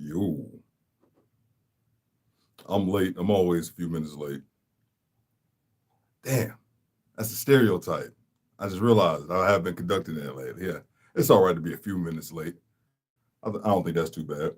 Yo, I'm late. I'm always a few minutes late. Damn, that's a stereotype. I just realized I have been conducting that lately. Yeah, it's all right to be a few minutes late. I don't think that's too bad.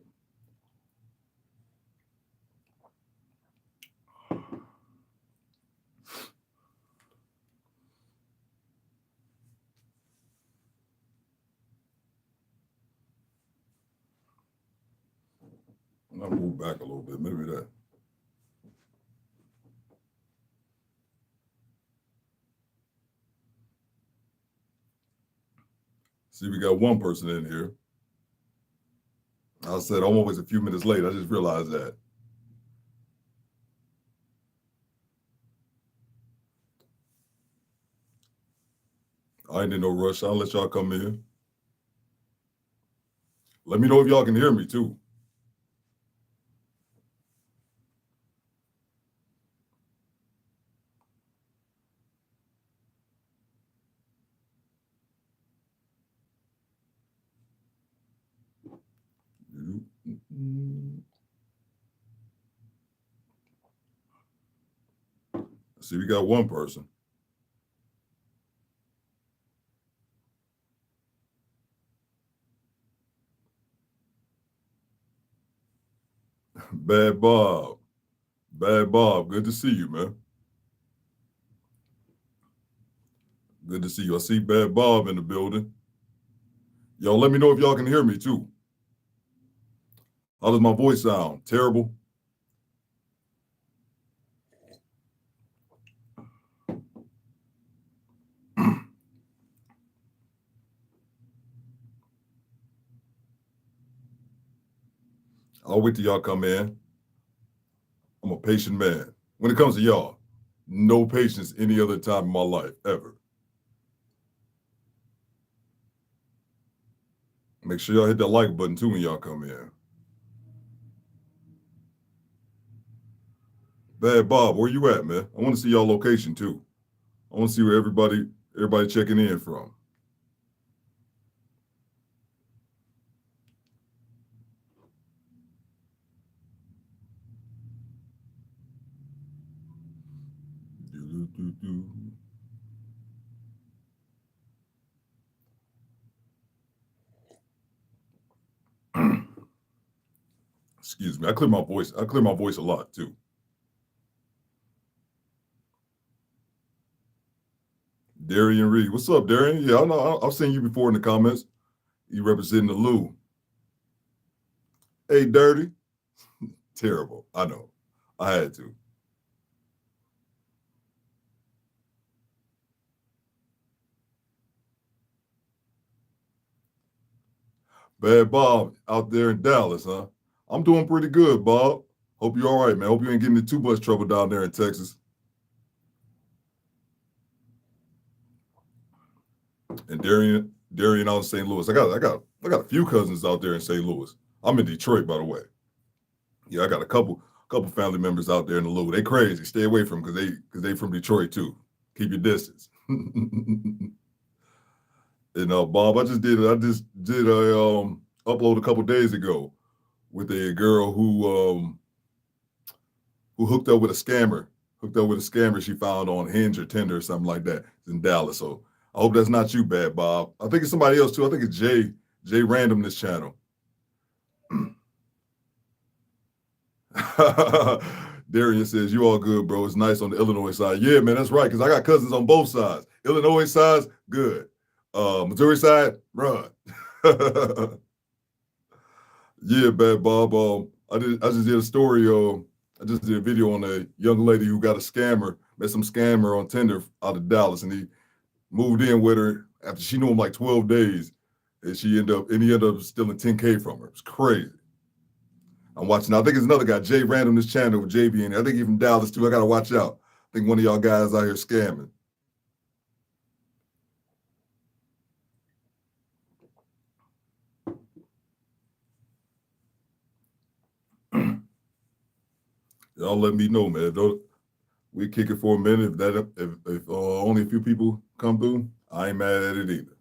I'll move back a little bit. Maybe that. See, we got one person in here. I said I'm always a few minutes late. I just realized that. I ain't in no rush. I'll let y'all come in. Let me know if y'all can hear me too. See, we got one person. Bad Bob. Bad Bob. Good to see you, man. Good to see you. I see Bad Bob in the building. Y'all let me know if y'all can hear me too. How does my voice sound? Terrible? I'll wait till y'all come in. I'm a patient man. When it comes to y'all, no patience any other time in my life, ever. Make sure y'all hit that like button too when y'all come in. Bad Bob, where you at, man? I want to see y'all location too. I want to see where everybody checking in from. Do. Excuse me. I clear my voice. I clear my voice a lot too. Darian Reed. What's up, Darian? Yeah, I know. I've seen you before in the comments. You representing the Lou. Hey, Dirty. Terrible. I know. I had to. Bad Bob out there in Dallas, huh? I'm doing pretty good, Bob. Hope you're all right, man. Hope you ain't getting into too much trouble down there in Texas. And Darian out in St. Louis. I got a few cousins out there in St. Louis. I'm in Detroit, by the way. Yeah, I got a couple family members out there in the Lou. They crazy. Stay away from them because they from Detroit too. Keep your distance. And Bob, I just did a upload a couple days ago with a girl who hooked up with a scammer she found on Hinge or Tinder or something like that in Dallas. So I hope that's not you, Bad Bob. I think it's somebody else too. I think it's Jay Random this channel. Darian says, "You all good, bro. It's nice on the Illinois side." Yeah, man, that's right. Because I got cousins on both sides. Illinois side, good. Missouri side, run. Yeah, Bad Bob. I just did a story. I just did a video on a young lady who got a scammer, met some scammer on Tinder out of Dallas, and he moved in with her after she knew him like 12 days, and he ended up stealing 10K from her. It's crazy. I'm watching. I think it's another guy, Jay Random, this channel with JB in it. I think he's from Dallas too. I gotta watch out. I think one of y'all guys out here scamming. Y'all let me know, man. We kick it for a minute. If only a few people come through, I ain't mad at it either.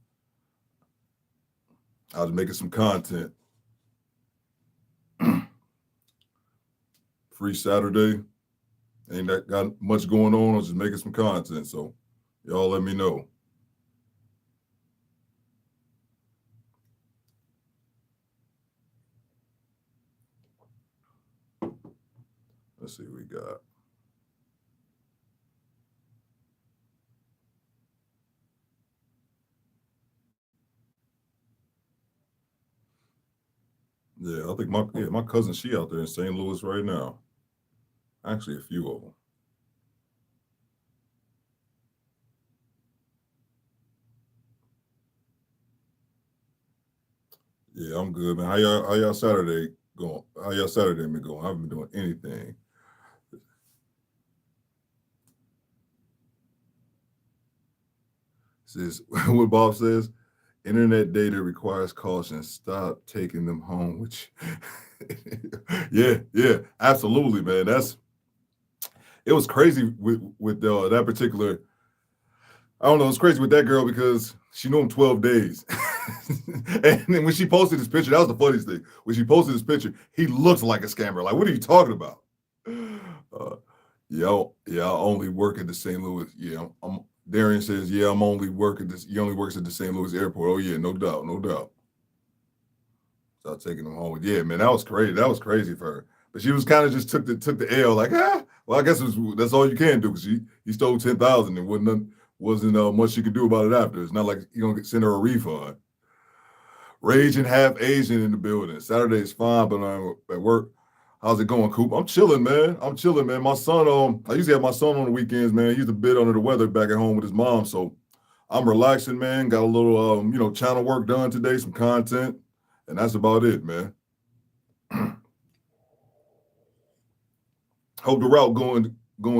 I was making some content. free Saturday. Ain't that got much going on. I'm just making some content. So y'all let me know. Let's see what we got. Yeah, I think my cousin, she out there in St. Louis right now. Actually, a few of them. Yeah, I'm good, man. How y'all Saturday going? How y'all Saturday been going? I haven't been doing anything. Says what Bob says, internet data requires caution. Stop taking them home. Which yeah, absolutely, man. It was crazy with that particular. I don't know. It's crazy with that girl because she knew him 12 days. And then when she posted this picture, that was the funniest thing. When she posted this picture, he looks like a scammer. Like, what are you talking about? I only work at the St. Louis. Yeah, Darian says, yeah, I'm only working this. He only works at the St. Louis airport. Oh yeah, no doubt. Start taking them home. Yeah, man, that was crazy. That was crazy for her. But she was kind of just took the L. Like, well, I guess that's all you can do because he stole 10,000 and wasn't much you could do about it after. It's not like you're gonna send her a refund. Raging half Asian in the building. Saturday is fine, but I'm at work. How's it going, Coop? I'm chilling, man. My son, I usually have my son on the weekends, man. He's a bit under the weather back at home with his mom, so I'm relaxing, man. Got a little, channel work done today, some content, and that's about it, man. Hope the route going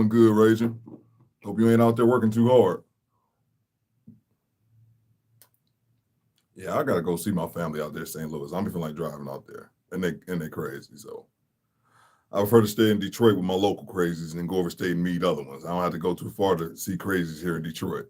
good, Raging. Hope you ain't out there working too hard. Yeah, I gotta go see my family out there in St. Louis. I'm feeling like driving out there, and they crazy, so. I prefer to stay in Detroit with my local crazies and then go overstate and meet other ones. I don't have to go too far to see crazies here in Detroit.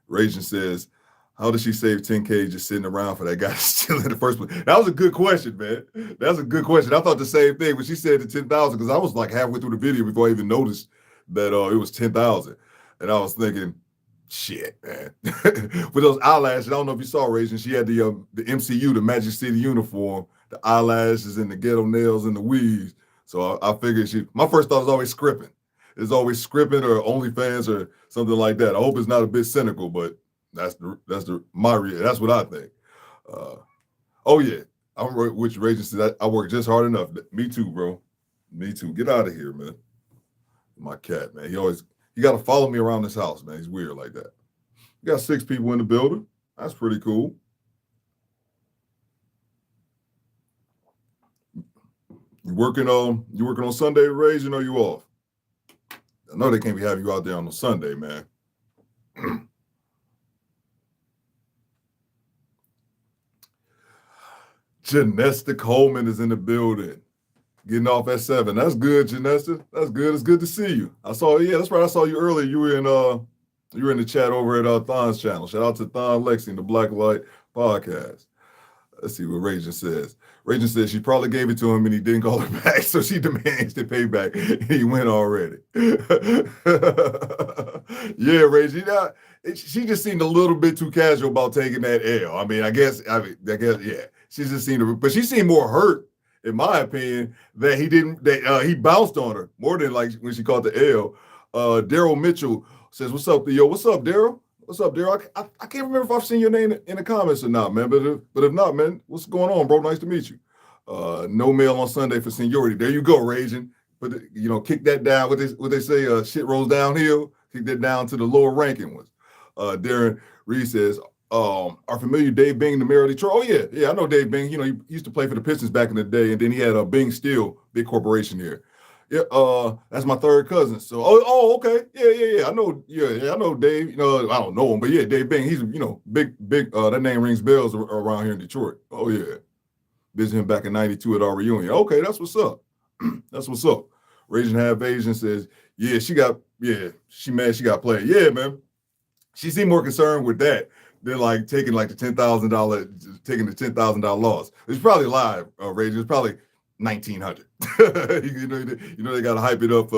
Raging says, how did she save 10K just sitting around for that guy still in the first place? That was a good question, man. That's a good question. I thought the same thing when she said the 10,000 because I was like halfway through the video before I even noticed that it was 10,000. And I was thinking, shit, man. With those eyelashes, I don't know if you saw Raging. She had the MCU, the Magic City uniform, the eyelashes and the ghetto nails and the weaves. So I figured my first thought was always scripting. It's always scripting or OnlyFans or something like that. I hope it's not a bit cynical, but that's what I think. Oh yeah, I'm with Raging said I work just hard enough. Me too, bro. Me too. Get out of here, man. My cat, man. You got to follow me around this house, man. He's weird like that. You got 6 people in the building. That's pretty cool. You working on Sunday, Raging, or you off? I know they can't be having you out there on a Sunday, man. Janesta Coleman is in the building. Getting off at 7. That's good, Janesta. That's good. It's good to see you. That's right. I saw you earlier. You were in the chat over at Thon's channel. Shout out to Thon Lexing, the Black Light Podcast. Let's see what Raging says. Raging says she probably gave it to him and he didn't call her back, so she demands the payback. He went already. Yeah, Raging. She just seemed a little bit too casual about taking that L. I guess, yeah. She just seemed, but she seemed more hurt, in my opinion, that he bounced on her more than like when she caught the L. Daryl Mitchell says, "What's up, Theo? What's up, Daryl? What's up, Daryl? I can't remember if I've seen your name in the comments or not, man. But if not, man, what's going on, bro? Nice to meet you. No mail on Sunday for seniority. There you go, Raging. But kick that down. What they say? Shit rolls downhill. Kick that down to the lower ranking ones. Darren Reed says, are familiar Dave Bing, the mayor of Detroit? Oh yeah, I know Dave Bing. He used to play for the Pistons back in the day, and then he had a Bing Steel, big corporation here. Yeah, that's my third cousin. So, okay, yeah. I know, I know Dave. I don't know him, but yeah, Dave Bing. He's big. That name rings bells around here in Detroit. Oh yeah, visited him back in '92 at our reunion. Okay, that's what's up. That's what's up. Raging Half Asian says, she mad she got played. Yeah, man. She seemed more concerned with that than like taking like the $10,000 loss. It's probably live, Raging. It's probably 1900. They got to hype it up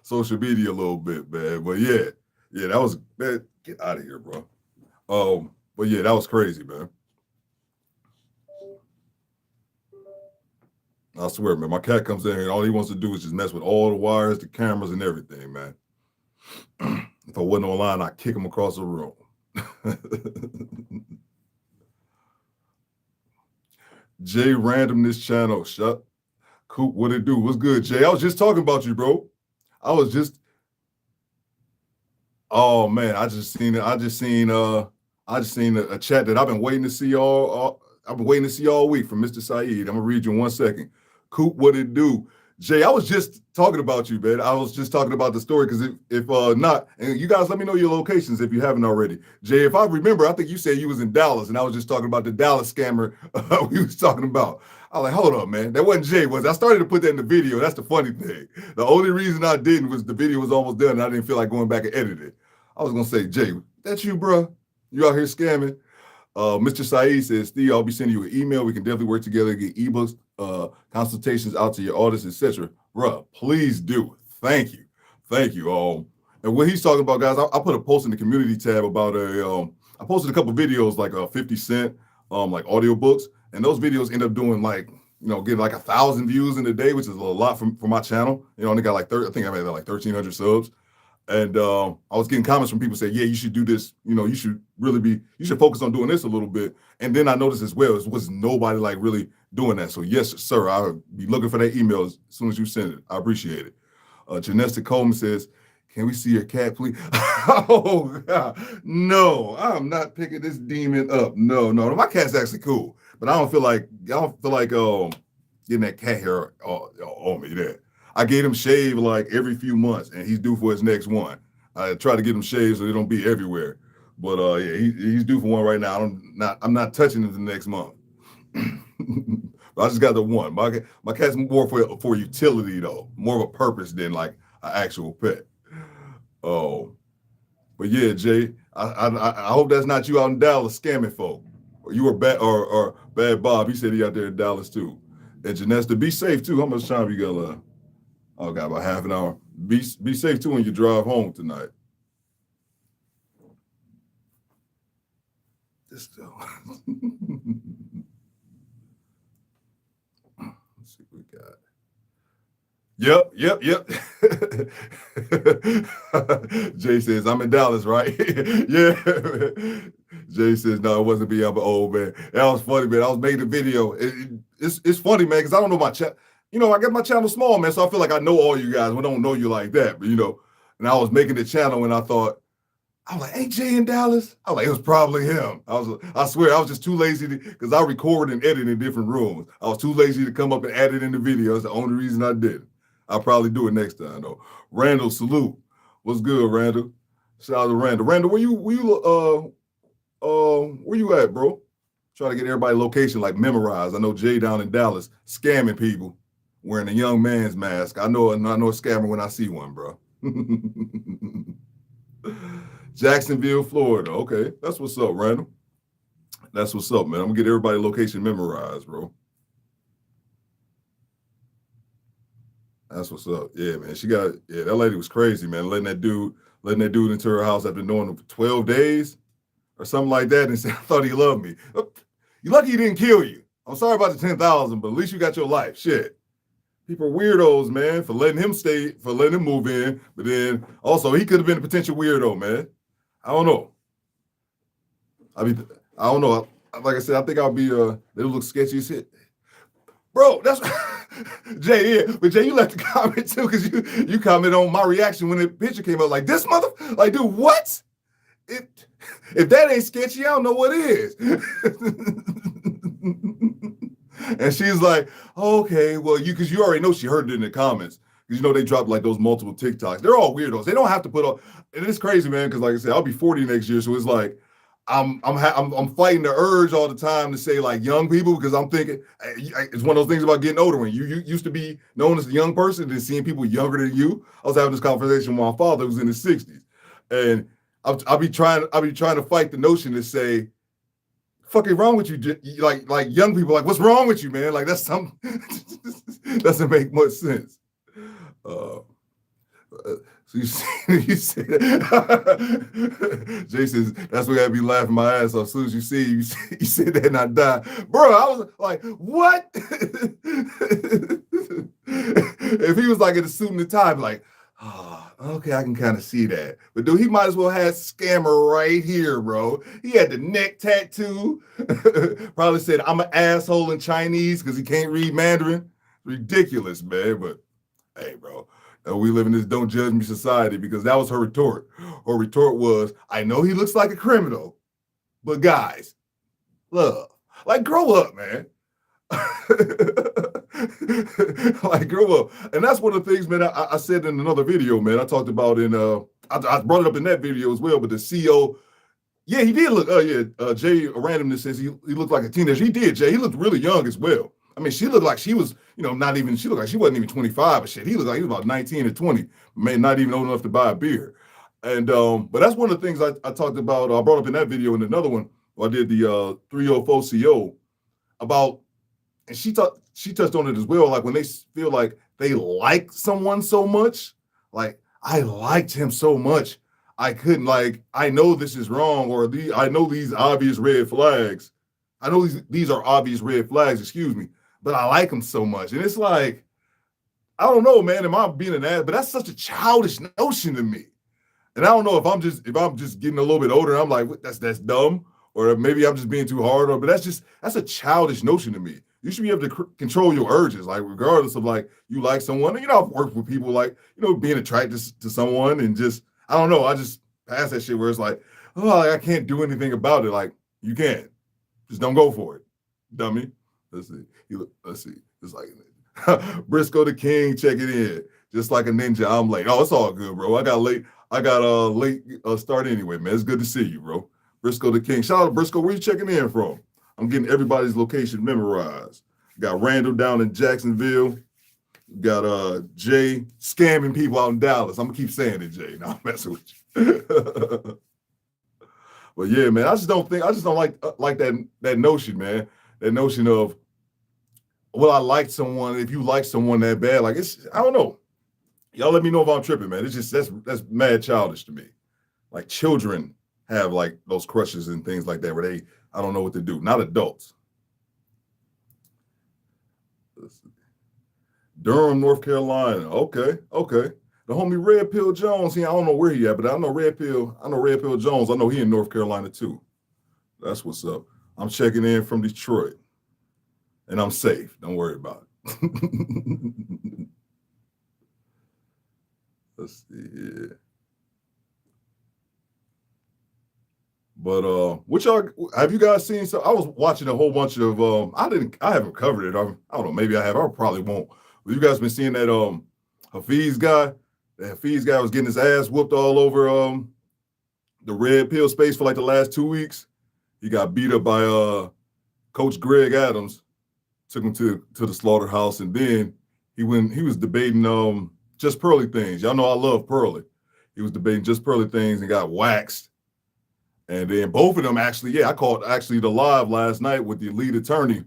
social media a little bit, man. But yeah, that was, man, get out of here, bro. But yeah, that was crazy, man. I swear, man, my cat comes in here and all he wants to do is just mess with all the wires, the cameras, and everything, man. If I wasn't online, I'd kick him across the room. Jay Randomness Channel. Shut. Coop, what it do? What's good, Jay? I was just talking about you, bro. Oh man, I just seen a chat that I've been waiting to see all week from Mr. Saeed. I'm gonna read you in 1 second. Coop, what it do? Jay, I was just talking about you, man. I was just talking about the story because if not, and you guys let me know your locations if you haven't already. Jay, if I remember, I think you said you was in Dallas, and I was just talking about the Dallas scammer we was talking about. I was like, hold up, man. That wasn't Jay, was it? I started to put that in the video. That's the funny thing. The only reason I didn't was the video was almost done, and I didn't feel like going back and edit it. I was going to say, Jay, that's you, bro? You out here scamming? Mr. Saeed says, Steve, I'll be sending you an email. We can definitely work together, get ebooks, consultations out to your artists, etc. Bruh, please do. Thank you. And what he's talking about, guys, I put a post in the community tab about I posted a couple videos like 50 Cent, like audiobooks, and those videos end up doing like, getting like 1,000 views in a day, which is a lot for my channel. I only got like I think I made like 1,300 subs. And I was getting comments from people saying, yeah, you should do this. You should focus on doing this a little bit. And then I noticed as well, was nobody like really doing that. So yes, sir, I'll be looking for that email as soon as you send it. I appreciate it. Janessa Coleman says, can we see your cat, please? Oh, God. No, I'm not picking this demon up. No. My cat's actually cool, but I don't feel like getting that cat hair on me there. I get him shaved like every few months, and he's due for his next one. I try to get him shaved so they don't be everywhere. But yeah, he's due for one right now. I'm not touching it the next month. But I just got the one. My cat's more for utility though, more of a purpose than like an actual pet. Oh, but yeah, Jay, I hope that's not you out in Dallas scamming folk. Or you were bad or Bad Bob. He said he out there in Dallas too. And Janessa, be safe too. How much time you got left? Oh, got about half an hour. Be safe too when you drive home tonight. This still. Let's see what we got. Yep. Jay says, I'm in Dallas, right? Yeah. Jay says, no, it wasn't me. I'm an old man. That was funny, man. I was making a video. It's funny, man, because I don't know my chat. I got my channel small, man, so I feel like I know all you guys. We don't know you like that, but and I was making the channel and I was like, hey, Jay in Dallas? I was like, it was probably him. I swear, I was just too lazy because I record and edit in different rooms. I was too lazy to come up and add it in the video. That's the only reason I did it. I'll probably do it next time though. Randall, salute. What's good, Randall? Shout out to Randall. Randall, where you at, bro? Trying to get everybody location like memorized. I know Jay down in Dallas scamming people. Wearing a young man's mask. I know a scammer when I see one, bro. Jacksonville, Florida. Okay, that's what's up, Randall. That's what's up, man. I'm gonna get everybody location memorized, bro. That's what's up. Yeah, man. That lady was crazy, man. Letting that dude into her house after knowing him for 12 days or something like that and said, I thought he loved me. You lucky he didn't kill you. I'm sorry about the 10,000, but at least you got your life. Shit. People are weirdos, man, for letting him move in. But then also he could have been a potential weirdo, man. I don't know. I don't know. Like I said, I think I'll be they look sketchy as shit. Bro, that's Jay, yeah. But Jay, you left the comment too, because you commented on my reaction when the picture came up. Like, this like, dude, what? If that ain't sketchy, I don't know what is. And she's like, okay, well, because you already know she heard it in the comments. Because they dropped like those multiple TikToks. They're all weirdos. They don't have to put on. And it's crazy, man, because like I said, I'll be 40 next year. So it's like, I'm fighting the urge all the time to say like young people, because I'm thinking it's one of those things about getting older. When you used to be known as a young person and seeing people younger than you. I was having this conversation with my father who's in his 60s. And I'll be trying to fight the notion to say, fucking wrong with you? Like young people, like, what's wrong with you, man? Like, that's something. Doesn't make much sense. Uh, so you see, you see Jason, that's why I be laughing my ass off. As soon as you said that and I died. Bro, I was like, what? If he was like in a suit and a tie, I'd be like, oh, okay, I can kind of see that. But dude, he might as well have scammer right here, bro. He had the neck tattoo. Probably said, I'm an asshole in Chinese because he can't read Mandarin. Ridiculous, man. But hey, bro, we live in this don't judge me society because that was her retort. Her retort was, I know he looks like a criminal, but guys, love. Like, grow up, man. Like, grow up. And that's one of the things, man, I said in another video, man. I talked about I brought it up in that video as well, but the CEO, yeah, he did look, Jay Randomness says he looked like a teenager. He did, Jay. He looked really young as well. I mean, she looked like she was, she looked like she wasn't even 25 or shit. He looked like he was about 19 or 20, man, not even old enough to buy a beer. And, but that's one of the things I talked about, I brought up in that video and another one, I did the 304 CO about, and she touched on it as well, like when they feel like they like someone so much, like, I liked him so much, I couldn't, like, I know this is wrong, or I know these obvious red flags. I know these are obvious red flags, excuse me, but I like him so much. And it's like, I don't know, man, am I being an ass? But that's such a childish notion to me. And I don't know if I'm just getting a little bit older, I'm like, that's dumb, or maybe I'm just being too hard, but that's a childish notion to me. You should be able to control your urges, like regardless of like you like someone. And, I've worked with people like, being attracted to someone and just, I don't know, I just pass that shit where it's like, oh, I can't do anything about it. Like, you can't. Just don't go for it, dummy. Let's see. It's like Briscoe the King checking in, just like a ninja. I'm late. Oh, it's all good, bro. I got late start anyway, man. It's good to see you, bro. Briscoe the King. Shout out to Briscoe. Where you checking in from? I'm getting everybody's location memorized. Got Randall down in Jacksonville. Got Jay scamming people out in Dallas. I'm gonna keep saying it, Jay. No, I'm messing with you. But yeah, man, I just don't like that notion, man. That notion of, well, I like someone. If you like someone that bad, like I don't know. Y'all let me know if I'm tripping, man. It's just that's mad childish to me. Like children have like those crushes and things like that where I don't know what to do. Not adults. Durham, North Carolina. Okay. The homie Red Pill Jones, I don't know where he at, but I know Red Pill Jones. I know he in North Carolina too. That's what's up. I'm checking in from Detroit. And I'm safe. Don't worry about it. Let's see here. But which have you guys seen? So I was watching a whole bunch of I haven't covered it. I don't know, maybe I have. I probably won't. But you guys been seeing that Hafiz guy? The Hafiz guy was getting his ass whooped all over the red pill space for like the last 2 weeks. He got beat up by Coach Greg Adams, took him to the slaughterhouse, and then he was debating Just Pearly Things. Y'all know I love Pearly. He was debating Just Pearly Things and got waxed. And then both of them actually, I caught actually the live last night with the lead attorney.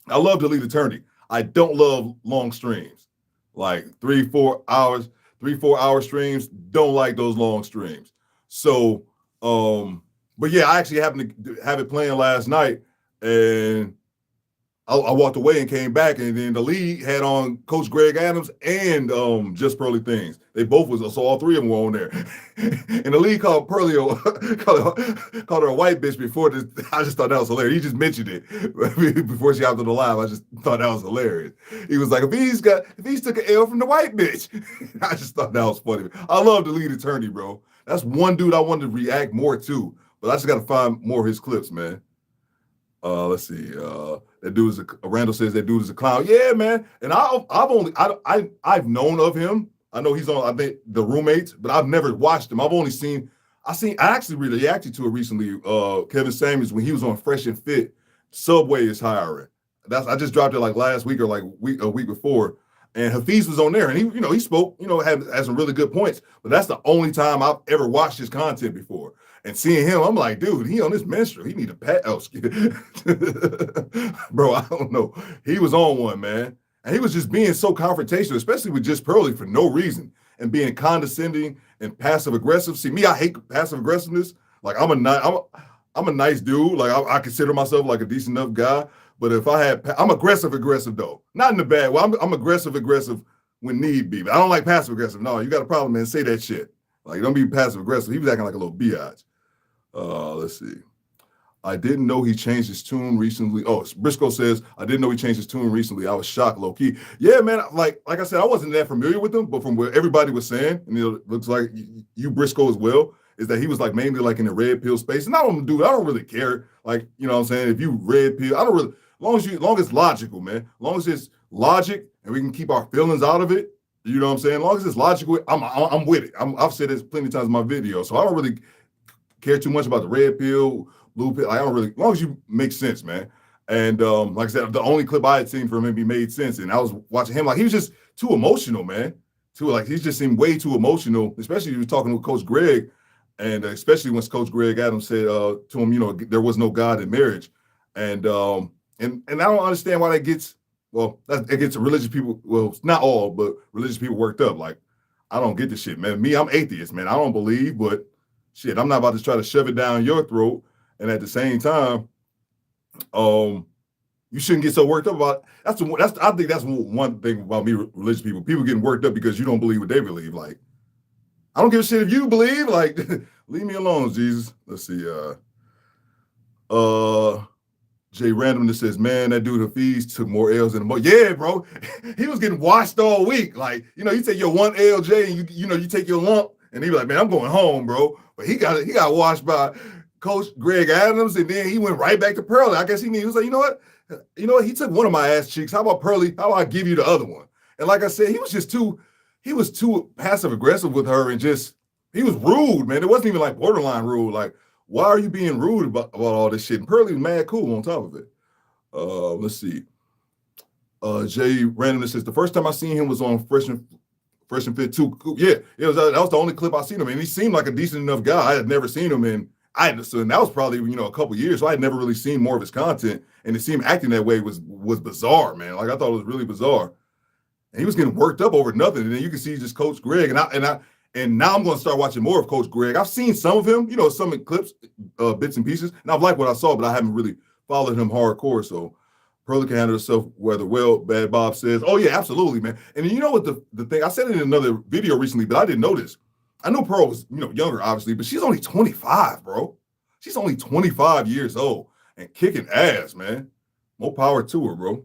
I love the lead attorney. I don't love long streams, like 3-4 hour streams. Don't like those long streams. So, but yeah, I actually happened to have it playing last night, and I walked away and came back, and then the lead had on Coach Greg Adams and Just Pearly Things. They both was, so all three of them were on there. And the lead called Pearly, called her a white bitch before this. I just thought that was hilarious. He just mentioned it before she hopped on the live. I just thought that was hilarious. He was like, if he's took an L from the white bitch. I just thought that was funny. I love the lead attorney, bro. That's one dude I wanted to react more to, but I just got to find more of his clips, man. Let's see. That dude is Randall says that dude is a clown. Yeah, man. And I've known of him. I know he's on, I think, The Roommates, but I've never watched him. I actually reacted to it recently. Kevin Samuels, when he was on Fresh and Fit, Subway is hiring. I just dropped it like last week or like a week before. And Hafiz was on there, and he spoke, had some really good points. But that's the only time I've ever watched his content before. And seeing him, I'm like, dude, he on this menstrual. He need a pat. Oh, bro, I don't know. He was on one, man. And he was just being so confrontational, especially with just Pearly for no reason and being condescending and passive aggressive. See, me, I hate passive aggressiveness. Like I'm a nice dude. Like I consider myself like a decent enough guy. But if I'm aggressive though, not in the bad way. I'm aggressive when need be. But I don't like passive aggressive. No, you got a problem, man. Say that shit. Like don't be passive aggressive. He was acting like a little biatch. Let's see. I didn't know he changed his tune recently. Oh, Briscoe says, I didn't know he changed his tune recently. I was shocked, low key. Yeah, man, like I said, I wasn't that familiar with him, but from what everybody was saying, and it looks like you Briscoe as well, is that he was like mainly like in the red pill space. And I don't really care. Like, you know what I'm saying? If you red pill, I don't really, long as it's logical, man. As long as it's logic and we can keep our feelings out of it, you know what I'm saying? As long as it's logical, I'm with it. I've said this plenty of times in my video. So I don't really care too much about the red pill, blue pill. I don't really, as long as you make sense, man. And like I said, the only clip I had seen from him, he made sense. And I was watching him, like he was just too emotional, man. He just seemed way too emotional, especially when you were talking with Coach Greg. And especially when Coach Greg Adams said to him, you know, there was no God in marriage. And I don't understand why that gets, it gets religious people, well, not all, but religious people worked up. Like, I don't get this shit, man. Me, I'm atheist, man. I don't believe, but shit, I'm not about to try to shove it down your throat. And at the same time, you shouldn't get so worked up about I think that's one thing about me, religious people. People getting worked up because you don't believe what they believe. Like, I don't give a shit if you believe. Like, leave me alone, Jesus. Let's see. Jay Randomness says, man, that dude Hafiz took more L's than most. Yeah, bro. He was getting washed all week. Like, you know, you take your one LJ and you take your lump, and he be like, man, I'm going home, bro. But he got washed by Coach Greg Adams, and then he went right back to Pearly. I guess he was like, you know what? He took one of my ass cheeks. How about Pearly? How about I give you the other one? And like I said, he was too passive aggressive with her, and he was rude, man. It wasn't even like borderline rude. Like, why are you being rude about all this shit? And Pearly was mad cool on top of it. Let's see. Jay Randomness says, the first time I seen him was on Fresh and Fit 2. Yeah, that was the only clip I seen him. And he seemed like a decent enough guy. I had never seen him and that was probably, a couple years. So I had never really seen more of his content. And to see him acting that way was bizarre, man. Like, I thought it was really bizarre. And he was getting worked up over nothing. And then you can see just Coach Greg. And now I'm going to start watching more of Coach Greg. I've seen some of him, some in clips, bits and pieces. And I've liked what I saw, but I haven't really followed him hardcore. So Pearly can handle herself whether well. Bad Bob says, oh, yeah, absolutely, man. And you know what the thing, I said it in another video recently, but I didn't know this. I know Pearl was, younger, obviously, but she's only 25, bro. She's only 25 years old and kicking ass, man. More power to her, bro.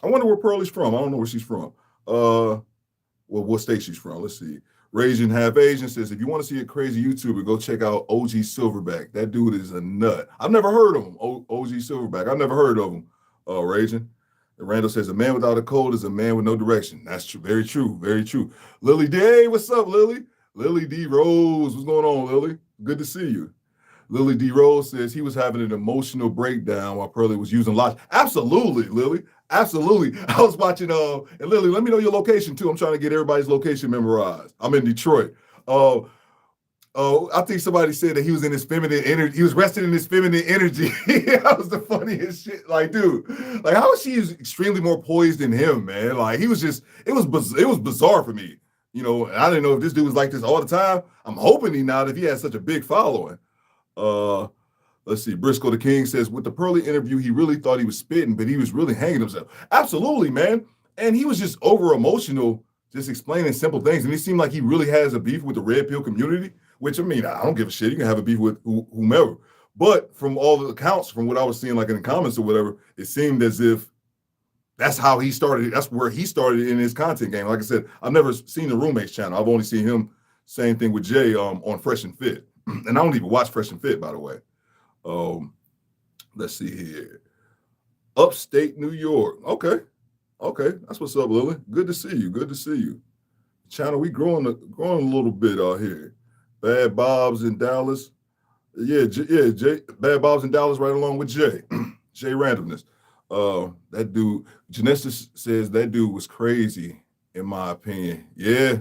I wonder where Pearly's from. I don't know where she's from. What state she's from. Let's see. Raging Half Asian says, if you want to see a crazy YouTuber, go check out OG Silverback. That dude is a nut. I've never heard of him, OG Silverback. I've never heard of him, Raging. And Randall says, a man without a code is a man with no direction. That's true. Very true. Very true. Lily D. Hey, what's up, Lily? Lily D. Rose. What's going on, Lily? Good to see you. Lily D. Rose says he was having an emotional breakdown while Pearly was using logic. Absolutely, Lily. Absolutely. I was watching, and Lily, let me know your location too. I'm trying to get everybody's location memorized. I'm in Detroit. I think somebody said that he was in his feminine energy. He was resting in his feminine energy. That was the funniest shit. Like, dude, like how is she extremely more poised than him, man? Like it was bizarre for me. And I didn't know if this dude was like this all the time. I'm hoping he not if he has such a big following. Let's see. Briscoe the King says, with the Pearly interview, he really thought he was spitting, but he was really hanging himself. Absolutely, man. And he was just over emotional, just explaining simple things. And it seemed like he really has a beef with the red pill community, which I mean, I don't give a shit. You can have a beef with whomever. But from all the accounts, from what I was seeing, like in the comments or whatever, it seemed as if that's how he started. That's where he started in his content game. Like I said, I've never seen the Roommates channel. I've only seen him, same thing with Jay on Fresh and Fit. And I don't even watch Fresh and Fit, by the way. Let's see here. Upstate New York. Okay. That's what's up, Lily. Good to see you. Channel, we growing a little bit out here. Bad Bob's in Dallas. Yeah, Jay. Bad Bob's in Dallas right along with Jay. Jay Randomness. That dude, Genesis says that dude was crazy, in my opinion. Yeah.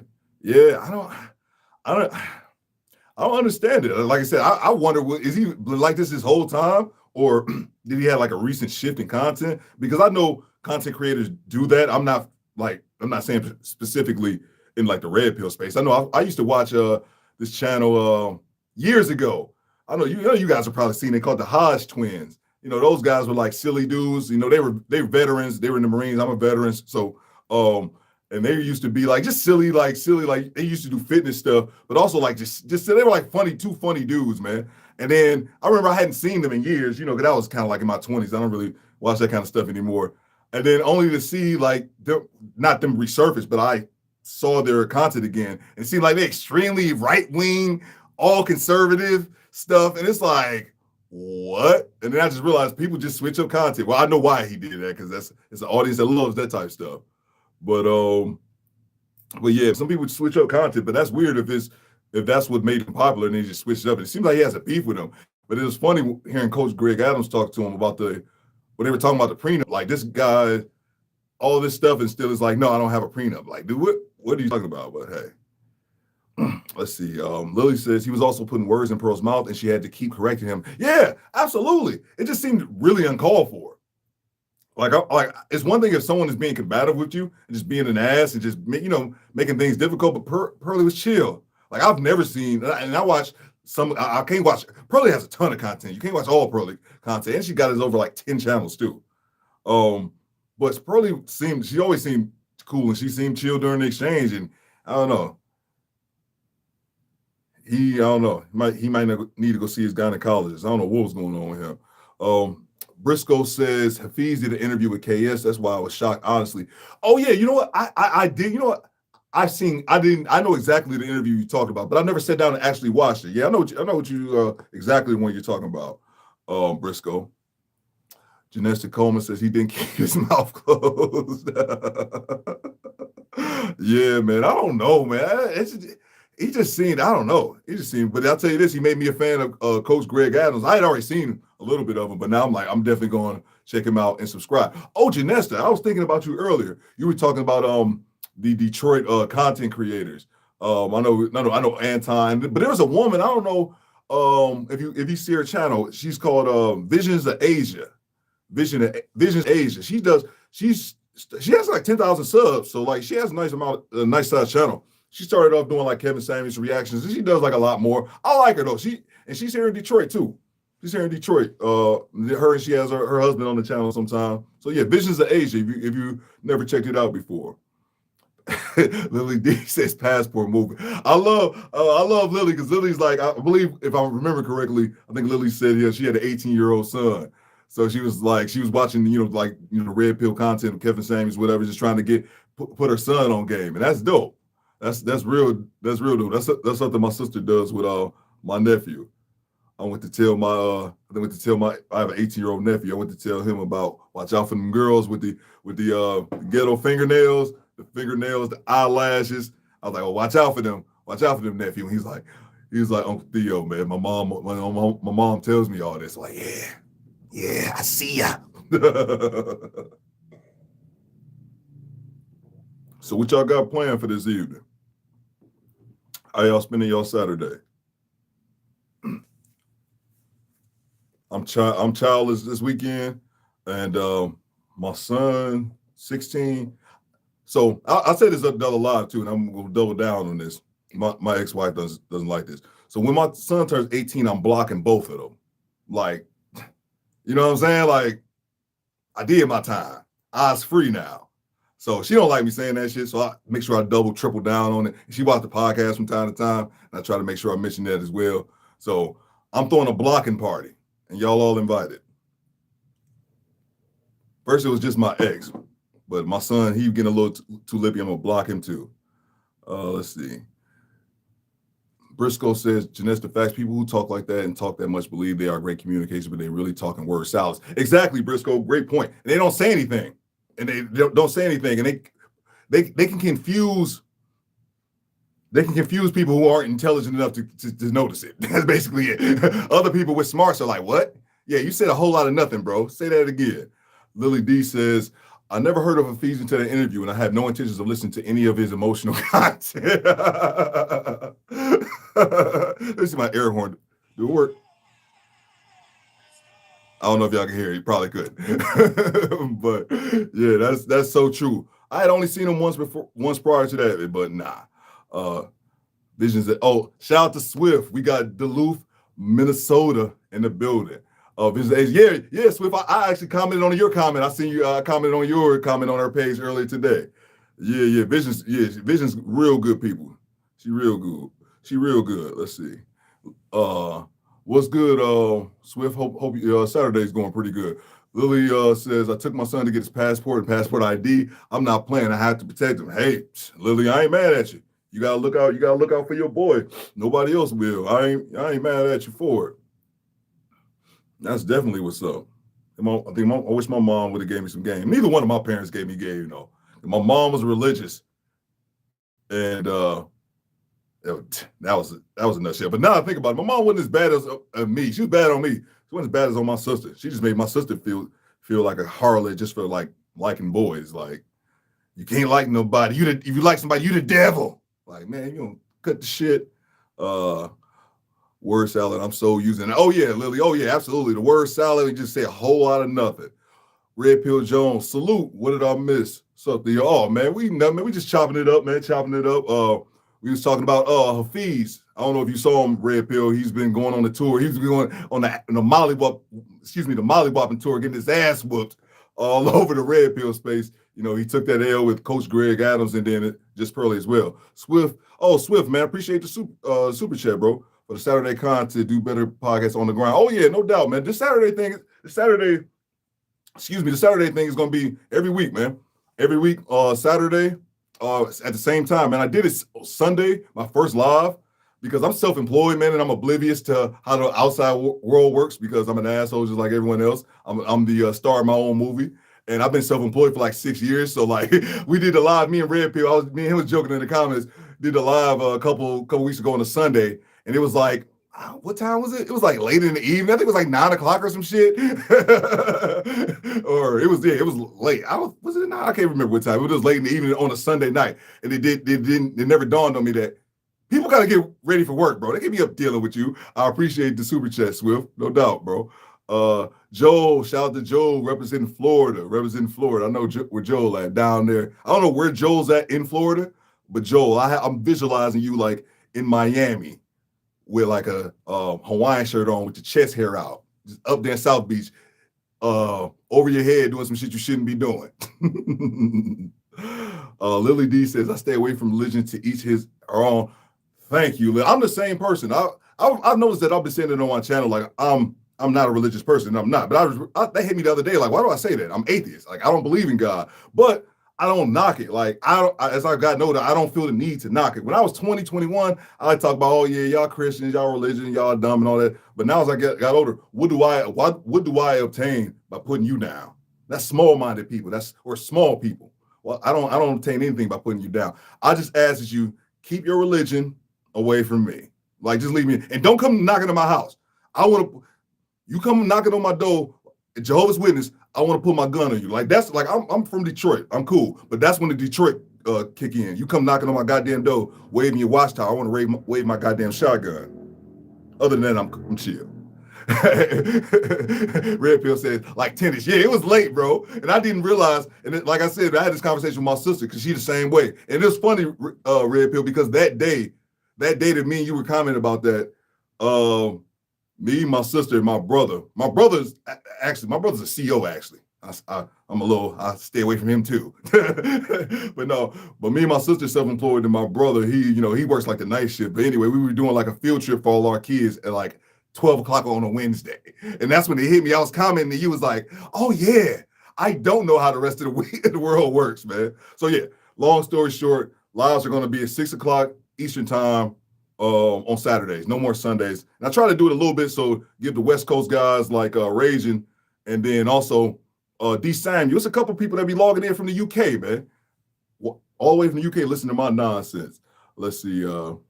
I don't understand it. Like I said, I wonder, is he like this his whole time? Or did he have like a recent shift in content? Because I know content creators do that. I'm not saying specifically in like the red pill space. I know I used to watch this channel years ago. I know you guys have probably seen it, called the Hodge Twins. You know, those guys were like silly dudes. You know, they were veterans. They were in the Marines. I'm a veteran. So and they used to be like just silly, like they used to do fitness stuff, but also like just they were like two funny dudes, man. And then I remember I hadn't seen them in years, you know, because I was kind of like in my 20s. I don't really watch that kind of stuff anymore. And then only to see like not them resurface, but I saw their content again, and it seemed like they're extremely right wing, all conservative stuff, and it's like, what? And then I just realized people just switch up content. Well, I know why he did that, because it's an audience that loves that type of stuff. But yeah, some people switch up content, but that's weird if that's what made him popular and they just switched it up. And it seems like he has a beef with him. But it was funny hearing Coach Greg Adams talk to him about when they were talking about the prenup. Like, this guy, all this stuff, and still is like, no, I don't have a prenup. Like, dude, what are you talking about? But hey, let's see. Lily says he was also putting words in Pearl's mouth and she had to keep correcting him. Yeah, absolutely. It just seemed really uncalled for. Like it's one thing if someone is being combative with you and just being an ass and just, you know, making things difficult, but Pearly was chill. Like, I've never seen, and I watch I can't watch, Pearly has a ton of content. You can't watch all Pearly content, and she got us over like 10 channels too. But Pearly she always seemed cool, and she seemed chill during the exchange, and I don't know. He might need to go see his gynecologist. I don't know what was going on with him. Briscoe says Hafiz did an interview with KS. That's why I was shocked, honestly. Oh yeah, you know what? I did. You know what? I know exactly the interview you talked about, but I never sat down and actually watched it. Yeah, I know what you exactly what you're talking about, Briscoe. Janessa Coleman says he didn't keep his mouth closed. Yeah, man. I don't know, man. He just seemed, I don't know. But I'll tell you this, he made me a fan of Coach Greg Adams. I had already seen a little bit of him, but now I'm definitely going to check him out and subscribe. Oh, Janessa, I was thinking about you earlier. You were talking about the Detroit content creators. I know Anton, but there was a woman, I don't know if you see her channel. She's called Visions of Asia. Visions Asia. She has like 10,000 subs, so like she has a nice size channel. She started off doing like Kevin Samuels reactions, and she does like a lot more. I like her though. She's here in Detroit too. She's here in Detroit. Her and she has her husband on the channel sometime. So yeah, Visions of Asia. If you never checked it out before. Lily D says passport movie. I love Lily, because Lily's like, I believe, if I remember correctly, I think Lily said she had an 18-year-old son. So she was watching, red pill content of Kevin Samuels, whatever, just trying to put her son on game, and that's dope. That's real dope. That's something my sister does with my nephew. I have an 18-year-old nephew. I went to tell him about watch out for them girls with the ghetto fingernails, the eyelashes. I was like, oh, watch out for them, nephew. And he was like, Uncle Theo, man, my mom tells me all this. Like, yeah, I see ya. So what y'all got planned for this evening? How y'all spending y'all Saturday? I'm childless this weekend, and my son, 16. So I said this another live too, and I'm gonna double down on this. My ex-wife doesn't like this. So when my son turns 18, I'm blocking both of them. Like, you know what I'm saying? Like, I did my time. Eyes free now. So she don't like me saying that shit, so I make sure I double, triple down on it. She watches the podcast from time to time, and I try to make sure I mention that as well. So I'm throwing a blocking party, and y'all all invited. First, it was just my ex, but my son, he getting a little too lippy. I'm gonna block him too. Let's see. Briscoe says, Janessa, facts, people who talk like that and talk that much believe they are great communication, but they really talking word salads. Exactly, Briscoe, great point. And they don't say anything. And they don't say anything, and they can confuse people who aren't intelligent enough to notice it. That's basically it. Other people with smarts are like, what? Yeah, you said a whole lot of nothing, bro. Say that again. Lily D says, I never heard of Hafiz until the interview, and I have no intentions of listening to any of his emotional content. Let's see my air horn. Do it work? I don't know if y'all can hear it. You probably could. But yeah, that's so true. I had only seen him once prior to that, but nah. Visions that shout out to Swift. We got Duluth, Minnesota in the building. Yeah, Swift. I actually commented on your comment. I seen you commented on your comment on her page earlier today. Yeah, Vision's real good people. She real good. She real good. Let's see. What's good, Swift? Hope Saturday's going pretty good. Lily says, I took my son to get his passport and passport ID. I'm not playing. I have to protect him. Hey, Lily, I ain't mad at you. You gotta look out. You gotta look out for your boy. Nobody else will. I ain't mad at you for it. That's definitely what's up. I wish my mom would have gave me some game. Neither one of my parents gave me game, My mom was religious, and that was a nutshell. But now I think about it, my mom wasn't as bad as me. She was bad on me. She wasn't as bad as on my sister. She just made my sister feel like a harlot just for like liking boys. Like, you can't like nobody. If you like somebody, you the devil. Like, man, you don't cut the shit. Word salad, I'm so using. Oh yeah, Lily. Oh yeah, absolutely. The word salad, we just say a whole lot of nothing. Red Pill Jones, salute. What did I miss? Something. Oh man, we just chopping it up, man. Chopping it up. We was talking about Hafiz. I don't know if you saw him, Red Pill. He's been going on the tour. He's been going on the mollywopping tour, getting his ass whooped all over the Red Pill space. He took that L with Coach Greg Adams and then just Pearly as well. Swift, man, appreciate the super chat, bro. For the Saturday content, do better podcasts on the grind. Oh yeah, no doubt, man. The Saturday thing is going to be every week, man. Every week, Saturday, at the same time. And I did it Sunday, my first live, because I'm self-employed, man, and I'm oblivious to how the outside world works because I'm an asshole just like everyone else. I'm the star of my own movie. And I've been self-employed for like 6 years. So like we did a live, me and Red Pill, me and him was joking in the comments, did a live a couple weeks ago on a Sunday. And it was like, what time was it? It was like late in the evening. I think it was like 9:00 or some shit. Or it was late. Was it 9? I can't remember what time. It was late in the evening on a Sunday night. And it never dawned on me that people gotta get ready for work, bro. They can be up dealing with you. I appreciate the super chat, Swift. No doubt, bro. Joel, shout out to Joel representing Florida. I know where Joel at down there. I don't know where Joel's at in Florida, but Joel, I'm visualizing you like in Miami with like a Hawaiian shirt on with your chest hair out, just up there in South Beach, over your head doing some shit you shouldn't be doing. Lily D says, I stay away from religion to each his or own. Thank you, Lily. I'm the same person. I've noticed that I've been saying it on my channel, like I'm not a religious person. I'm not. But they hit me the other day, like, why do I say that? I'm atheist. Like, I don't believe in God. But I don't knock it. Like, as I got older, I don't feel the need to knock it. When I was 20, 21, I like talk about, oh yeah, y'all Christians, y'all religion, y'all dumb and all that. But now as I got older, what do I obtain by putting you down? That's small-minded people. Or small people. Well, I don't obtain anything by putting you down. I just ask that you keep your religion away from me. Like, just leave me and don't come knocking at my house. You come knocking on my door, Jehovah's Witness, I want to put my gun on you. Like, that's like, I'm from Detroit. I'm cool. But that's when the Detroit kick in. You come knocking on my goddamn door, waving your watchtower. I want to wave my goddamn shotgun. Other than that, I'm chill. Red Pill says, like tennis. Yeah, it was late, bro. And I didn't realize, and like I said, I had this conversation with my sister because she's the same way. And it's funny, Red Pill, because that day that me and you were commenting about that, me, my sister, and my brother. My brother's a CEO, actually. I stay away from him too. But me and my sister self-employed, and my brother, he works like the night shift. But anyway, we were doing like a field trip for all our kids at like 12 o'clock on a Wednesday. And that's when it hit me. I was commenting and he was like, oh yeah, I don't know how the rest of the world works, man. So yeah, long story short, lives are going to be at 6 o'clock Eastern time on Saturdays, no more Sundays. And I try to do it a little bit so give the West Coast guys like Raging and then also D Samuel. It's a couple people that be logging in from the UK, man. All the way from the UK, listen to my nonsense. Let's see. Joel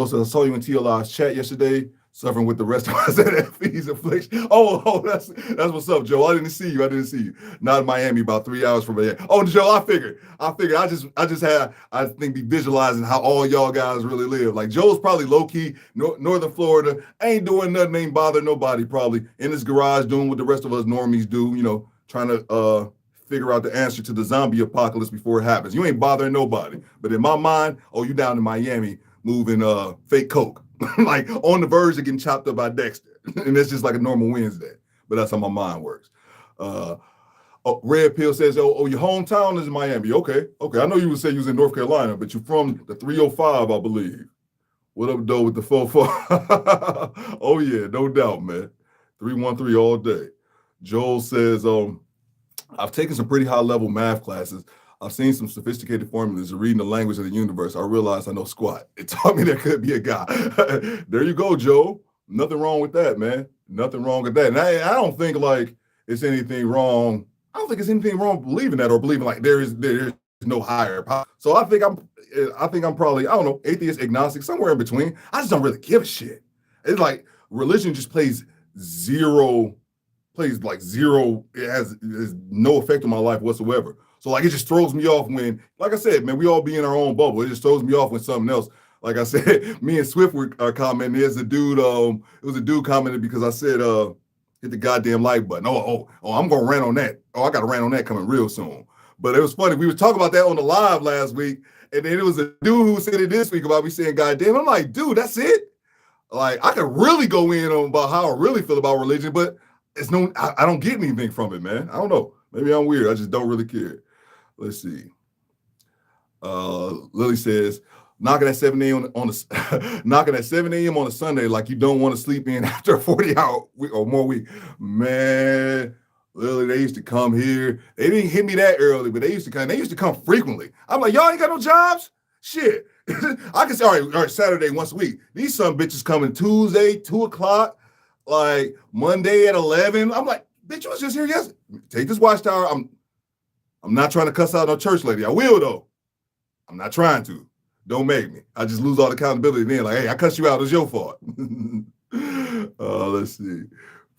says, I saw you in TLI's chat yesterday. suffering with the rest of us at FE's affliction. Oh, that's what's up, Joe. I didn't see you. Not in Miami, about 3 hours from here. Oh, Joe, I figured. I think be visualizing how all y'all guys really live. Like Joe's probably low key, Northern Florida, ain't doing nothing, ain't bothering nobody. Probably in his garage doing what the rest of us normies do. Trying to figure out the answer to the zombie apocalypse before it happens. You ain't bothering nobody. But in my mind, you down in Miami moving fake coke. Like on the verge of getting chopped up by Dexter. And that's just like a normal Wednesday. But that's how my mind works. Red Pill says, your hometown is in Miami. Okay. I know you would say you was in North Carolina, but you're from the 305, I believe. What up, though, with the 44? Oh, yeah, no doubt, man. 313 all day. Joel says, I've taken some pretty high-level math classes. I've seen some sophisticated formulas and reading the language of the universe. I realized I know squat. It taught me there could be a God. There you go, Joe. Nothing wrong with that, man. Nothing wrong with that. And I don't think like it's anything wrong. I don't think it's anything wrong believing that or believing like there is no higher power. So I think I'm probably, I don't know, atheist, agnostic, somewhere in between. I just don't really give a shit. It's like religion just plays zero. It has no effect on my life whatsoever. So like it just throws me off when, like I said, man, we all be in our own bubble. It just throws me off when something else. Like I said, me and Swift were commenting. There's a dude. It was a dude commented because I said, hit the goddamn like button. Oh, I'm gonna rant on that. Oh, I got to rant on that coming real soon. But it was funny. We were talking about that on the live last week, and then it was a dude who said it this week about me saying goddamn. I'm like, dude, that's it. Like I could really go in on about how I really feel about religion, but I don't get anything from it, man. I don't know. Maybe I'm weird. I just don't really care. Let's see. Lily says, knocking at 7 a.m. knocking at 7 a.m. on a Sunday like you don't want to sleep in after a 40-hour or more week. Man, Lily, they used to come here. They didn't hit me that early, but they used to come. They used to come frequently. I'm like, y'all ain't got no jobs? Shit. I can say, all right, Saturday once a week. These some bitches coming Tuesday, 2 o'clock, like Monday at 11. I'm like, bitch, you was just here yesterday. Take this watchtower. I'm not trying to cuss out no church lady. I will, though. I'm not trying to. Don't make me. I just lose all the accountability then. Like, hey, I cussed you out. It's your fault. Let's see.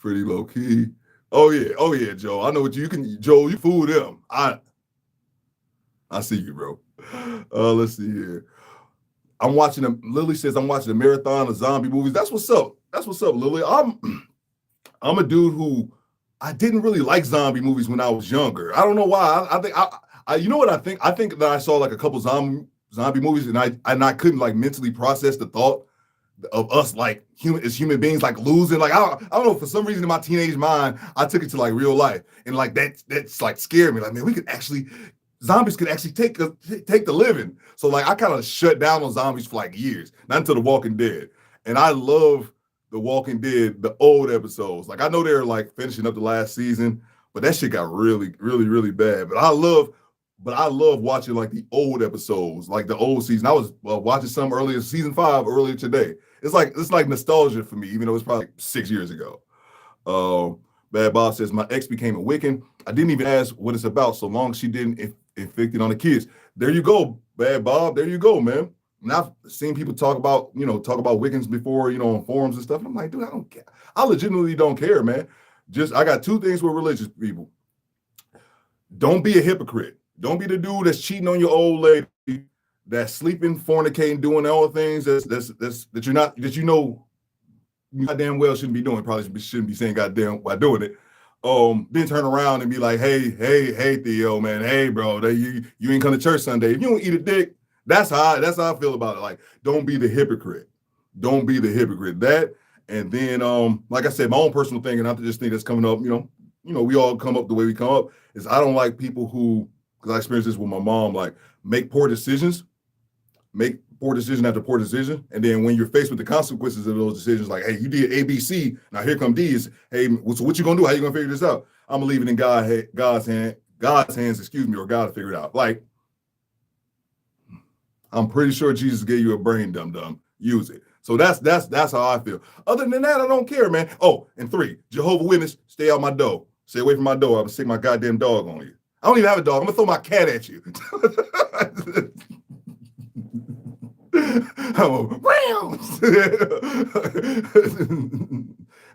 Pretty low key. Oh, yeah, Joe. I know what you can. Joe, you fool them. I see you, bro. Let's see here. Lily says, I'm watching a marathon of zombie movies. That's what's up. Lily. I'm a dude who I didn't really like zombie movies when I was younger. I don't know why. I think you know what I think? I think that I saw like a couple zombie movies and I couldn't like mentally process the thought of us like human beings like losing. Like I don't know, for some reason in my teenage mind, I took it to like real life. And like that's like scared me. Like, man, zombies could actually take the living. So like I kind of shut down on zombies for like years, not until The Walking Dead. And I love The Walking Dead, the old episodes. Like I know they're like finishing up the last season, but that shit got really, really, really bad. But I love watching like the old episodes, like the old season. I was watching some earlier, season 5 earlier today. It's like nostalgia for me, even though it's probably 6 years ago. Bad Bob says, my ex became a Wiccan. I didn't even ask what it's about so long as she didn't inflict it on the kids. There you go, Bad Bob. There you go, man. And I've seen people talk about Wiccans before, on forums and stuff. And I'm like, dude, I don't care. I legitimately don't care, man. I got 2 things with religious people. Don't be a hypocrite. Don't be the dude that's cheating on your old lady, that's sleeping, fornicating, doing all the things that you goddamn well shouldn't be doing. Probably shouldn't be saying goddamn while doing it. Then turn around and be like, hey, Theo, man, hey, bro, you ain't come to church Sunday. If you don't eat a dick, that's how I feel about it. Like, don't be the hypocrite. Don't be the hypocrite. That, and then, like I said, my own personal thing, and I just think that's coming up, we all come up the way we come up, is I don't like people who, because I experienced this with my mom, like make poor decision after poor decision. And then when you're faced with the consequences of those decisions, like, hey, you did A, B, C, now here come D is, hey, so what you gonna do? How you gonna figure this out? I'm gonna leave it in God's hands, or God to figure it out. Like, I'm pretty sure Jesus gave you a brain, dum-dum. Use it. So that's how I feel. Other than that, I don't care, man. Oh, and 3, Jehovah's Witness, stay out my door. Stay away from my door. I'm gonna stick my goddamn dog on you. I don't even have a dog. I'm gonna throw my cat at you.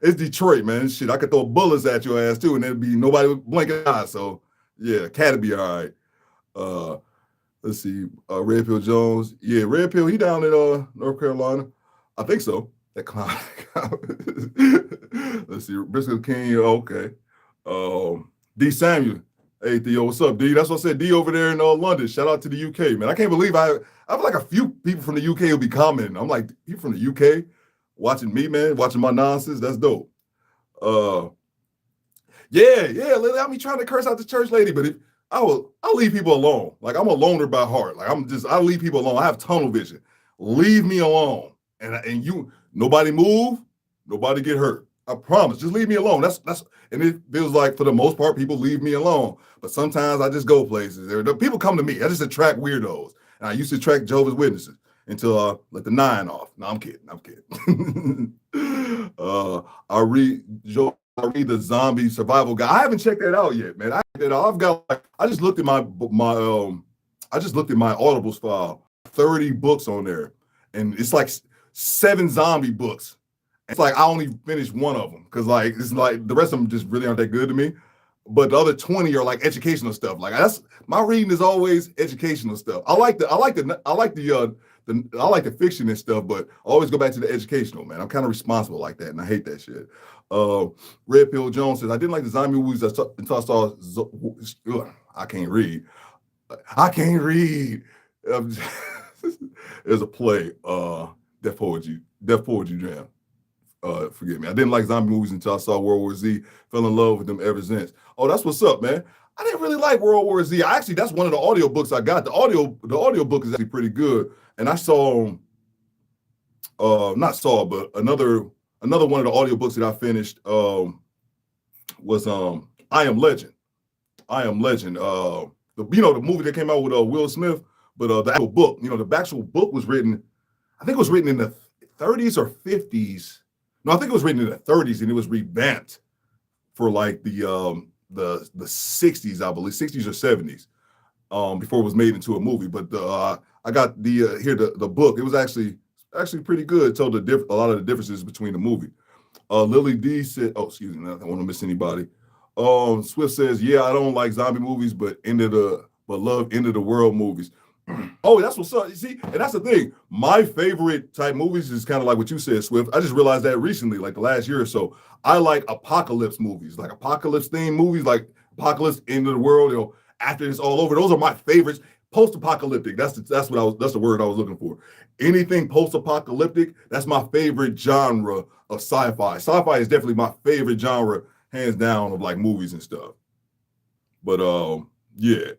It's Detroit, man. Shit, I could throw bullets at your ass too, and there'd be nobody would blink an eye. So yeah, cat'd be all right. Let's see, Red Pill Jones. Yeah, Red Pill, he down in North Carolina. I think so. That clown. Let's see, Briscoe King, okay. D Samuel. Hey Theo, what's up, D? That's what I said, D over there in London. Shout out to the UK, man. I can't believe I have like a few people from the UK who be commenting. I'm like, people from the UK watching me, man, watching my nonsense. That's dope. Yeah, I be trying to curse out the church lady, but I'll leave people alone. Like I'm a loner by heart. Like I leave people alone. I have tunnel vision. Leave me alone. And you, nobody move, nobody get hurt. I promise. Just leave me alone. That's and it feels like for the most part, people leave me alone. But sometimes I just go places. People come to me. I just attract weirdos. And I used to attract Jehovah's Witnesses until I let the 9 off. No, I'm kidding. I read the zombie survival guide. I haven't checked that I just looked at my Audibles file, 30 books on there. And it's like 7 zombie books. It's like I only finished one of them because like it's like the rest of them just really aren't that good to me. But the other 20 are like educational stuff. Like that's my reading is always educational stuff. I like the fiction and stuff, but I always go back to the educational, man. I'm kind of responsible like that, and I hate that shit. Red Pill Jones says, I didn't like the zombie movies until I saw I can't read. There's a play, Death Poetry Jam. Forgive me. I didn't like zombie movies until I saw World War Z. Fell in love with them ever since. Oh, that's what's up, man. I didn't really like World War Z. That's one of the audio books I got. The audio book is actually pretty good. And I saw, but another one of the audio books that I finished was I Am Legend. I Am Legend. The movie that came out with Will Smith, but the actual book, the actual book was written, I think it was written in the 30s or 50s. No, I think it was written in the 30s and it was revamped for like the 60s, I believe, 60s or 70s, before it was made into a movie. But I got the book. It was actually pretty good. It told a lot of the differences between the movie. Lily D said, oh, excuse me, I don't want to miss anybody. Swift says, yeah, I don't like zombie movies, but love end of the world movies. Oh, that's what's up. You see, and that's the thing. My favorite type movies is kind of like what you said, Swift. I just realized that recently, like the last year or so. I like apocalypse movies, like apocalypse themed movies, like apocalypse, end of the world. After it's all over. Those are my favorites. Post-apocalyptic. That's the word I was looking for. Anything post-apocalyptic. That's my favorite genre of sci-fi. Sci-fi is definitely my favorite genre, hands down, of like movies and stuff. But yeah.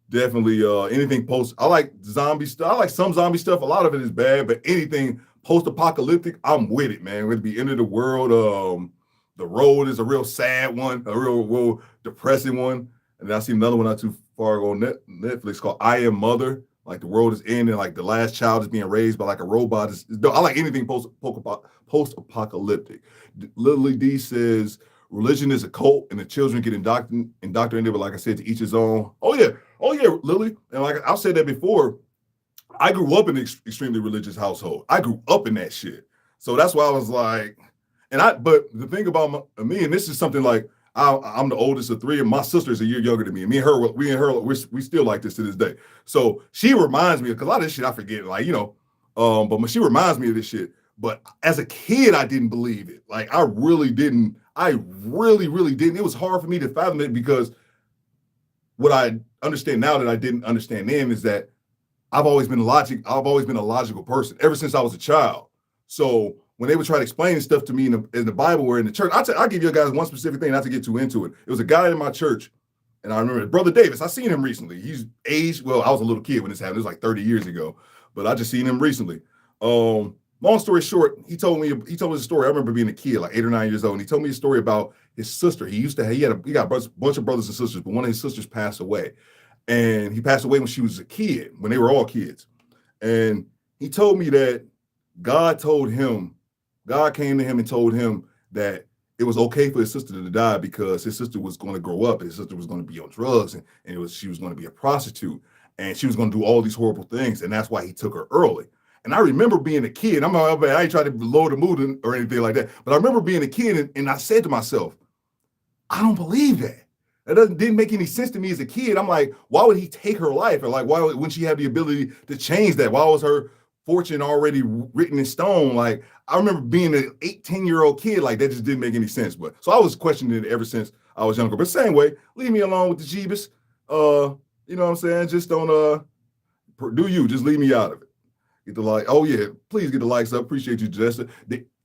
Definitely anything I like zombie stuff. I like some zombie stuff. A lot of it is bad, but anything post-apocalyptic, I'm with it, man. It'd be end of the world. The Road is a real sad one, a real depressing one. And then I see another one not too far ago on Netflix called I Am Mother. Like the world is ending, like the last child is being raised by like a robot. I like anything post-apocalyptic. Lily D says, religion is a cult and the children get indoctrinated, but like I said, to each his own. Oh yeah, Lily. And like I've said that before, I grew up in an extremely religious household. I grew up in that shit. So that's why I was like, but the thing about me, and this is something like, I'm the oldest of 3, and my sister's a year younger than me. And we still like this to this day. So she reminds me, because a lot of this shit I forget, like, but she reminds me of this shit. But as a kid, I didn't believe it. Like, I really didn't. I really, really didn't. It was hard for me to fathom it because what I understand now that I didn't understand then is that I've always been a logical person ever since I was a child. So when they would try to explain stuff to me in the Bible or in the church, I'll give you guys one specific thing, not to get too into it. It was a guy in my church, and I remember Brother Davis. I seen him recently. He's aged, well, I was a little kid when this happened. It was like 30 years ago, but I just seen him recently. Long story short, he told me a story. I remember being a kid, like 8 or 9 years old, and he told me a story about his sister. He got a bunch of brothers and sisters, but one of his sisters passed away. And he passed away when she was a kid, when they were all kids. And he told me that God came to him and told him that it was okay for his sister to die because his sister was going to grow up, and his sister was going to be on drugs, and she was going to be a prostitute, and she was going to do all these horrible things, and that's why he took her early. And I remember being a kid. I ain't trying to lower the mood or anything like that. But I remember being a kid, and I said to myself, I don't believe that. Didn't make any sense to me as a kid. I'm like, why would he take her life? Or like, why wouldn't she have the ability to change that? Why was her fortune already written in stone? Like, I remember being an 18-year-old kid, like that just didn't make any sense. But so I was questioning it ever since I was younger. But same way, leave me alone with the Jeebus. You know what I'm saying? Just don't do you. Just leave me out of it. Get the like. Oh yeah, please get the likes up. Appreciate you, Jessica.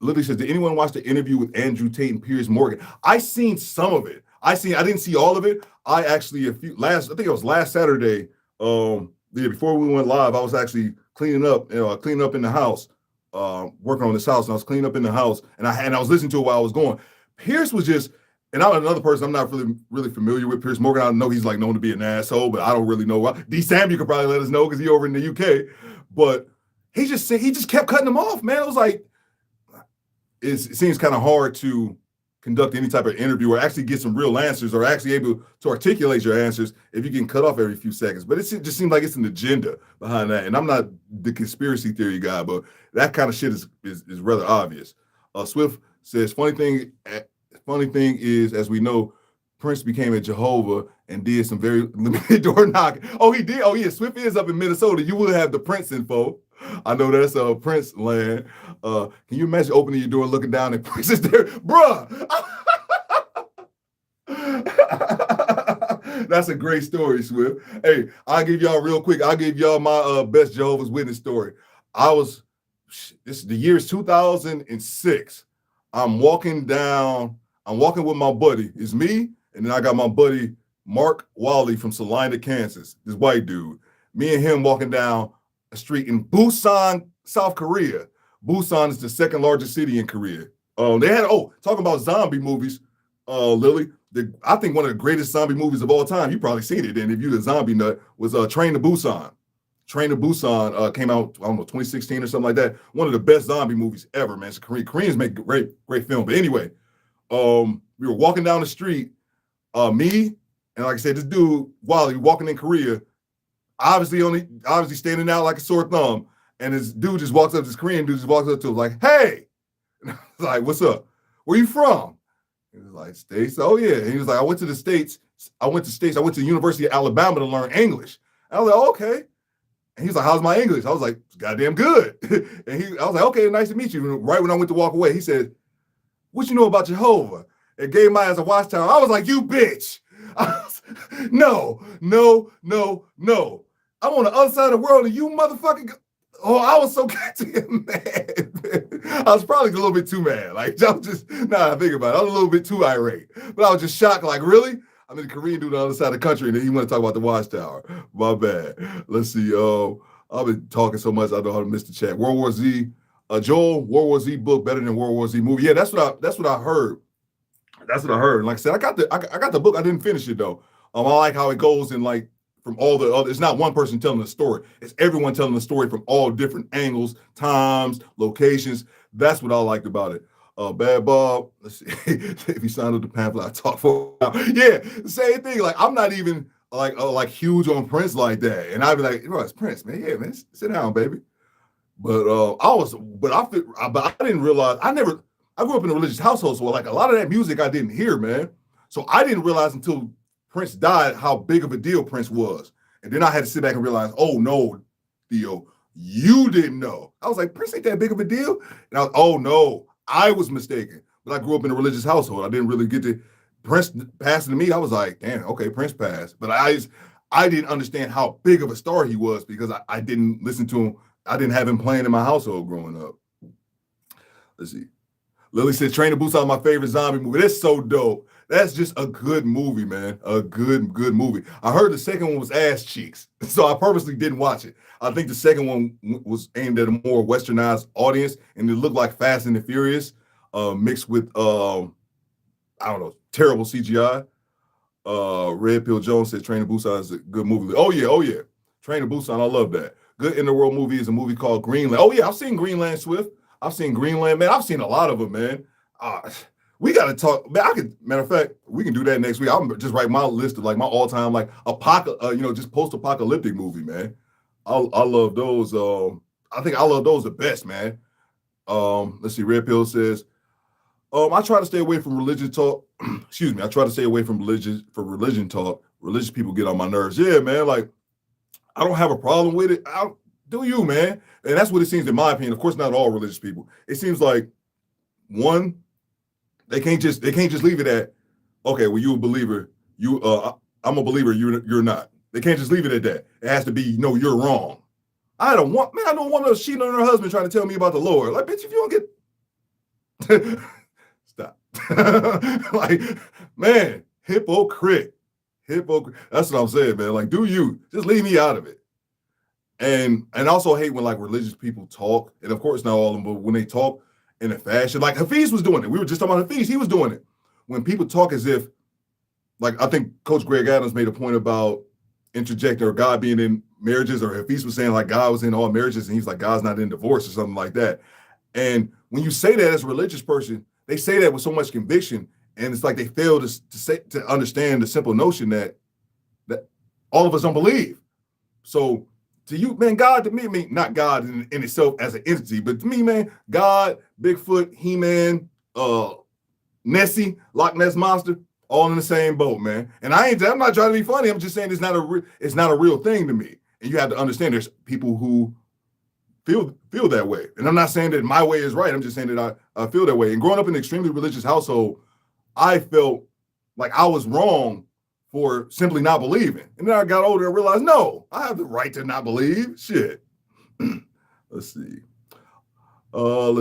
Lily says, did anyone watch the interview with Andrew Tate and Piers Morgan? I seen some of it. I didn't see all of it. I actually I think it was last Saturday. Before we went live, I was actually cleaning up in the house, working on this house, and I was cleaning up in the house, and I was listening to it while I was going. Pierce was just, and I'm another person I'm not really familiar with. Piers Morgan, I know he's like known to be an asshole, but I don't really know why. D. Sam, you could probably let us know because he's over in the UK. But he just kept cutting them off, man. It was like, it seems kind of hard to conduct any type of interview or actually get some real answers or actually able to articulate your answers if you get cut off every few seconds. But it just seems like it's an agenda behind that. And I'm not the conspiracy theory guy, but that kind of shit is rather obvious. Swift says, funny thing is, as we know, Prince became a Jehovah and did some very limited door knocking. Oh, he did? Oh, yeah, Swift is up in Minnesota. You will have the Prince info. I know that's Prince land. Can you imagine opening your door and looking down and Prince is there? Bruh! That's a great story, Swift. Hey, I'll give y'all real quick. I'll give y'all my best Jehovah's Witness story. The year is 2006. I'm walking with my buddy. It's me, and then I got my buddy Mark Wally from Salina, Kansas. This white dude. Me and him walking down a street in Busan, South Korea. Busan is the second largest city in Korea. Talking about zombie movies, Lily. I think one of the greatest zombie movies of all time. You probably seen it, and if you're a zombie nut, was Train to Busan. Train to Busan came out, 2016 or something like that. One of the best zombie movies ever, man. So Koreans make great film. But anyway, we were walking down the street, me and like I said, this dude Wally walking in Korea. Obviously standing out like a sore thumb. And this dude just walks up, this Korean dude just walks up to him like, hey. And I was like, what's up? Where you from? He was like, States. Oh, yeah. And he was like, I went to the States. I went to the University of Alabama to learn English. And I was like, okay. And he was like, how's my English? I was like, goddamn good. And I was like, okay, nice to meet you. And right when I went to walk away, he said, what you know about Jehovah? And gave my ass a watchtower. I was like, you bitch. No. I'm on the other side of the world and you motherfucking. Oh, I was so goddamn mad. I was probably a little bit too mad. Like, I was just, now I think about it, I was a little bit too irate. But I was just shocked, like, really? I'm in the Korean dude on the other side of the country and then you want to talk about the watchtower. My bad. Let's see. I've been talking so much, I know how to miss the chat. World War Z. Joel, World War Z book better than World War Z movie. Yeah, that's what I heard. That's what I heard. Like I said, I got the book. I didn't finish it though. I like how it goes in like from all the other. It's not one person telling the story. It's everyone telling the story from all different angles, times, locations. That's what I liked about it. Bad Bob. Let's see if he signed up the pamphlet I talked for. Yeah, same thing. Like I'm not even like huge on Prince like that, and I'd be like, "Bro, it's Prince, man. Yeah, man, sit down, baby." But I didn't realize. I grew up in a religious household, so like a lot of that music I didn't hear, man. So I didn't realize until Prince died how big of a deal Prince was. And then I had to sit back and realize, oh no, Theo, you didn't know. I was like, Prince ain't that big of a deal. And oh no, I was mistaken. But I grew up in a religious household. I didn't really get to Prince passing to me. I was like, damn, okay, Prince passed. But I didn't understand how big of a star he was because I didn't listen to him. I didn't have him playing in my household growing up. Let's see. Lily said, Train to Busan is my favorite zombie movie. That's so dope. That's just a good movie, man. A good movie. I heard the second one was ass cheeks, so I purposely didn't watch it. I think the second one was aimed at a more westernized audience, and it looked like Fast and the Furious mixed with, I don't know, terrible CGI. Red Pill Jones said Train to Busan is a good movie. Oh, yeah. Train to Busan, I love that. Good in the World movie is a movie called Greenland. Oh, yeah, I've seen Greenland, Swift. I've seen Greenland, man. I've seen a lot of them, man. We got to talk, man. Matter of fact, we can do that next week. I'll just write my list of like my all-time like just post-apocalyptic movie, man. I love those. I think I love those the best, man. Let's see. Red Pill says, I try to stay away from religion talk. Excuse me. I try to stay away from religion talk. Religious people get on my nerves. Yeah, man. Like, I don't have a problem with it. Do you, man? And that's what it seems, in my opinion. Of course, not all religious people. It seems like one, they can't just leave it at, okay, well, you a believer. I'm a believer. You're not. They can't just leave it at that. It has to be, no, you're wrong. I don't want her cheating on her husband trying to tell me about the Lord. Like, bitch, if you don't get stop. Like, man, hypocrite. That's what I'm saying, man. Like, do you just leave me out of it? And also hate when like religious people talk, and of course not all of them, but when they talk in a fashion, like Hafiz was doing it. We were just talking about Hafiz, he was doing it. When people talk as if, like, I think Coach Greg Adams made a point about interjecting or God being in marriages, or Hafiz was saying like God was in all marriages and he's like God's not in divorce or something like that. And when you say that as a religious person, they say that with so much conviction, and it's like they fail to understand the simple notion that all of us don't believe. So to you, man, God, to me, not God in itself as an entity, but to me, man, God, Bigfoot, He-Man, Nessie, Loch Ness Monster, all in the same boat, man. And I'm not trying to be funny. I'm just saying it's not a real thing to me. And you have to understand there's people who feel that way. And I'm not saying that my way is right. I'm just saying that I feel that way. And growing up in an extremely religious household, I felt like I was wrong for simply not believing. And then I got older and realized, no, I have the right to not believe. Shit. Let's see. Try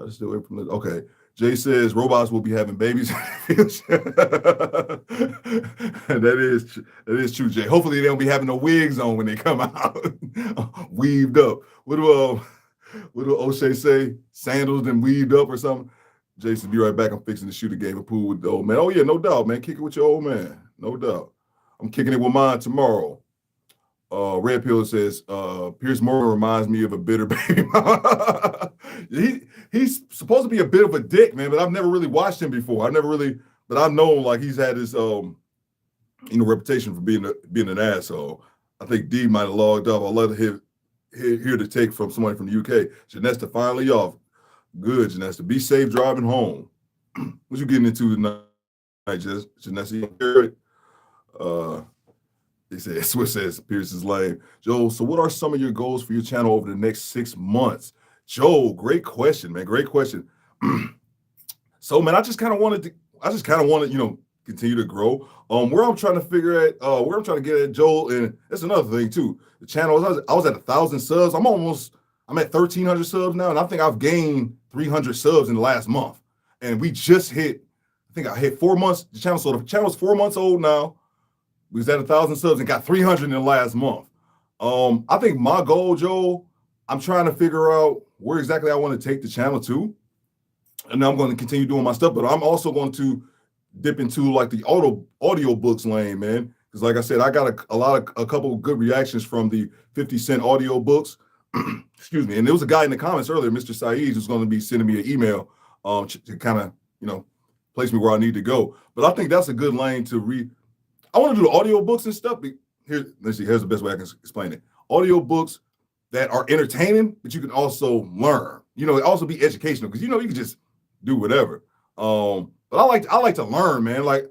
to stay away from this. Okay. Jay says robots will be having babies. That is true, Jay. Hopefully they don't be having no wigs on when they come out, weaved up. What do O'Shea say? Sandals and weaved up or something? Jason, be right back. I'm fixing to shoot a game of pool with the old man. Oh yeah, no doubt, man. Kick it with your old man, no doubt. I'm kicking it with mine tomorrow. Red Pill says, Pierce Morgan reminds me of a bitter baby. He's supposed to be a bit of a dick, man, but I've never really watched him before. But I know like he's had this reputation for being an asshole. I think D might have logged up. I'd love to hear the take from somebody from the UK. Janessa finally off. Good, Janessa. Be safe driving home. What you getting into tonight, Janessa? They said, Swiss says Pierce is lame. Joe, so what are some of your goals for your channel over the next 6 months? Joe, great question, man. Great question. So, man, I just kind of wanted to, continue to grow. Where I'm trying to get at, Joel, and that's another thing too. The channel, I was at 1,000 subs. I'm at 1,300 subs now, and I think I've gained 300 subs in the last month. And we just hit, I think I hit 4 months. The channel's 4 months old now. We was at 1,000 subs and got 300 in the last month. I think my goal, Joel, I'm trying to figure out where exactly I want to take the channel to. And I'm going to continue doing my stuff, but I'm also going to dip into like the audio books lane, man. Because like I said, I got a couple of good reactions from the 50 Cent audio books. Excuse me. And there was a guy in the comments earlier, Mr. Saeed, who's going to be sending me an email to kind of, place me where I need to go. But I think that's a good lane to read. I want to do the audio books and stuff. Here's the best way I can explain it. Audio books that are entertaining, but you can also learn. Also be educational because you can just do whatever. But I like to learn, man. Like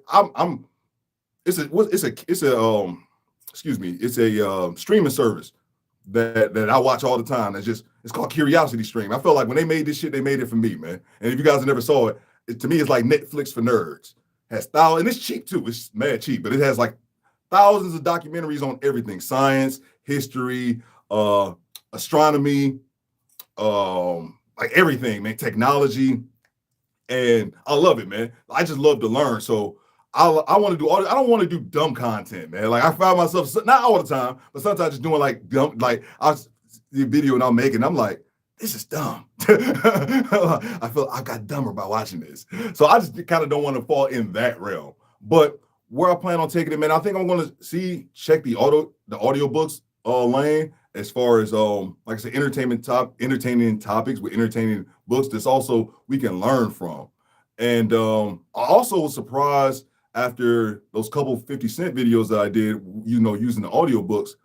it's a streaming service that I watch all the time. It's called Curiosity Stream. I felt like when they made this shit, they made it for me, man. And if you guys never saw it, to me it's like Netflix for nerds. Has thousands, and it's cheap too. It's mad cheap, but it has like thousands of documentaries on everything: science, history, astronomy, like everything, man. Technology, and I love it, man. I just love to learn. So I want to do audio. I don't want to do dumb content, man. Like I find myself not all the time, but sometimes just doing like dumb. Like I the video and I'm making, I'm like, this is dumb. I feel I got dumber by watching this. So I just kind of don't want to fall in that realm. But where I plan on taking it, man, I think I'm going to check the audio books lane as far as like I said, entertaining topics with entertaining books that's also we can learn from. And I also was surprised after those couple 50 Cent videos that I did, using the audio books,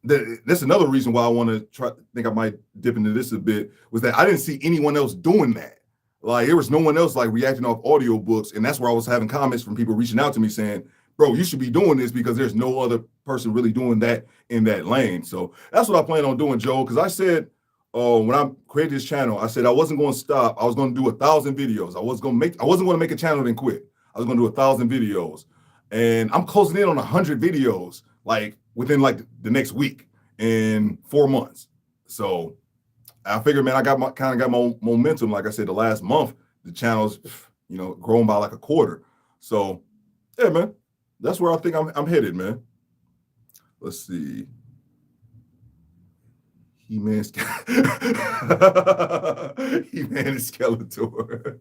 that's another reason why I want to think I might dip into this a bit, was that I didn't see anyone else doing that. Like there was no one else like reacting off audiobooks. And that's where I was having comments from people reaching out to me saying, bro, you should be doing this because there's no other person really doing that in that lane. So that's what I plan on doing, Joe. Because I said when I created this channel, I said I wasn't going to stop. I was going to do 1,000 videos. I wasn't going to make a channel and quit. I was going to do 1,000 videos. And I'm closing in on 100 videos like within like the next week in 4 months. So I figured, man, I got my momentum. Like I said, the last month, the channel's, grown by like a quarter. So yeah, man, that's where I think I'm headed, man. Let's see. He-Man is Skeletor.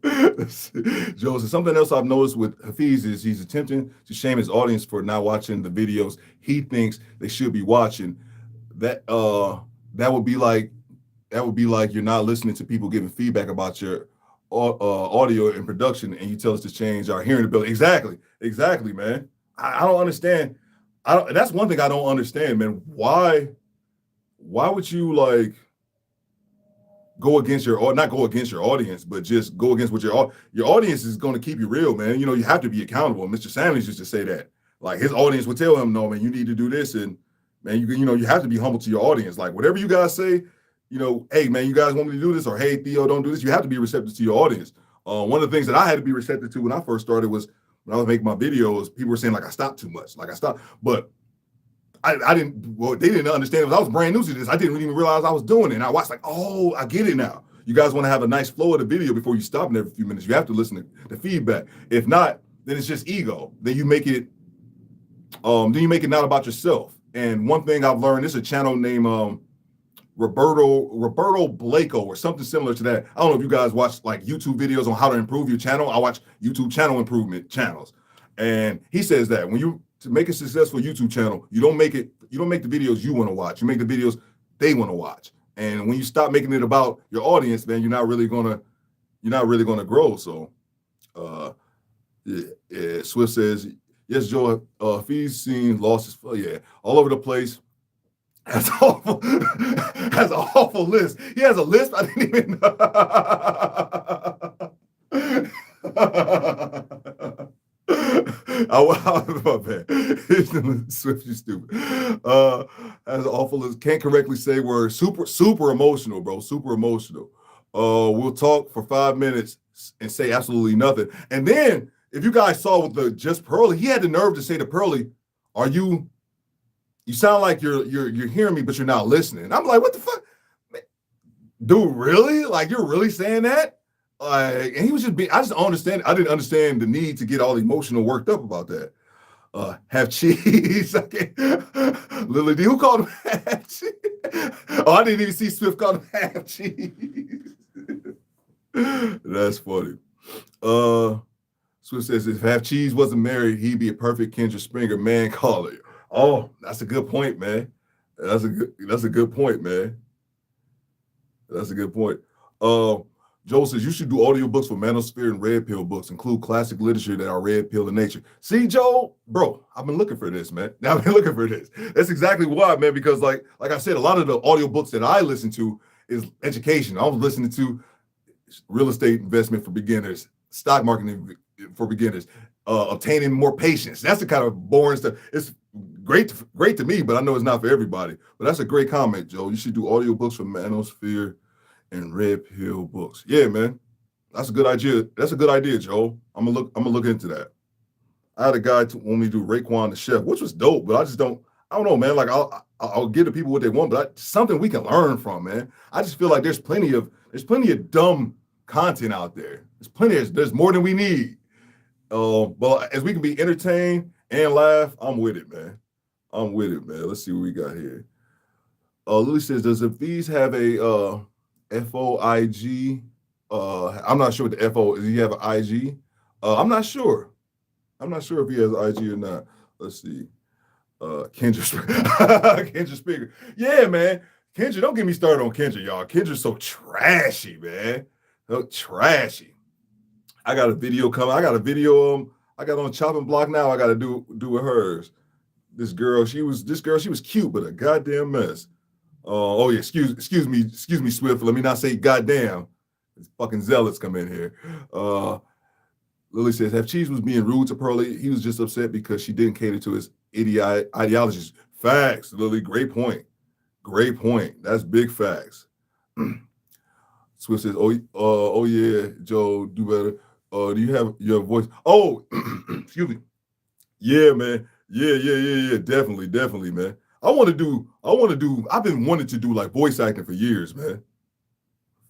Joe says, something else I've noticed with Hafeez is he's attempting to shame his audience for not watching the videos he thinks they should be watching. That would be like you're not listening to people giving feedback about your audio and production, and you tell us to change our hearing ability. Exactly, man. I don't understand. That's one thing I don't understand, man. Why would you like go against not go against your audience, but just go against what your audience is going to keep you real, man. You have to be accountable. Mr. Sanders used to say that. Like his audience would tell him, no, man, you need to do this, and man, you have to be humble to your audience. Like whatever you guys say, hey, man, you guys want me to do this, or hey, Theo, don't do this. You have to be receptive to your audience. One of the things that I had to be receptive to when I first started was when I was making my videos, people were saying like I stopped too much, but they didn't understand. I was brand new to this. I didn't even realize I was doing it. And I watched like, oh, I get it now. You guys want to have a nice flow of the video before you stop in every few minutes. You have to listen to the feedback. If not, then it's just ego. Then you make it not about yourself. And one thing I've learned, this is a channel named Roberto Blako or something similar to that. I don't know if you guys watch like YouTube videos on how to improve your channel. I watch YouTube channel improvement channels. And he says that to make a successful YouTube channel, you don't make the videos you want to watch. You make the videos they want to watch. And when you stop making it about your audience, man, you're not really gonna grow. So yeah. Swift says, yes, Joe, Hafeez seen losses, yeah, all over the place. Has an awful list. He has a list I didn't even know. My bad. Swift, you stupid. Has an awful list. Can't correctly say words. Super emotional, bro. Super emotional. We'll talk for 5 minutes and say absolutely nothing. And then, if you guys saw with the Just Pearly, he had the nerve to say to Pearly, you sound like you're hearing me, but you're not listening. I'm like, what the fuck? Dude, really? Like, you're really saying that? And he was just being, I didn't understand the need to get all emotional worked up about that. Have cheese. Lily D, who called him half cheese? Oh, I didn't even see Swift call him half cheese. That's funny. Swift says, if Half Cheese wasn't married, he'd be a perfect Kendra Springer man caller. Oh, that's a good point, man. That's a good point, man. That's a good point. Joe says, you should do audiobooks for Manosphere and Red Pill books, include classic literature that are red pill in nature. See, Joe, bro, I've been looking for this, man. I've been looking for this. That's exactly why, man, because like I said, a lot of the audiobooks that I listen to is education. I was listening to real estate investment for beginners, stock marketing for beginners, obtaining more patience. That's the kind of boring stuff. It's great to me, but I know it's not for everybody. But that's a great comment, Joe. You should do audiobooks for Manosphere and Red Pill books. Yeah, man. That's a good idea. That's a good idea, Joe. I'm gonna look into that. I had a guy want me to do Raekwon the Chef, which was dope, but I don't know, man. Like I'll give the people what they want, but something we can learn from, man. I just feel like there's plenty of dumb content out there. There's more than we need. But as we can be entertained and laugh, I'm with it, man. Let's see what we got here. Lily says, does Hafeez have a FOIG? I'm not sure what the FO is. Does he have an IG? I'm not sure. I'm not sure if he has IG or not. Let's see. Kendra Springer. Yeah, man. Kendra, don't get me started on Kendra, y'all. Kendra's so trashy, man. So trashy. I got a video coming. I got a video I got on chopping block now. I got to do with hers. this girl, she was cute, but a goddamn mess. Oh yeah, excuse me, Swift. Let me not say goddamn. It's fucking zealots come in here. Lily says, "If Cheese was being rude to Pearly, he was just upset because she didn't cater to his ideologies." Facts, Lily. Great point. Great point. That's big facts. Swift says, "Oh yeah, Joe, do better. Do you have your voice? Oh, excuse me. Yeah, man. Yeah. Definitely, man. I want to do. I've been wanting to do like voice acting for years, man.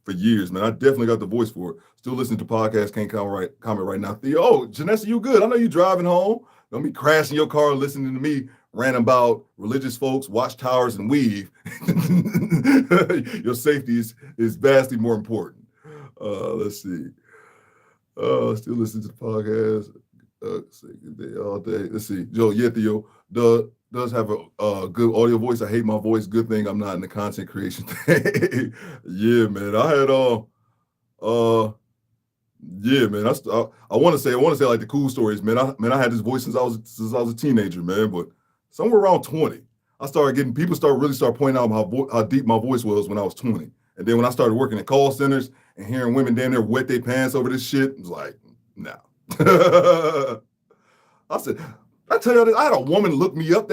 For years, man. I definitely got the voice for it. Still listening to podcasts. Can't comment right now. Theo, oh, Janessa, you good? I know you driving home. Don't be crashing your car listening to me rant about religious folks, watchtowers, and weave. Your safety is vastly more important. Let's see. Still listening to the podcast. All day. Let's see. Joe, yeah, Theo does have a good audio voice. I hate my voice. Good thing I'm not in the content creation thing. Yeah, man. I had yeah, man. I want to say like the cool stories, man. I had this voice since I was a teenager, man. But somewhere around 20, I started getting people really start pointing out how deep my voice was when I was 20. And then when I started working at call centers and hearing women down there wet their pants over this shit, it was like, no. I said, I tell you this, I had a woman look me up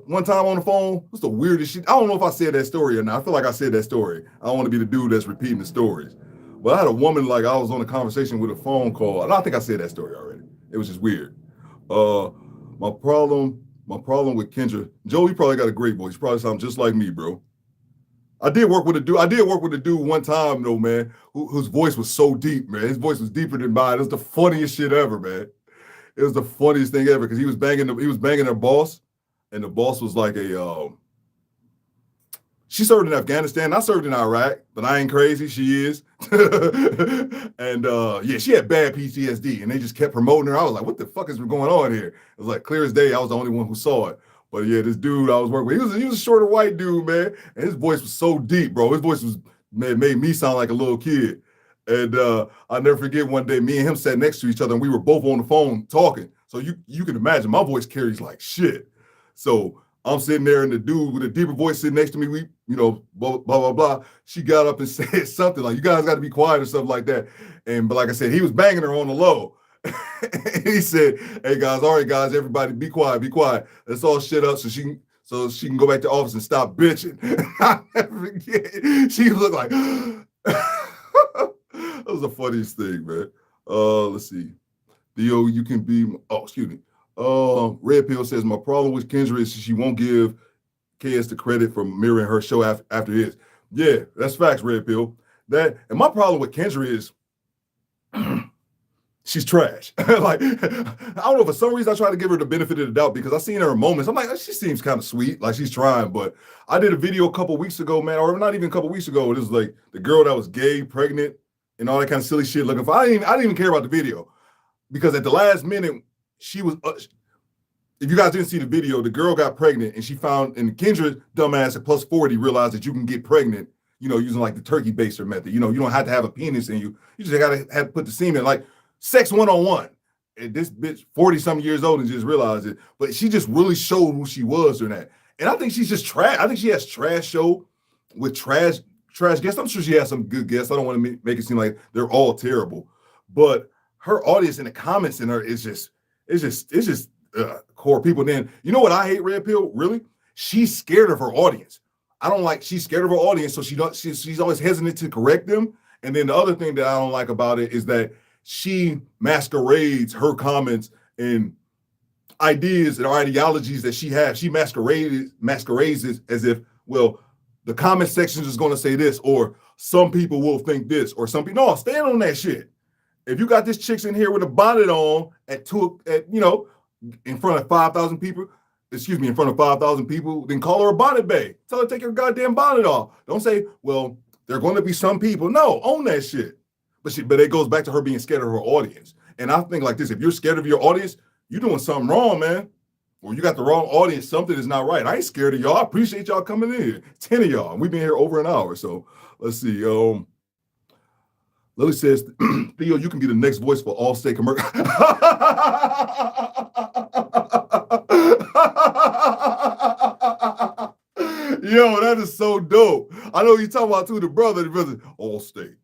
one time on the phone. What's the weirdest shit? I don't know if I said that story or not. I feel like I said that story. I don't want to be the dude that's repeating the stories. But I had a woman, like I was on a conversation with a phone call. And I think I said that story already. It was just weird. My problem with Kendra, Joe, he probably got a great voice. He probably sounds just like me, bro. I did work with a dude one time though, man, whose voice was so deep, man. His voice was deeper than mine. It was the funniest shit ever, man. It was the funniest thing ever because he was banging their boss, and the boss was like she served in Afghanistan. I served in Iraq, but I ain't crazy. She is. And yeah, she had bad PTSD, and they just kept promoting her. I was like, what the fuck is going on here? It was like clear as day. I was the only one who saw it. But yeah, this dude I was working with, he was a shorter white dude, man. And his voice was so deep, bro. His voice made me sound like a little kid. And I'll never forget one day, me and him sat next to each other and we were both on the phone talking. So you can imagine my voice carries like shit. So I'm sitting there and the dude with a deeper voice sitting next to me, we, blah, blah, blah. She got up and said something like, you guys got to be quiet or something like that. But like I said, he was banging her on the low. He said, hey guys, all right guys, everybody be quiet. Let's all shut up so she can go back to the office and stop bitching. I'll never forget. She looked like that was the funniest thing, man. Let's see. Theo, you can be excuse me. Red Pill says my problem with Kendra is she won't give KS the credit for mirroring her show after his. Yeah, that's facts, Red Pill. And my problem with Kendra is she's trash. Like, I don't know, for some reason I try to give her the benefit of the doubt because I seen her in moments. I'm like, she seems kind of sweet, like she's trying. But I did a video a couple weeks ago, man, or not even a couple weeks ago. It was like the girl that was gay, pregnant, and all that kind of silly shit looking for. I didn't even care about the video because at the last minute she was. If you guys didn't see the video, the girl got pregnant and she found, and Kendra, dumbass at plus 40, realized that you can get pregnant, using like the turkey baster method. You don't have to have a penis in you. You just got to have put the semen like. Sex one-on-one. And this bitch, 40-something years old, and just realized it. But she just really showed who she was during that. And I think she's just trash. I think she has trash show with trash guests. I'm sure she has some good guests. I don't want to make it seem like they're all terrible. But her audience in the comments in her is just core people. Then, you know what I hate, Red Pill? Really? She's scared of her audience. She's scared of her audience, so she's always hesitant to correct them. And then the other thing that I don't like about it is that she masquerades her comments and ideas and ideologies that she has. She masquerades it as if, well, the comment section is going to say this, or some people will think this, or some people. No, stand on that shit. If you got this chicks in here with a bonnet on in front of 5,000 people, in front of 5,000 people, then call her a bonnet bae. Tell her to take her goddamn bonnet off. Don't say, well, there are going to be some people. No, own that shit. But it goes back to her being scared of her audience. And I think like this, if you're scared of your audience, you're doing something wrong, man. Or you got the wrong audience, something is not right. I ain't scared of y'all. I appreciate y'all coming in here. 10 of y'all. We've been here over an hour. So let's see. Lily says, Theo, you can be the next voice for Allstate commercial. Yo, that is so dope. I know you talking about too, the brother, Allstate.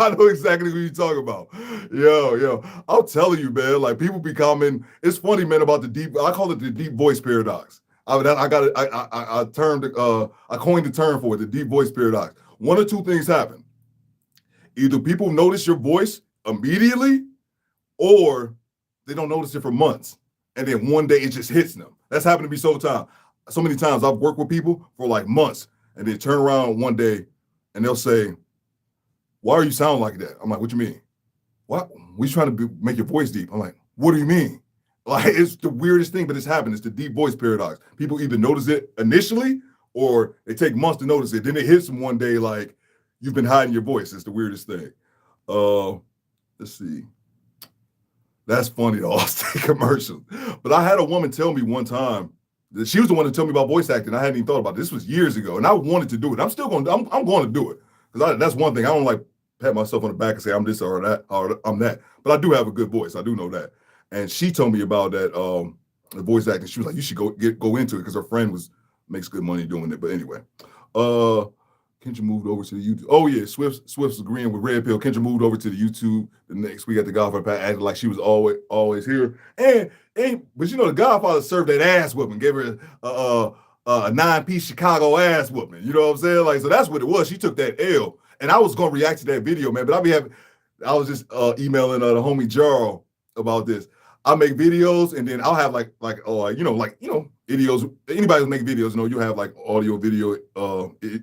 I know exactly who you talking about. Yo, I'm telling you, man, like people be commenting. It's funny, man, about the deep, I call it the deep voice paradox. I got it. I coined the term for it, the deep voice paradox. One or two things happen. Either people notice your voice immediately, or they don't notice it for months, and then one day it just hits them. That's happened to me so many times. I've worked with people for like months, and they turn around one day, and they'll say, "Why are you sounding like that?" I'm like, "What you mean? What? We trying to make your voice deep?" I'm like, "What do you mean?" Like, it's the weirdest thing, but it's happened. It's the deep voice paradox. People either notice it initially, or they take months to notice it. Then it hits them one day, like you've been hiding your voice. It's the weirdest thing. Let's see. That's funny, the Allstate commercial. But I had a woman tell me one time that she was the one to tell me about voice acting. I hadn't even thought about it. This was years ago, and I wanted to do it. I'm still going. I'm going to do it because that's one thing. I don't like pat myself on the back and say I'm this or that or I'm that. But I do have a good voice. I do know that. And she told me about that the voice acting. She was like, you should go into it because her friend makes good money doing it. But anyway, Kendra moved over to the YouTube. Oh yeah, Swift's agreeing with Red Pill. Kendra moved over to the YouTube the next week at the Godfather Pat, acted like she was always here. But you know, the Godfather served that ass whooping, gave her a 9-piece Chicago ass whooping. You know what I'm saying? Like, so that's what it was. She took that L, and I was gonna react to that video, man. But I was just emailing the homie Jarl about this. I make videos, and then I'll have like videos. Anybody who's making videos, you have like audio, video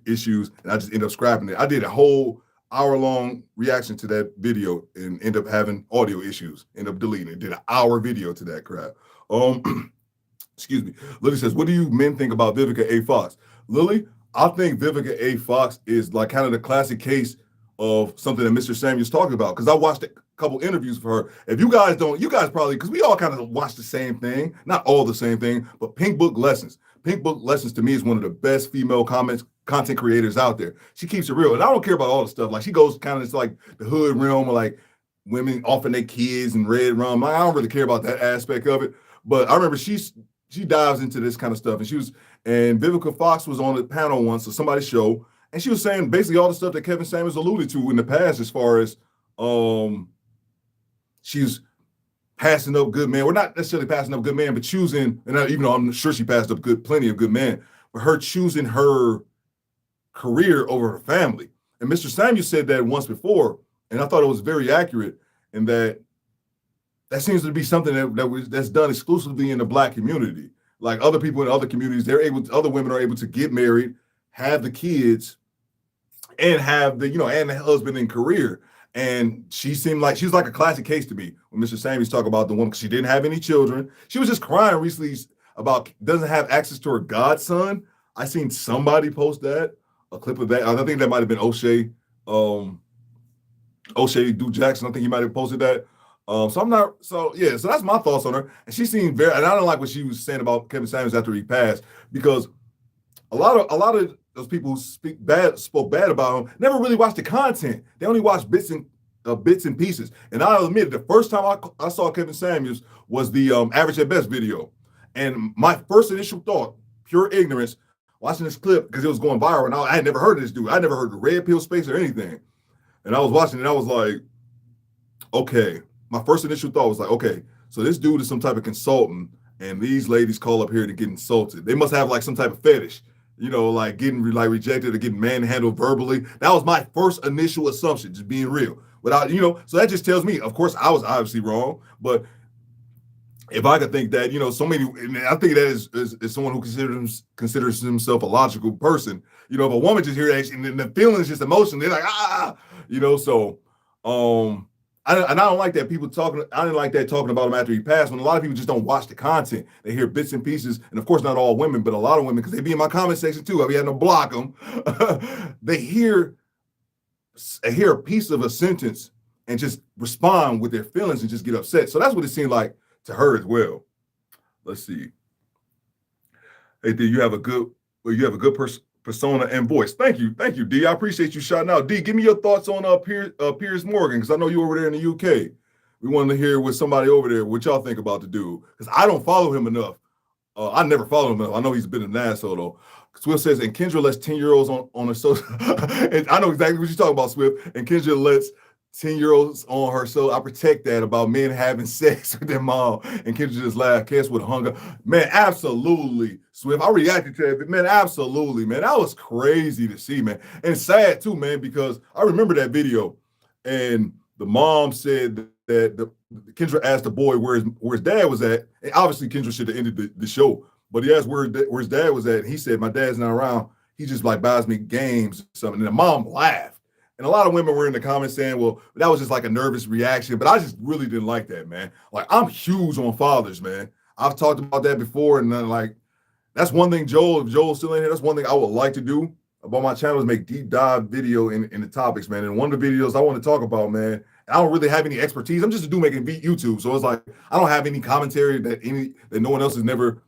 issues, and I just end up scrapping it. I did a whole hour-long reaction to that video and end up having audio issues. End up deleting it. Did an hour video to that crap. Excuse me. Lily says, what do you men think about Vivica A. Fox? Lily, I think Vivica A. Fox is like kind of the classic case of something that Mr. Samuels talking about, because I watched a couple interviews for her. If you guys probably, because we all kind of watch the same thing, not all the same thing, but Pink Book Lessons. Pink Book Lessons to me is one of the best female content creators out there. She keeps it real, and I don't care about all the stuff. Like, she goes kind of into like the hood realm of like women offering their kids and red rum. I don't really care about that aspect of it, but I remember she dives into this kind of stuff, and Vivica Fox was on a panel once of somebody's show, and she was saying basically all the stuff that Kevin Samuels alluded to in the past, as far as she's passing up good men. We're not necessarily passing up good men, but choosing, and even though I'm sure she passed up plenty of good men, but her choosing her career over her family. And Mr. Samuels said that once before, and I thought it was very accurate, in that seems to be something that's done exclusively in the Black community. Like, other people in other communities, other women are able to get married, have the kids, and have the husband and career. And she seemed like, she was like a classic case to me when Mr. Samuels talked about the woman, because she didn't have any children. She was just crying recently about doesn't have access to her godson. I seen somebody post that, a clip of that. I think that might have been O'Shea Duke Jackson. I think he might have posted that. So that's my thoughts on her. And she seemed and I don't like what she was saying about Kevin Samuels after he passed, because a lot of those people who spoke bad about him never really watched the content. They only watched bits and pieces. And I'll admit, the first time I saw Kevin Samuels was the Average at Best video. And my first initial thought, pure ignorance, watching this clip, because it was going viral, and I had never heard of this dude. I never heard of Red Pill Space or anything. And I was watching it, and I was like, okay. My first initial thought was like, okay, so this dude is some type of consultant, and these ladies call up here to get insulted. They must have like some type of fetish, like getting like rejected or getting manhandled verbally. That was my first initial assumption, just being real. Without, so that just tells me, of course, I was obviously wrong, but if I could think that, so many, and I think that is someone who considers himself a logical person. If a woman just hears that, and then the feeling is just emotion, they're like, so, I don't like that people talking. I didn't like that talking about him after he passed, when a lot of people just don't watch the content. They hear bits and pieces, and of course, not all women, but a lot of women, because they be in my comment section too. I be having to block them. They hear a piece of a sentence and just respond with their feelings and just get upset. So that's what it seemed like to her as well. Let's see. Hey, you have a good persona and voice. Thank you, D. I appreciate you shouting out. D, give me your thoughts on Piers Morgan, because I know you over there in the UK. We wanted to hear what somebody over there, what y'all think about the dude, because I don't follow him enough. I never follow him enough. I know he's been an asshole though. Swift says, and Kendra lets 10-year-olds on her social. And I know exactly what you're talking about, Swift. And Kendra lets 10-year-olds on her, so I protect that about men having sex with their mom. And Kendra just laughed. Cass with hunger. Man, absolutely, Swift. I reacted to that. Man, absolutely, man. That was crazy to see, man. And sad too, man, because I remember that video. And the mom said that Kendra asked the boy where his dad was at. And obviously, Kendra should have ended the show. But he asked where his dad was at. And he said, my dad's not around. He just like buys me games or something. And the mom laughed. And a lot of women were in the comments saying, well, that was just like a nervous reaction. But I just really didn't like that, man. Like, I'm huge on fathers, man. I've talked about that before. And then, like, that's one thing, Joel, if Joel's still in here, that's one thing I would like to do about my channel is make deep dive video in the topics, man. And one of the videos I want to talk about, man, I don't really have any expertise. I'm just a dude making YouTube. So it's like, I don't have any commentary that no one else has never,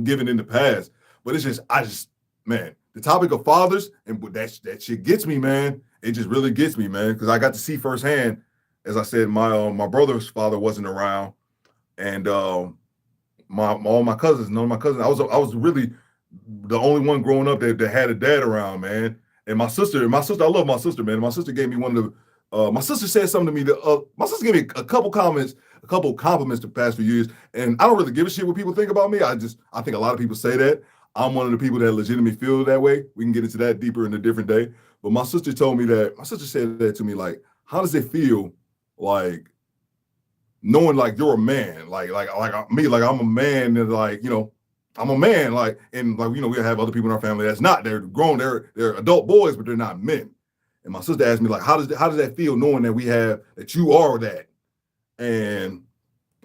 given in the past. But it's just, man, the topic of fathers, and that shit gets me, man. It just really gets me, man, because I got to see firsthand, as I said, my brother's father wasn't around, and all my cousins, none of my cousins, I was really the only one growing up that had a dad around, man. And my sister, I love my sister, man. My sister gave me one of the, my sister said something to me. My sister gave me a couple compliments the past few years, and I don't really give a shit what people think about me. I think a lot of people say that. I'm one of the people that legitimately feel that way. We can get into that deeper in a different day. But my sister told me that, my sister said that to me, like, how does it feel, like, knowing, like, you're a man, like me, like, I'm a man, and, like, I'm a man, like, and, like, we have other people in our family that's not, they're grown, they're adult boys, but they're not men. And my sister asked me, like, how does that feel knowing that you are that? And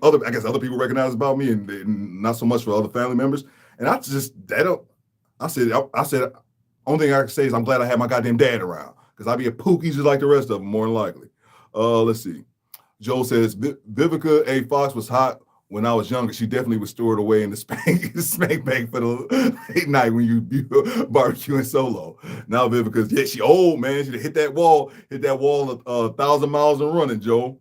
I guess other people recognize about me, and not so much for other family members. And I said, only thing I can say is I'm glad I had my goddamn dad around, because I'd be a pookie just like the rest of them, more than likely. Let's see. Joel says, Vivica A. Fox was hot when I was younger. She definitely was stored away in the spank bank for the late night when you barbecuing solo. Now Vivica's, yeah, she old, man. She hit that wall 1,000 miles and running, Joel.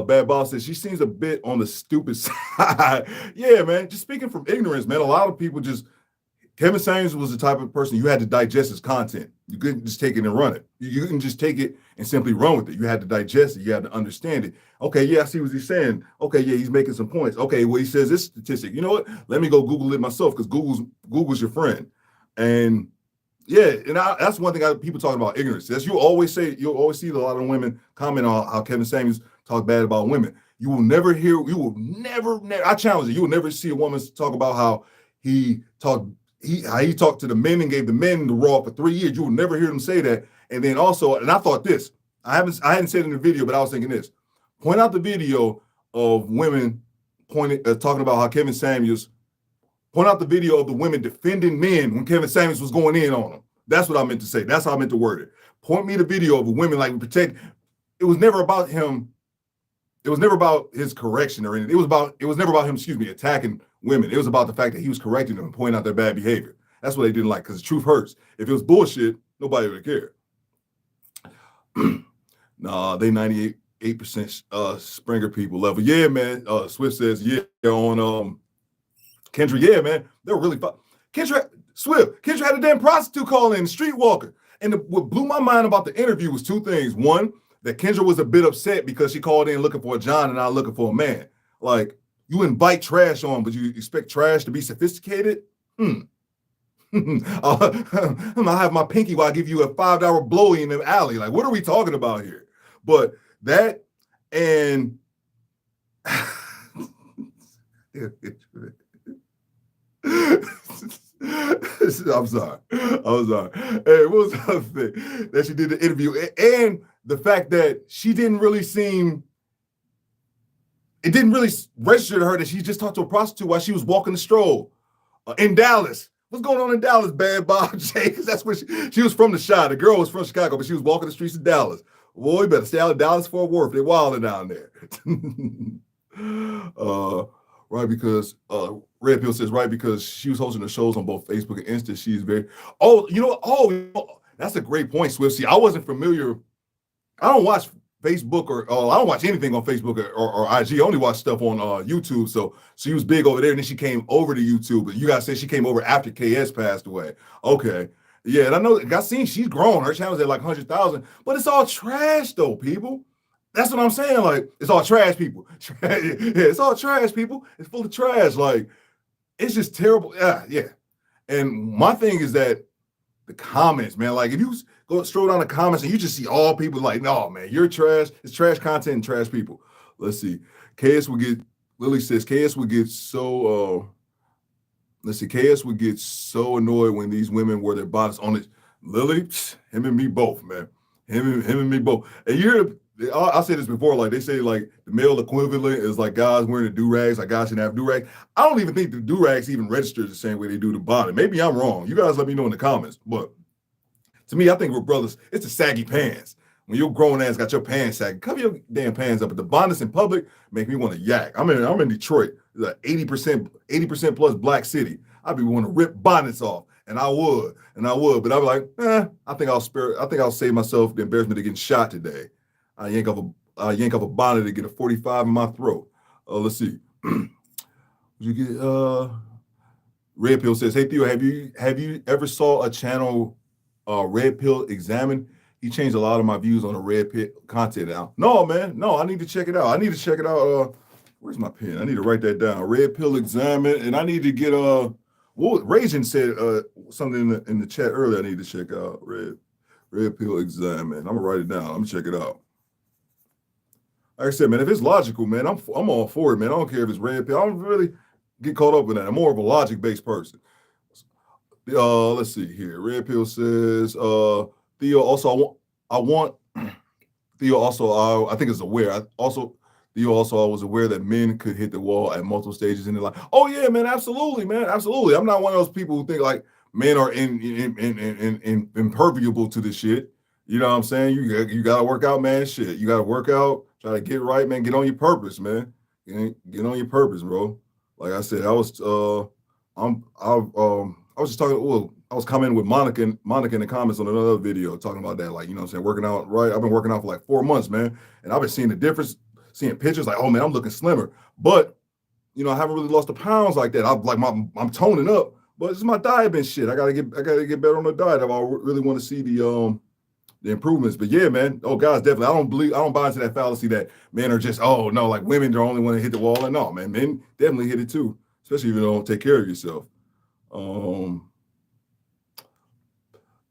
Bad Boss says, she seems a bit on the stupid side. Yeah, man, just speaking from ignorance, man. A lot of people Kevin Samuels was the type of person you had to digest his content. You couldn't just take it and run it. You couldn't just take it and simply run with it. You had to digest it. You had to understand it. Okay, yeah, I see what he's saying. Okay, yeah, he's making some points. Okay, well, he says this statistic. You know what? Let me go Google it myself, because Google's your friend. And yeah, and that's one thing people talk about ignorance. As you'll always see a lot of women comment on how Kevin Samuels talk bad about women. You will never, I challenge you. You will never see a woman talk about how he talked to the men and gave the men the raw for 3 years. You will never hear them say that. And then also, and I thought this, I hadn't said it in the video, but I was thinking this. Point out the video of women talking about how Kevin Samuels, point out the video of the women defending men when Kevin Samuels was going in on them. That's what I meant to say. That's how I meant to word it. Point me the video of the women like protect. It was never about him. It was never about his correction or anything. It was never about him, attacking women. It was about the fact that he was correcting them and pointing out their bad behavior. That's what they didn't like, because the truth hurts. If it was bullshit, nobody would care. Nah, they 98% Springer people level. Yeah, man. Swift says, yeah, on Kendra, yeah, man. They're really fun. Kendra had a damn prostitute call in, streetwalker. And what blew my mind about the interview was two things. One, that Kendra was a bit upset because she called in looking for a John and not looking for a man. Like, you invite trash on, but you expect trash to be sophisticated? I'll have my pinky while I give you a $5 blowy in the alley. Like, what are we talking about here? But that and I'm sorry. Hey, what was the other thing that she did the interview? And the fact that it didn't really register to her that she just talked to a prostitute while she was walking the stroll in Dallas. What's going on in Dallas, Bad Bob J? Because that's where she was from, the Chi. The girl was from Chicago, but she was walking the streets of Dallas. Boy, you better stay out of Dallas Fort Worth. They're wilding down there. right? Because Red Pill says right because she was hosting the shows on both Facebook and Insta. She's very that's a great point, Swift. See, I wasn't familiar. I don't watch Facebook or I don't watch anything on Facebook or IG. I only watch stuff on YouTube. So she was big over there, and then she came over to YouTube. But you guys said she came over after KS passed away. Okay. Yeah, and I know I seen she's grown. Her channel's at like 100,000, but it's all trash though, people. That's what I'm saying. Like, it's all trash people. Yeah, it's all trash people. It's full of trash. Like, it's just terrible. Yeah. And my thing is that the comments, man, like if you go stroll down the comments and you just see all people like, no, man, you're trash. It's trash content and trash people. Let's see. Lily says, KS would get so, KS would get so annoyed when these women wear their bodies on it. Lily, him and me both, man. Him and me both. And I said this before, like they say like the male equivalent is like guys wearing the do-rags, like guys should have do-rags. I don't even think the do-rags even register the same way they do the body. Maybe I'm wrong. You guys let me know in the comments. But to me, I think we're brothers. It's the saggy pants. When your grown ass got your pants sagging, cover your damn pants up. But the bonnets in public make me want to yak. I'm in Detroit, like 80% plus black city. I'd be wanting to rip bonnets off. And I would. But I'd be like, I think I'll save myself the embarrassment of getting shot today. I yank off a bonnet to get a 45 in my throat. Let's see. You get Red Pill says, "Hey Theo, have you ever saw a channel Red Pill Examine? He changed a lot of my views on the Red Pill content now." No, man. No, I need to check it out. Where's my pen? I need to write that down. Red Pill Examine, and I need to get Raging said something in the chat earlier. I need to check out Red Pill Examine. I'm gonna write it down. I'm gonna check it out. Like I said, man, if it's logical, man, I'm all for it, man. I don't care if it's red pill. I don't really get caught up in that. I'm more of a logic-based person. Let's see here. Red Pill says, Theo, also, I think is aware. Theo also, I was aware that men could hit the wall at multiple stages in their life. Oh, yeah, man, absolutely, man, absolutely. I'm not one of those people who think, like, men are impermeable to this shit. You know what I'm saying? You got to work out, man, shit. You got to work out. Try to get right, man. Get on your purpose, man. Get on your purpose, bro. Like I said, I was just talking. Well, I was commenting with Monica in the comments on another video talking about that. Like, you know what I'm saying, working out, right? I've been working out for like 4 months, man, and I've been seeing the difference, seeing pictures like, oh man, I'm looking slimmer. But you know, I haven't really lost the pounds like that. I'm toning up, but it's my diet been shit. I gotta get better on the diet if I really want to see the improvements. But yeah, man. Oh, guys, definitely. I don't buy into that fallacy that men are just, oh no, like women are only want to hit the wall. And no, man, men definitely hit it too, especially if you don't take care of yourself.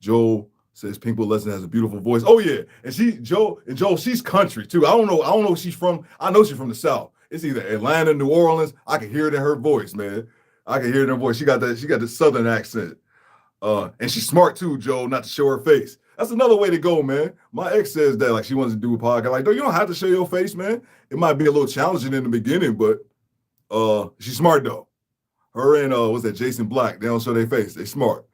Joel says Pinkwood Lesson has a beautiful voice. Oh yeah, and Joel, she's country too. I don't know where she's from. I know she's from the South. It's either Atlanta, New Orleans. I can hear it in her voice, man. I can hear it in her voice. She got the Southern accent. And she's smart too, Joel, not to show her face. That's another way to go, man. My ex says that, like, she wants to do a podcast. Like, you don't have to show your face, man. It might be a little challenging in the beginning, but she's smart though. Her and what's that, Jason Black, they don't show their face. They smart.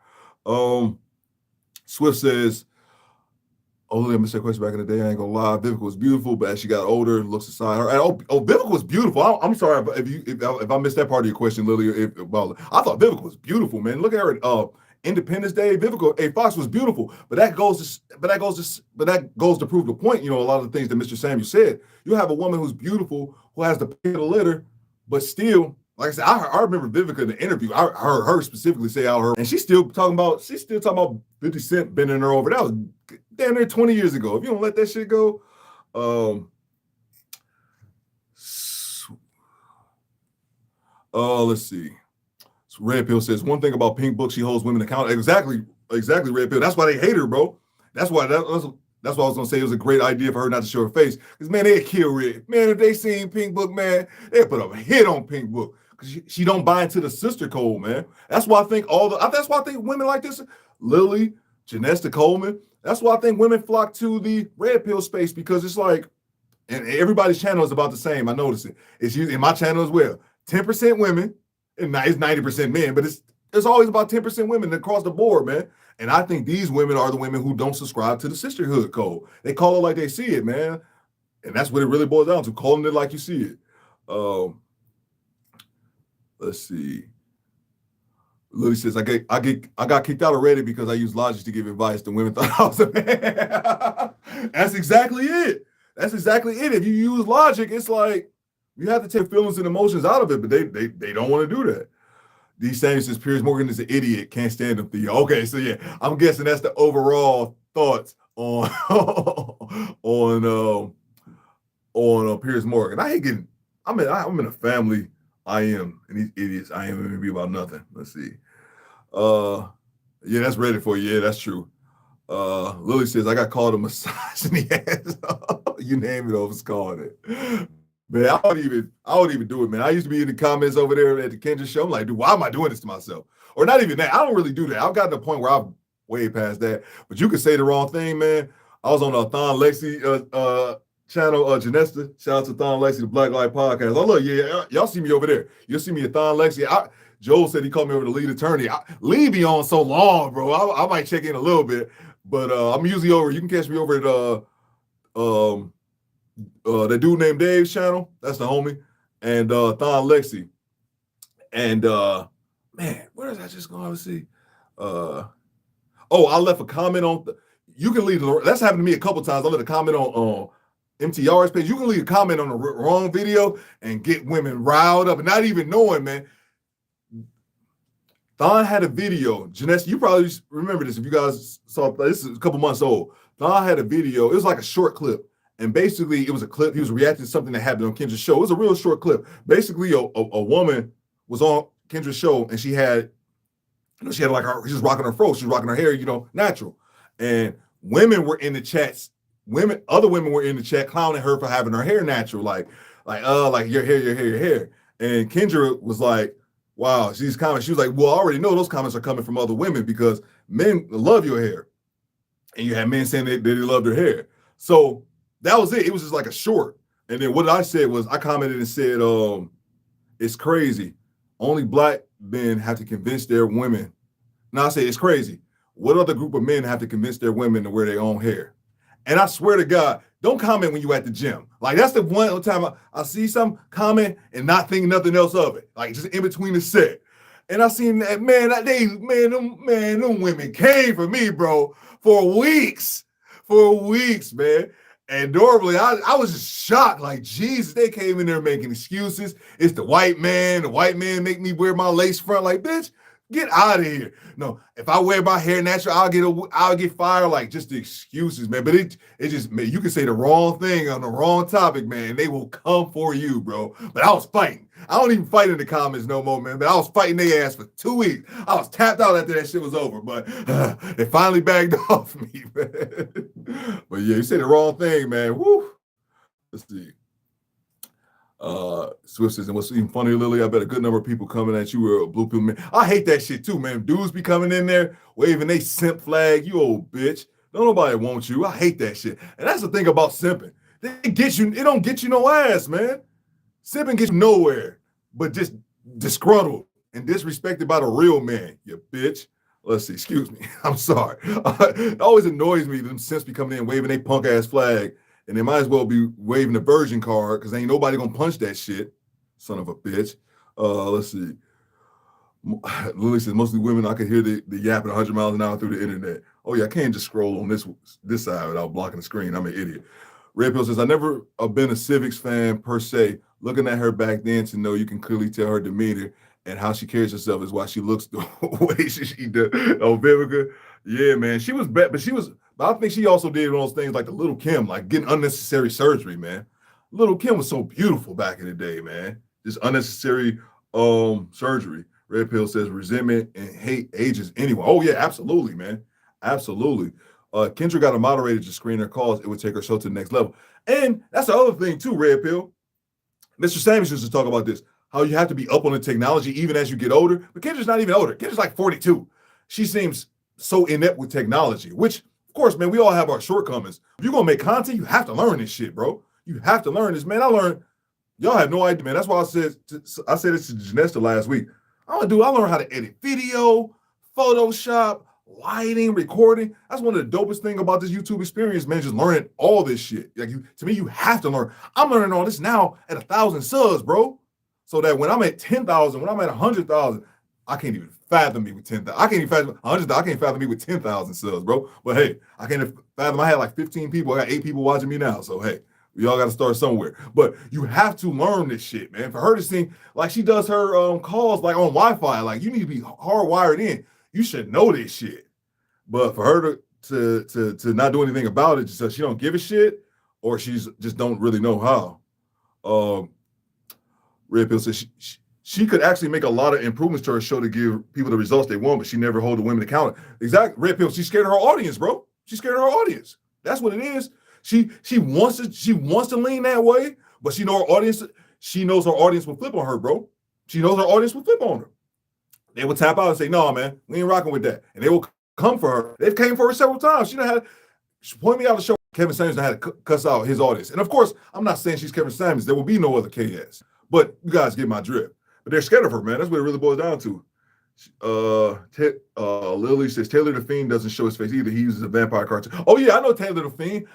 Swift says, oh, let me say a question back in the day. I ain't gonna lie. Vivica was beautiful, but as she got older, looks aside her. Vivica was beautiful. I'm sorry if I missed that part of your question, Lily. I thought Vivica was beautiful, man. Look at her at Independence Day. Vivica A. Fox was beautiful, but that goes to prove the point. You know, a lot of the things that Mr. Samuel said. You have a woman who's beautiful, who has the pick of the litter, but still, like I said, I remember Vivica in the interview. I heard her specifically say out her, and she's still talking about 50 Cent bending her over. That was damn near 20 years ago. If you don't let that shit go, let's see. So Red Pill says one thing about Pink Book, she holds women accountable. Exactly, Red Pill. That's why they hate her, bro. That's why I was gonna say it was a great idea for her not to show her face. Because man, they'd kill Red. Man, if they seen Pink Book, man, they'd put a hit on Pink Book. Because she don't buy into the sister code, man. That's why I think women like this, Lily, Janesta Coleman, that's why I think women flock to the Red Pill space, because it's like, and everybody's channel is about the same. I notice it. It's usually in my channel as well. 10% women, and it's 90% men, but it's always about 10% women across the board, man. And I think these women are the women who don't subscribe to the sisterhood code. They call it like they see it, man. And that's what it really boils down to, calling it like you see it. Let's see. Lily says, I got kicked out already because I used Logic to give advice. The women thought I was a man. That's exactly it. That's exactly it. If you use Logic, it's like you have to take feelings and emotions out of it, but they don't want to do that. D. Samuel says Piers Morgan is an idiot. Can't stand him. Theo. Okay, so yeah, I'm guessing that's the overall thoughts on Piers Morgan. I hate getting. I'm in a family. I am, and these idiots. I am going to be about nothing. Let's see. Yeah, that's ready for you. Yeah, that's true. Lily says I got called a misogyny ass. You name it, I was calling it. Man, I don't even do it, man. I used to be in the comments over there at the Kendra show. I'm like, dude, why am I doing this to myself? Or not even that. I don't really do that. I've gotten to the point where I'm way past that. But you could say the wrong thing, man. I was on a Thon Lexi channel, Janesta. Shout out to Thon Lexi, the Black Light Podcast. Oh, look, yeah, y'all see me over there. You'll see me at Thon Lexi. Joel said he called me over to lead attorney. Leave me on so long, bro. I might check in a little bit, but I'm usually over. You can catch me over at that dude named Dave's channel. That's the homie. And Thon Lexi. And man, where is I just going to see? I left a comment on. You can leave. That's happened to me a couple times. I left a comment on MTR's page. You can leave a comment on the wrong video and get women riled up and not even knowing, man. Thon had a video. Janessa, you probably remember this if you guys saw. This is a couple months old. Thon had a video. It was like a short clip. And basically, it was a clip. He was reacting to something that happened on Kendra's show. It was a real short clip. Basically, a woman was on Kendra's show, and she had like she was rocking her fro. She was rocking her hair, natural. And women were in the chats. Other women were in the chat clowning her for having her hair natural, like your hair. And Kendra was like, wow, these comments. She was like, well, I already know those comments are coming from other women because men love your hair. And you had men saying that they loved her hair. So that was it. It was just like a short. And then what I said was I commented and said, it's crazy. Only black men have to convince their women. Now I say it's crazy. What other group of men have to convince their women to wear their own hair? And I swear to God, don't comment when you at the gym. Like that's the one time I see some comment and not think nothing else of it. Like just in between the set. And I seen that, them women came for me, bro, for weeks, man. And normally I was just shocked, like, Jesus, they came in there making excuses. It's the white man. The white man make me wear my lace front. Like, bitch, get out of here. No, if I wear my hair natural, I'll get fired. Like, just the excuses, man. But it just, man, you can say the wrong thing on the wrong topic, man. They will come for you, bro. But I was fighting. I don't even fight in the comments no more, man. But I was fighting their ass for 2 weeks. I was tapped out after that shit was over. But they finally backed off me, man. But yeah, you said the wrong thing, man. Woo. Let's see. Swift says, and what's even funnier, Lily, I bet a good number of people coming at you were a blue pill man. I hate that shit too, man. Dudes be coming in there waving they simp flag. You old bitch. Don't nobody want you. I hate that shit. And that's the thing about simping. It don't get you no ass, man. Simping gets you nowhere, but just disgruntled and disrespected by the real man, you bitch. Let's see, excuse me. I'm sorry. It always annoys me that them simps be coming in waving they punk ass flag. And they might as well be waving the virgin card because ain't nobody gonna punch that shit. Son of a bitch. Let's see. Lily says, mostly women, I can hear the yapping 100 miles an hour through the internet. Oh yeah, I can't just scroll on this side without blocking the screen. I'm an idiot. Red Pill says, I never been a Civics fan per se. Looking at her back then to know you can clearly tell her demeanor and how she carries herself is why she looks the way she does. Oh, Vivica. Yeah, man. She was bad, but I think she also did one of those things like the Little Kim, like getting unnecessary surgery, man. Little Kim was so beautiful back in the day, man. Just unnecessary surgery. Red Pill says resentment and hate ages anyone. Oh, yeah, absolutely, man. Absolutely. Kendra got a moderator to screen her calls. It would take her show to the next level. And that's the other thing, too, Red Pill. Mr. Samuels used to talk about this, how you have to be up on the technology even as you get older. But Kendra's not even older. Kendra's like 42. She seems so inept with technology, which, of course, man, we all have our shortcomings. If you're going to make content, you have to learn this shit, bro. You have to learn this, man. Y'all have no idea, man. That's why I said this to Janessa last week. I learned how to edit video, Photoshop, lighting, recording. That's one of the dopest things about this YouTube experience, man, just learning all this shit. Like to me, you have to learn. I'm learning all this now at 1,000 subs, bro. so that when I'm at 10,000, when I'm at 100,000, I can't even fathom me with 10,000. I can't even fathom 100,000. I can't fathom me with 10,000 subs, bro. But hey, I can't fathom. I had like 15 people. I got 8 people watching me now. So hey, we all got to start somewhere. But you have to learn this shit, man. For her to sing like she does her calls like on Wi-Fi, like you need to be hardwired in. You should know this shit. But for her to not do anything about it, just so she don't give a shit, or she's just don't really know how. Red Pill says she could actually make a lot of improvements to her show to give people the results they want, but she never hold the women accountable. Exactly, Red Pill. She's scared of her audience, bro. She's scared of her audience. That's what it is. She wants to lean that way, but she knows her audience. She knows her audience will flip on her, bro. She knows her audience will flip on her. They will tap out and say, "No, man, we ain't rocking with that," and they will come for her. They've came for her several times. She pointed me out the show. Kevin Samuels had to cuss out his audience, and of course, I'm not saying she's Kevin Samuels. There will be no other KS, but you guys get my drift. But they're scared of her, man. That's what it really boils down to. Lily says Taylor the Fiend doesn't show his face either. He uses a vampire cartoon. Oh yeah, I know Taylor the Fiend.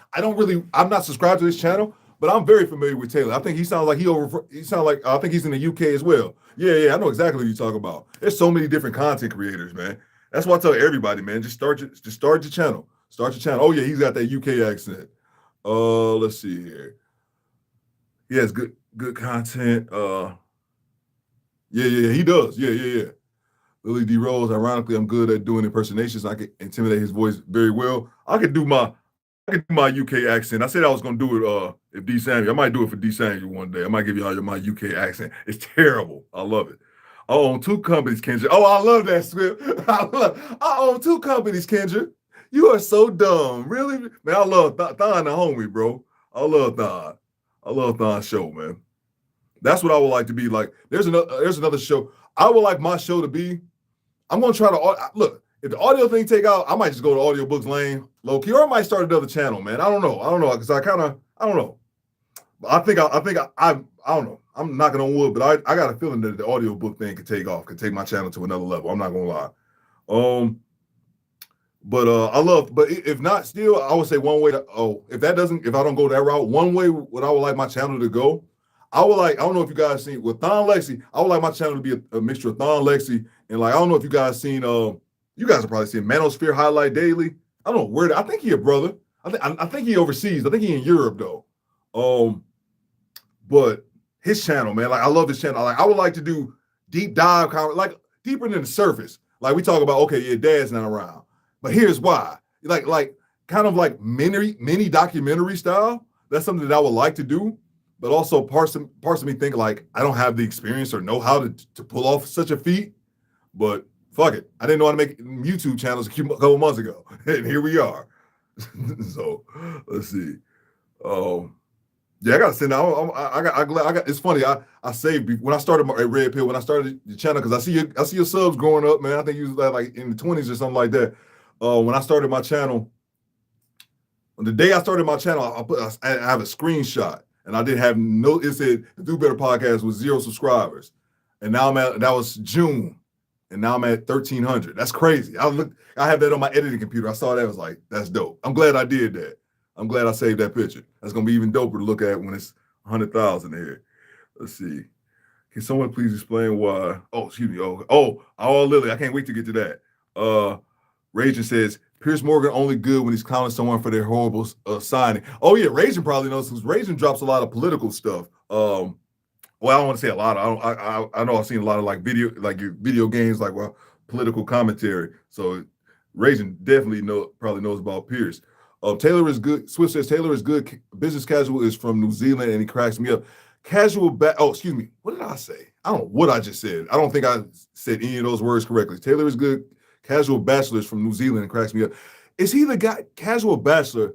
I'm not subscribed to his channel, but I'm very familiar with Taylor. I think he sounds like I think he's in the UK as well. Yeah, I know exactly what you're talking about. There's so many different content creators, man. That's why I tell everybody, man, just start your channel. Start your channel. Oh yeah, he's got that UK accent. Let's see here. He has good content. Yeah, he does. Yeah. Lily D. Rose, ironically, I'm good at doing impersonations. I can intimidate his voice very well. I could do my UK accent. I said I was gonna do it if D. Samuel. I might do it for D. Samuel one day. I might give y'all my UK accent. It's terrible. I love it. I own 2 companies, Kendra. Oh, I love that script. I own 2 companies, Kendra. You are so dumb. Really? Man, I love Thon the homie, bro. I love Thon. I love Thon's show, man. That's what I would like to be like. There's another show. I would like my show to be. I'm gonna try to look. If the audio thing take out, I might just go to audiobooks lane, low key, or I might start another channel, man. I don't know because I don't know. But I don't know. I'm knocking on wood, but I got a feeling that the audiobook thing could take my channel to another level. I'm not gonna lie. But if not, still, I would say one way if I don't go that route, one way what I would like my channel to go, I don't know if you guys seen with Thon Lexi, I would like my channel to be a mixture of Thon Lexi and like, I don't know if you guys seen, you guys have probably seen Manosphere Highlight Daily. I don't know where, I think he a brother. I think he overseas. I think he in Europe though. But his channel, man, like I love his channel. Like I would like to do deep dive, like deeper than the surface. Like we talk about, okay, your dad's not around, but here's why. Like kind of like mini documentary style. That's something that I would like to do. But also parts of me think like I don't have the experience or know how to pull off such a feat. But fuck it, I didn't know how to make YouTube channels a couple months ago, and here we are. So let's see. Yeah, I gotta send out. I got. It's funny. I saved when I started at Red Pill, when I started the channel, because I see your subs growing up, man. I think you was like in the 20s or something like that. When I started my channel, the day I started my channel, I have a screenshot. And I didn't have it said the Do Better podcast was 0 subscribers. And now that was June. And now I'm at 1,300. That's crazy. I have that on my editing computer. I saw that. I was like, that's dope. I'm glad I did that. I'm glad I saved that picture. That's going to be even doper to look at when it's 100,000 here. Let's see. Can someone please explain why? Oh, excuse me. Lily, I can't wait to get to that. Raging says, Piers Morgan only good when he's clowning someone for their horrible signing. Oh yeah, Raging probably knows because Raging drops a lot of political stuff. Well, I don't want to say a lot. I know I've seen a lot of your video games, political commentary. So Raging definitely probably knows about Piers. Taylor is good. Swift says Taylor is good. Business casual is from New Zealand and he cracks me up. Excuse me. What did I say? I don't know what I just said. I don't think I said any of those words correctly. Taylor is good. Casual Bachelor is from New Zealand and cracks me up. Is he the guy, Casual Bachelor?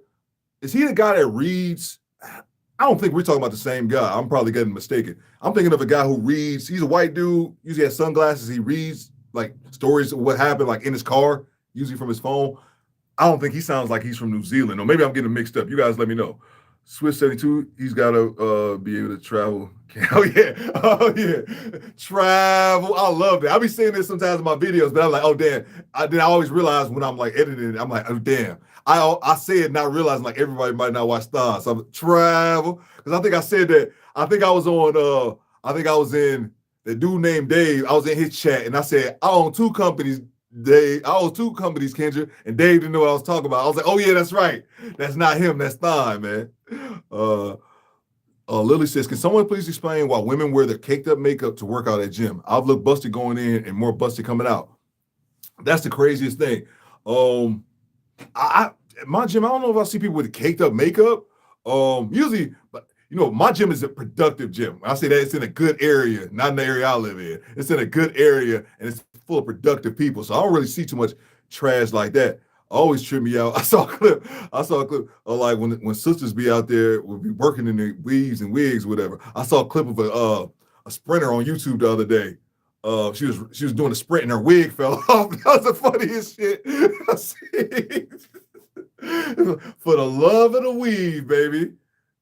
Is he the guy that reads? I don't think we're talking about the same guy. I'm probably getting mistaken. I'm thinking of a guy who reads. He's a white dude, usually has sunglasses. He reads like stories of what happened, like in his car, usually from his phone. I don't think he sounds like he's from New Zealand. Or maybe I'm getting mixed up. You guys let me know. Swiss 72, he's got to be able to travel. Oh yeah. Travel. I love that. I be saying this sometimes in my videos, but I'm like, oh, damn. Then I always realize when I'm like editing it, I'm like, oh, damn. I say it not realizing like everybody might not watch stars. So I'm travel. Because I think I said that. I think I was on, I think I was in the dude named Dave. I was in his chat and I said, I own two companies, Dave. I own two companies, Kendra. And Dave didn't know what I was talking about. I was like, oh yeah, that's right. That's not him. That's Thon, man. Lily says, can someone please explain why women wear their caked up makeup to work out at gym? I've looked busted going in and more busted coming out. That's the craziest thing. My gym, I don't know if I see people with caked up makeup. Usually, but my gym is a productive gym. I say that it's in a good area, not in the area I live in. It's in a good area and it's full of productive people. So I don't really see too much trash like that. Always trip me out. I saw a clip of like when sisters be out there, would be working in their weaves and wigs, whatever. I saw a clip of a sprinter on YouTube the other day. She was doing a sprint and her wig fell off. That was the funniest shit I seen. For the love of the weave, baby.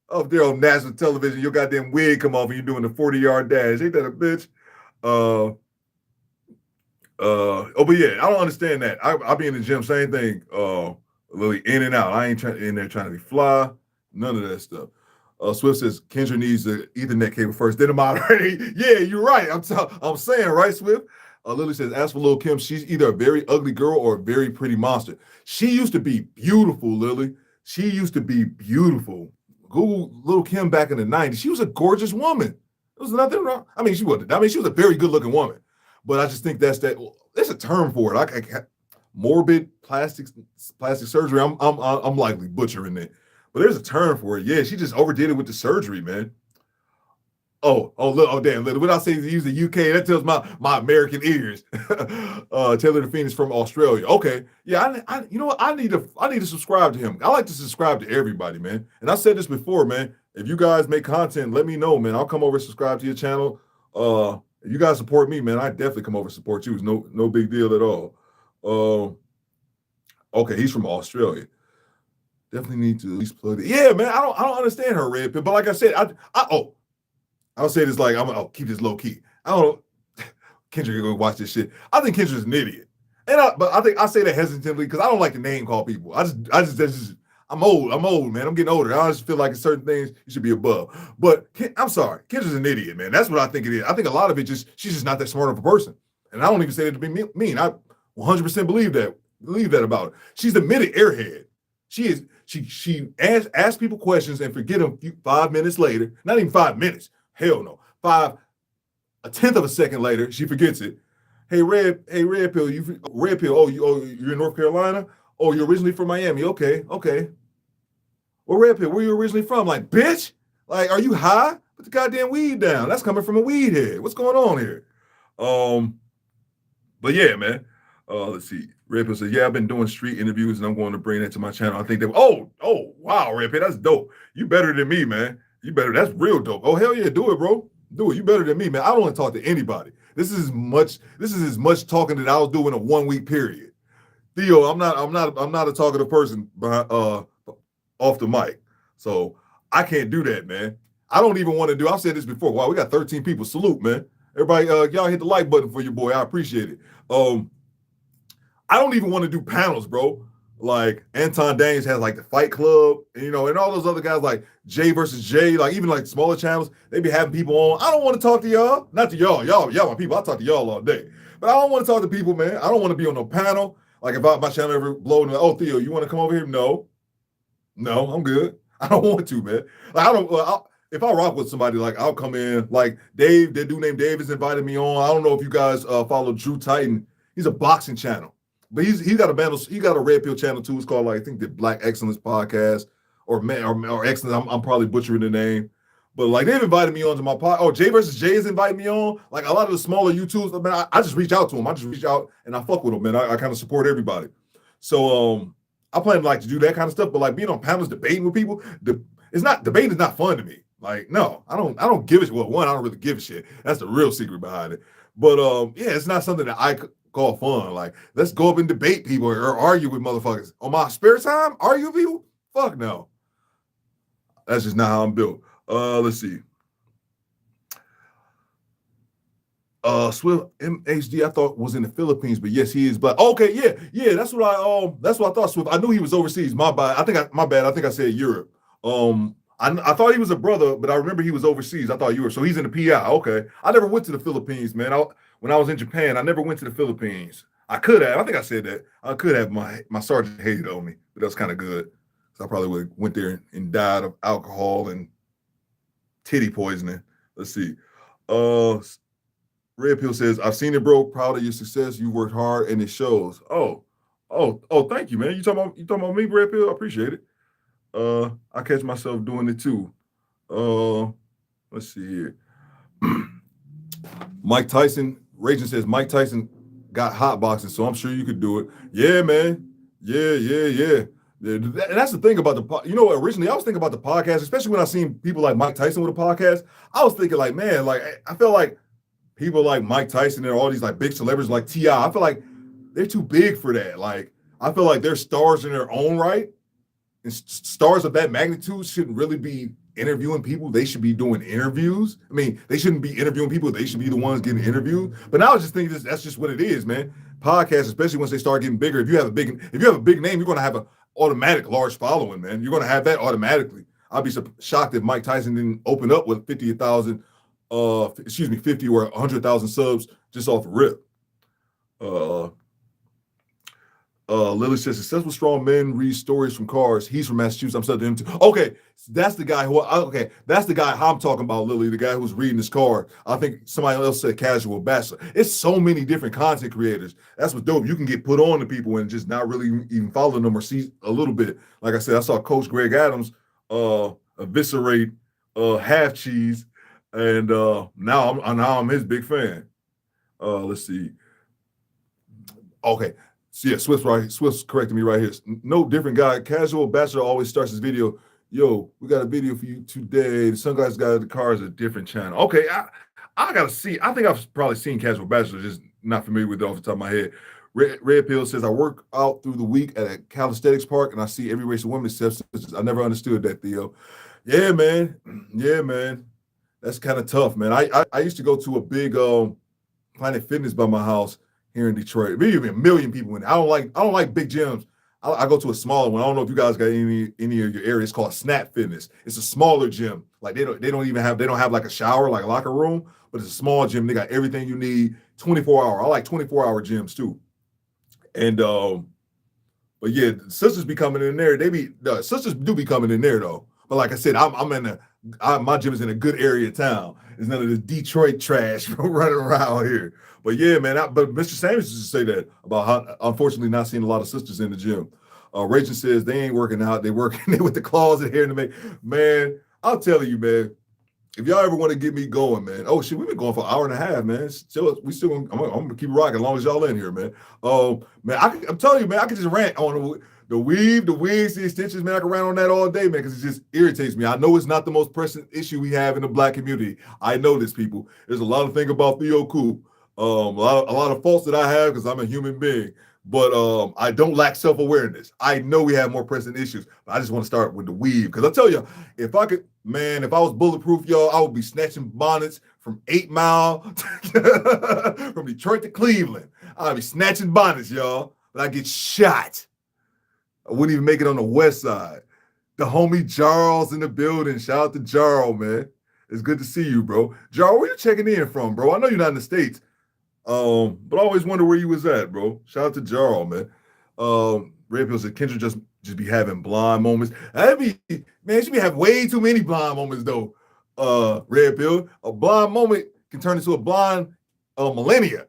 Up there on national television, your goddamn wig come off and you're doing the 40-yard dash. Ain't that a bitch? But yeah, I don't understand that. I be in the gym, same thing. Lily, in and out. I ain't in there trying to be fly. None of that stuff. Swift says Kendra needs the Ethernet cable first, then the moderator. Yeah, you're right. I'm saying, right, Swift? Lily says, as for Lil Kim, she's either a very ugly girl or a very pretty monster. She used to be beautiful, Lily. She used to be beautiful. Google Lil Kim back in the 90s. She was a gorgeous woman. There was nothing wrong. I mean, she was a very good-looking woman. But I just think there's a term for it. Morbid plastic surgery. I'm likely butchering it, but there's a term for it. Yeah, she just overdid it with the surgery, man. Oh, damn! When I say use the UK, that tells my American ears. Taylor the Phoenix from Australia. Okay, yeah, you know what? I need to subscribe to him. I like to subscribe to everybody, man. And I said this before, man. If you guys make content, let me know, man. I'll come over and subscribe to your channel. If you guys support me, man, I definitely come over and support you. It's no big deal at all. Okay, he's from Australia. Definitely need to at least plug it. Yeah, man, I don't understand her, Red Pill. But like I said, I'll say this like I'll keep this low key. I don't know. Kendra go watch this shit. I think Kendra's an idiot. But I think I say that hesitantly because I don't like to name call people. I'm old, man. I'm getting older. I just feel like in certain things you should be above. But I'm sorry, Kendra's an idiot, man. That's what I think it is. I think a lot of it she's just not that smart of a person. And I don't even say that to be mean. I 100% believe that about her. She's admitted airhead. She asks people questions and forget them 5 minutes later. Not even 5 minutes. Hell no. A tenth of a second later, she forgets it. Hey, Red Pill, Red Pill. Oh, you're in North Carolina? Oh, you're originally from Miami. Okay. Well, Red Pill, where you originally from? Like, bitch, like, are you high? Put the goddamn weed down. That's coming from a weed head. What's going on here? But yeah, man. Let's see. Red Pill says, yeah, I've been doing street interviews and I'm going to bring that to my channel. I think oh, wow, Red Pill, that's dope. You better than me, man. That's real dope. Oh, hell yeah, do it, bro. Do it. You better than me, man. I don't want to talk to anybody. This is as much talking that I'll do in a 1 week period. Theo, I'm not a talkative person off the mic. So I can't do that, man. I don't even want to do, I've said this before. Wow, we got 13 people. Salute, man. Everybody, y'all hit the like button for your boy. I appreciate it. I don't even want to do panels, bro. Like Anton Daniels has like the Fight Club, and all those other guys like Jay versus Jay, like even like smaller channels, they be having people on. I don't want to talk to y'all. Not to y'all. Y'all my people. I talk to y'all all day. But I don't want to talk to people, man. I don't want to be on no panel. Like if my channel ever blow and like, oh, Theo, you want to come over here? No, I'm good. I don't want to, man. Like if I rock with somebody, like I'll come in. Like Dave, that dude named Dave has invited me on. I don't know if you guys follow Drew Titan. He's a boxing channel. But he's got a Red Pill channel too. It's called like I think the Black Excellence Podcast or Excellence. I'm probably butchering the name, but like they've invited me onto my pod. Oh, Jay versus Jay has invited me on. Like a lot of the smaller YouTubers, man, I just reach out to them. I just reach out and I fuck with them, man. I kind of support everybody. So I plan to do that kind of stuff. But like being on panels debating with people, debating is not fun to me. Like no, I don't give a shit. Well, one, I don't really give a shit. That's the real secret behind it. But yeah, it's not something that I call fun. Like, let's go up and debate people or argue with motherfuckers. On my spare time, argue with people? Fuck no. That's just not how I'm built. Let's see. Swift MHD, I thought was in the Philippines, but yes, he is black. Okay, yeah, that's what I thought, Swift. I knew he was overseas. My bad. I think I said Europe. I thought he was a brother, but I remember he was overseas. I thought you were. So he's in the PI. Okay. I never went to the Philippines, man. When I was in Japan, I never went to the Philippines. I could have. I think I said that. I could have. My sergeant hated on me, but that's kind of good. So I probably would have went there and died of alcohol and titty poisoning. Let's see. Red Pill says, I've seen it, bro. Proud of your success. You worked hard and it shows. Oh, thank you, man. You talking about me, Red Pill? I appreciate it. I catch myself doing it too. Let's see here. Mike Tyson, Raging says Mike Tyson got hot boxing, so I'm sure you could do it. Yeah, man. Yeah. And that's the thing about originally I was thinking about the podcast, especially when I seen people like Mike Tyson with a podcast. I was thinking like, man, like I feel like people like Mike Tyson and all these like big celebrities like T.I., I feel like they're too big for that. Like, I feel like they're stars in their own right. And stars of that magnitude shouldn't really be interviewing people. They should be doing interviews. I mean, they shouldn't be interviewing people. They should be the ones getting interviewed. But now I just think that's just what it is, man. Podcasts, especially once they start getting bigger. If you have a big name, you're going to have an automatic large following, man. You're going to have that automatically. I'd be shocked if Mike Tyson didn't open up with 50 or 100,000 subs just off the rip. Lily says, successful strong men read stories from cars. He's from Massachusetts. I'm studying him too. Okay, that's the guy that's the guy I'm talking about, Lily, the guy who's reading his car. I think somebody else said casual bachelor. It's so many different content creators. That's what's dope. You can get put on to people and just not really even follow them or see a little bit. Like I said, I saw Coach Greg Adams eviscerate Half Cheese, and now I'm his big fan. Let's see. Okay. So yeah, Swift's correcting me right here. No different guy. Casual Bachelor always starts his video. Yo, we got a video for you today. The Sunglasses Guy of the Car is a different channel. Okay, I gotta see. I think I've probably seen Casual Bachelor, just not familiar with it off the top of my head. Red Pill says, I work out through the week at a calisthenics park and I see every race of women except sisters. I never understood that, Theo. Yeah, man. That's kind of tough, man. I used to go to a big Planet Fitness by my house here in Detroit. Maybe even a million people in it. I don't like big gyms. I go to a smaller one. I don't know if you guys got any of your areas. It's called Snap Fitness. It's a smaller gym. Like they don't have like a shower, like a locker room, but it's a small gym. They got everything you need 24-hour. I like 24-hour gyms too. And but yeah, sisters be coming in there. The sisters do be coming in there though. But like I said, my gym is in a good area of town. There's none of this Detroit trash running around here. But yeah, man. But Mr. Sanders used to say that about how, unfortunately, not seeing a lot of sisters in the gym. Rachel says they ain't working out. They working with the claws and hair to make. Man, I'm telling you, man. If y'all ever want to get me going, man. Oh shit, we've been going for an hour and a half, man. I'm gonna keep rocking as long as y'all in here, man. Man, I'm telling you, man. I can just rant on the weave, the wigs, the extensions, man. I can rant on that all day, man, because it just irritates me. I know it's not the most pressing issue we have in the Black community. I know this, people. There's a lot of things about Theo Coop. A lot of faults that I have because I'm a human being, but I don't lack self-awareness. I know we have more pressing issues, but I just want to start with the weave because I tell you, if I was bulletproof, y'all, I would be snatching bonnets from 8 Mile, from Detroit to Cleveland. I'd be snatching bonnets, y'all, but I get shot. I wouldn't even make it on the west side. The homie Jarls in the building. Shout out to Jarl, man. It's good to see you, bro. Jarl, where you checking in from, bro? I know you're not in the States. But I always wonder where you was at, bro. Shout out to Jarl, man. Red Pill said Kendra just be having blind moments. She be having way too many blind moments though. Red Pill, a blind moment can turn into a blind millennia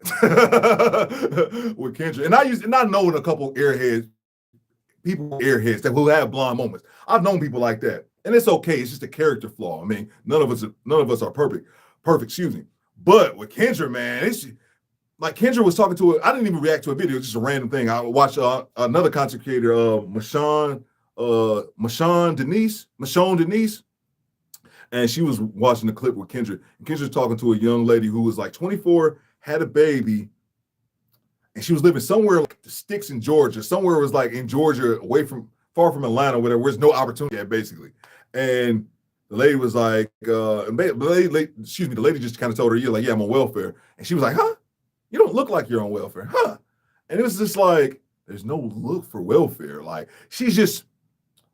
with Kendra. And I know a couple airheads that will have blind moments. I've known people like that, and it's okay. It's just a character flaw. I mean, none of us are perfect. Excuse me. But with Kendra, man, it's like Kendra was talking to I didn't even react to a video, just a random thing. I watched another content creator, Michonne Denise, and she was watching the clip with Kendra. And Kendra was talking to a young lady who was like 24, had a baby, and she was living somewhere like the sticks in Georgia. Somewhere it was like in Georgia, far from Atlanta, whatever, where's no opportunity at basically. And the lady was like, the lady just kind of told her, yeah, I'm on welfare. And she was like, huh? You don't look like you're on welfare, huh? And it was just like, there's no look for welfare. Like, she's just,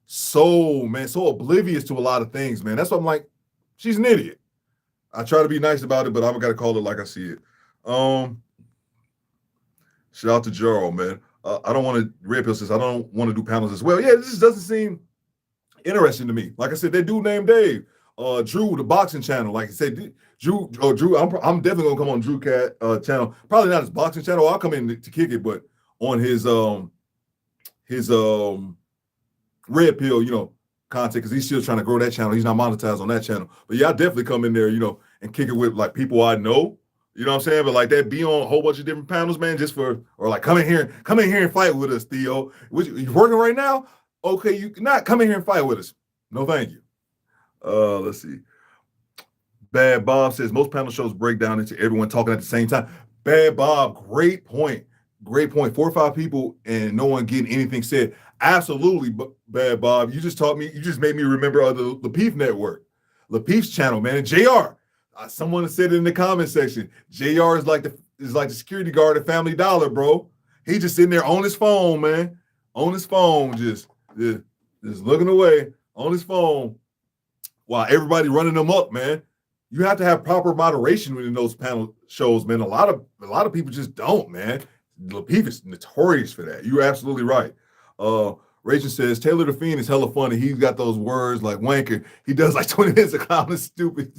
so oblivious to a lot of things, man. That's why I'm like, she's an idiot. I try to be nice about it, but I'm gotta call it like I see it. Um, Shout out to Jarl, man. I don't want to Red Pill says I don't want to do panels as well. Yeah, this just doesn't seem interesting to me. Like I said, they do name Dave. Drew, the boxing channel. Like I said, Drew, I'm definitely gonna come on Drew Cat channel. Probably not his boxing channel. I'll come in to kick it, but on his Red Pill, content, because he's still trying to grow that channel. He's not monetized on that channel. But yeah, I definitely come in there, and kick it with like people I know. You know what I'm saying? But like that, be on a whole bunch of different panels, man, just for, or like come in here and fight with us, Theo. You working right now? Okay, you not come in here and fight with us. No, thank you. Let's see. Bad Bob says most panel shows break down into everyone talking at the same time. Bad Bob, great point. Great point. 4 or 5 people and no one getting anything said. Absolutely, Bad Bob. You just made me remember the Lapeef Network. Lapeef's channel, man. And JR. Someone said it in the comment section. JR is like the security guard at Family Dollar, bro. He just sitting there on his phone, man. On his phone, just looking away on his phone while everybody running them up, man. You have to have proper moderation in those panel shows, man. A lot of people just don't, man. Lapeef is notorious for that. You're absolutely right. Rachel says Taylor the Fiend is hella funny. He's got those words like wanker. He does like 20 minutes of clowning stupid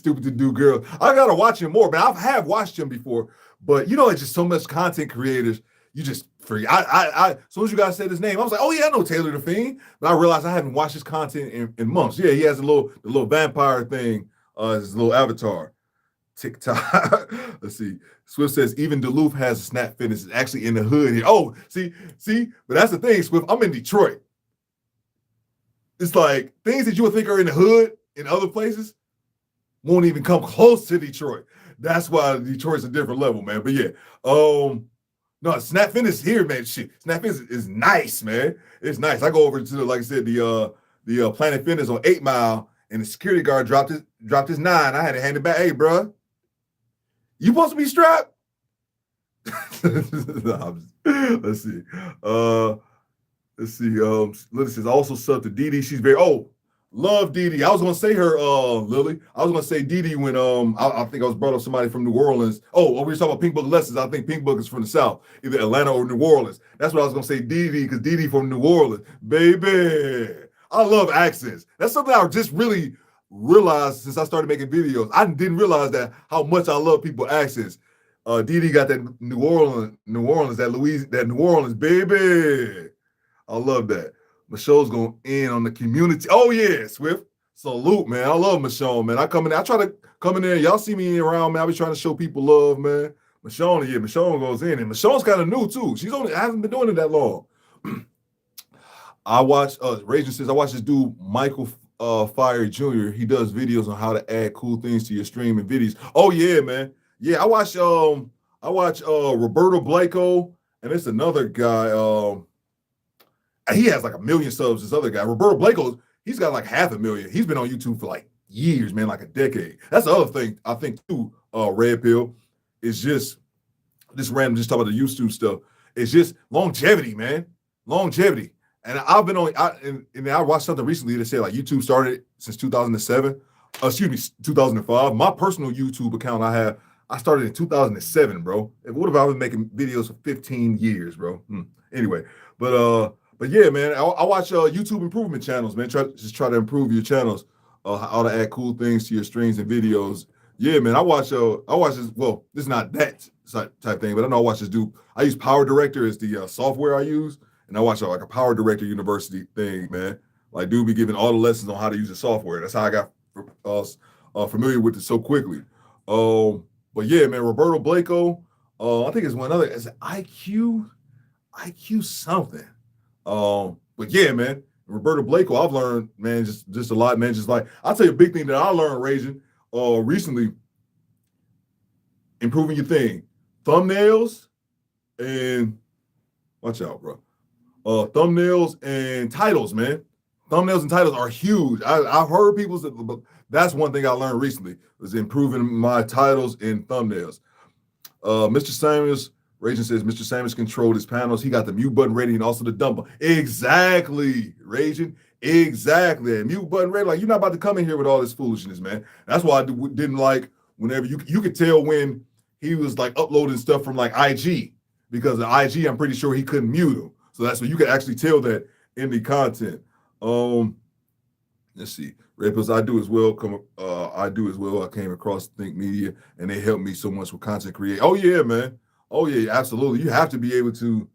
to do girl. I gotta watch him more, man. I have watched him before, but it's just so much content creators. You just forget. As soon as you guys said his name, I was like, oh yeah, I know Taylor the Fiend. But I realized I haven't watched his content in months. Yeah, he has the little vampire thing, his little avatar. TikTok. Let's see. Swift says even Duluth has a Snap Fitness. It's actually in the hood here. Oh, see, but that's the thing, Swift. I'm in Detroit. It's like things that you would think are in the hood in other places won't even come close to Detroit. That's why Detroit's a different level, man. But yeah, no, Snap Fitness here, man. Shit, Snap Fitness is nice, man. It's nice. I go over to like I said, the Planet Fitness on 8 Mile, and the security guard dropped his 9. I had to hand it back. Hey, bro. You supposed to be strapped? Let's see. Lily says also sub to Dee Dee. She's very love Dee Dee. I was gonna say her, Lily. I was gonna say Dee Dee when I think I was brought up somebody from New Orleans. We were talking about Pink Book lessons. I think Pink Book is from the South, either Atlanta or New Orleans. That's what I was gonna say, Dee Dee, because Dee Dee from New Orleans, baby. I love accents. That's something I just really realized since I started making videos. I didn't realize that how much I love people's accents. Dee Dee got that New Orleans, that New Orleans, baby. I love that. Michelle's going in on the community. Oh yeah, Swift. Salute, man. I love Michelle, man. I try to come in there. Y'all see me around, man. I be trying to show people love, man. Michelle goes in, and Michelle's kind of new too. I haven't been doing it that long. I watch Raging says I watch this dude Michael Fire Jr. He does videos on how to add cool things to your stream and videos. Oh yeah, man. Yeah, I watch Roberto Blanco, and it's another guy. He has like 1 million subs. This other guy, Roberto Blanco, he's got like 500,000. He's been on YouTube for like years, man, like a decade. That's the other thing I think too. Red Pill is just random. Just talk about the YouTube stuff. It's just longevity, man. Longevity. And I've been on, I watched something recently that said like YouTube started since 2007. 2005. My personal YouTube account I started in 2007, bro. What if I was making videos for 15 years, bro? Anyway, but yeah, man, I watch YouTube improvement channels, man. Try to improve your channels, how to add cool things to your streams and videos. Yeah, man, I watch this. Well, this is not that type thing, but I know I watch this dude. I use Power Director as the software I use. And I watch like a Power Director University thing, man. Like, dude be giving all the lessons on how to use the software. That's how I got familiar with it so quickly. But yeah, man, Roberto Blanco. I think it's one other. Is it IQ something? But yeah, man, Roberto Blanco. I've learned, man, just a lot, man. Just like I'll tell you a big thing that I learned, Raging, recently. Improving your thing, thumbnails, and watch out, bro. Thumbnails and titles, man. Thumbnails and titles are huge. I've heard people say, but that's one thing I learned recently was improving my titles and thumbnails. Mr. Samuels, Raging says, Mr. Sanders controlled his panels. He got the mute button ready and also the dump button. Exactly, Raging. Exactly. Mute button ready. Like, you're not about to come in here with all this foolishness, man. That's why I didn't like whenever you could tell when he was like uploading stuff from like IG, because the IG, I'm pretty sure he couldn't mute him. So that's what you could actually tell that in the content. Let's see. Red Pills, I do as well. I came across Think Media, and they helped me so much with content creation. Oh yeah, man. Oh yeah, absolutely. You have to be able to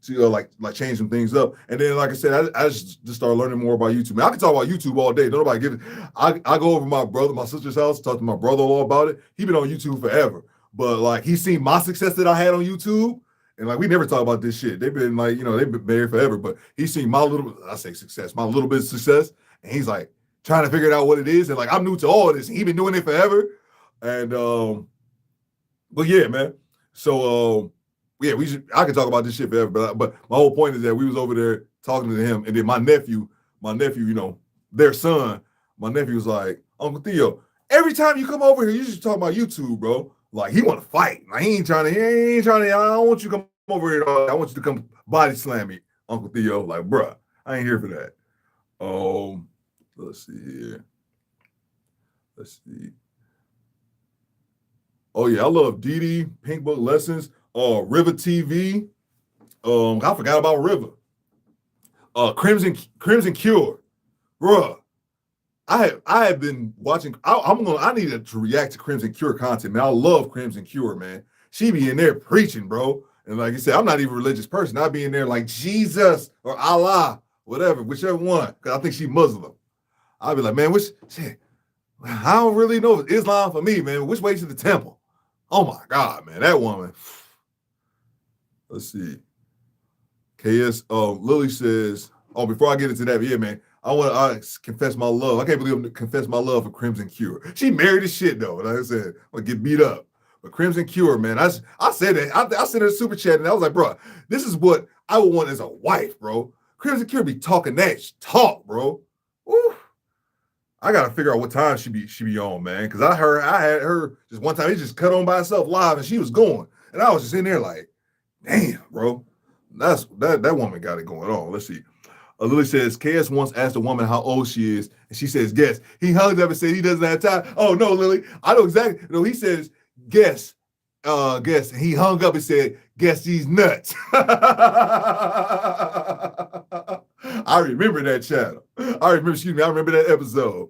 like change some things up. And then, like I said, I just started learning more about YouTube. Man, I can talk about YouTube all day. Nobody get it. I go over my sister's house, talk to my brother-in-law about it. He been on YouTube forever, but like he's seen my success that I had on YouTube. And like we never talk about this shit. They've been like, they've been married forever, but he's seen my little bit of success, and he's like trying to figure out what it is. And like I'm new to all of this, and he's been doing it forever. And but yeah, man. So yeah, I could talk about this shit forever, but my whole point is that we was over there talking to him, and then my nephew, their son, my nephew was like, Uncle Theo, every time you come over here, you just talk about YouTube, bro. Like he want to fight. Like he ain't trying to. I don't want you to come over here. I want you to come body slam me, Uncle Theo. Like, bruh, I ain't here for that. Let's see here. Let's see. Oh yeah, I love Didi, Pink Book Lessons, River TV. I forgot about River. Crimson Cure, bruh. I have been watching. I needed to react to Crimson Cure content, man. I love Crimson Cure, man. She be in there preaching, bro. And like you said, I'm not even a religious person. I'd be in there like Jesus or Allah, whatever, whichever one, because I think she Muslim. I'd be like, man, I don't really know if Islam for me, man. Which way to the temple? Oh my God, man, that woman. Let's see. KS Lily says, before I get into that, yeah, man, I want to confess my love. I can't believe I'm confess my love for Crimson Cure. She married as shit though. Like I said, I'm gonna get beat up. But Crimson Cure, man, I said that. I sent her a super chat and I was like, bro, this is what I would want as a wife, bro. Crimson Cure be talking that talk, bro. Woo. I gotta figure out what time she be on, man. Cause I had her just one time, it just cut on by itself live and she was going. And I was just in there like, damn, bro. That woman got it going on. Let's see. Lily says, KS once asked a woman how old she is, and she says, guess. He hung up and said he doesn't have time. Oh, no, Lily. I know exactly. No, he says, guess. Guess. And he hung up and said, guess these nuts. I remember that channel. I remember that episode.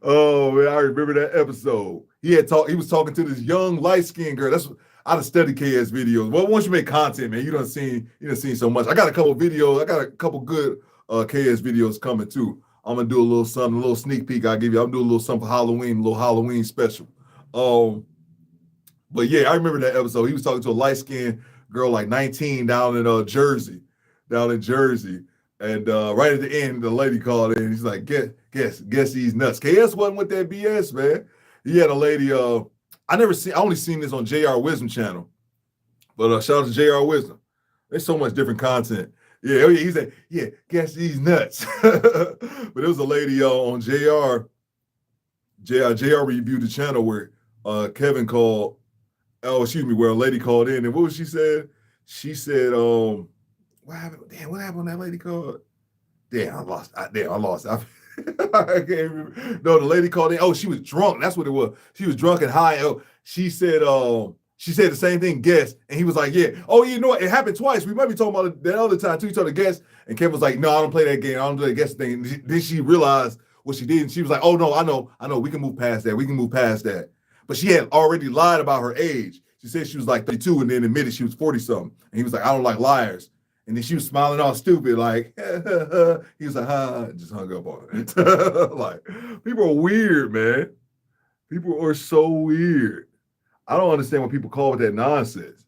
Oh, man, I remember that episode. He was talking to this young, light-skinned girl. That's I done studied KS videos. Well, once you make content, man, you done seen so much. I got a couple videos. I got a couple good KS videos coming too. I'm gonna do a little something, a little sneak peek. I'm doing a little something for Halloween, a little Halloween special. But yeah, I remember that episode. He was talking to a light-skinned girl, like 19, down in Jersey, and right at the end, the lady called in. He's like, guess these nuts. KS wasn't with that BS, man. He had a lady. I only seen this on JR Wisdom channel, but shout out to JR Wisdom. There's so much different content. Yeah, he said, yeah, guess these nuts. But it was a lady on JR reviewed the channel where Kevin called, where a lady called in, and what was she said? She said, what happened? Damn, what happened when that lady called? Damn, I lost. I can't remember. No, the lady called in. Oh, she was drunk. That's what it was. She was drunk and high. Oh, she said the same thing, guess. And he was like, yeah. Oh, you know what? It happened twice. We might be talking about it that other time too. You told her guess. And Kevin was like, no, I don't play that game. I don't do that guess thing. And then she realized what she did. And she was like, oh, no, I know. We can move past that. But she had already lied about her age. She said she was like 32 and then admitted she was 40-something. And he was like, I don't like liars. And then she was smiling all stupid, like, he was like, just hung up on it. Like, people are weird, man. People are so weird. I don't understand what people call it that nonsense.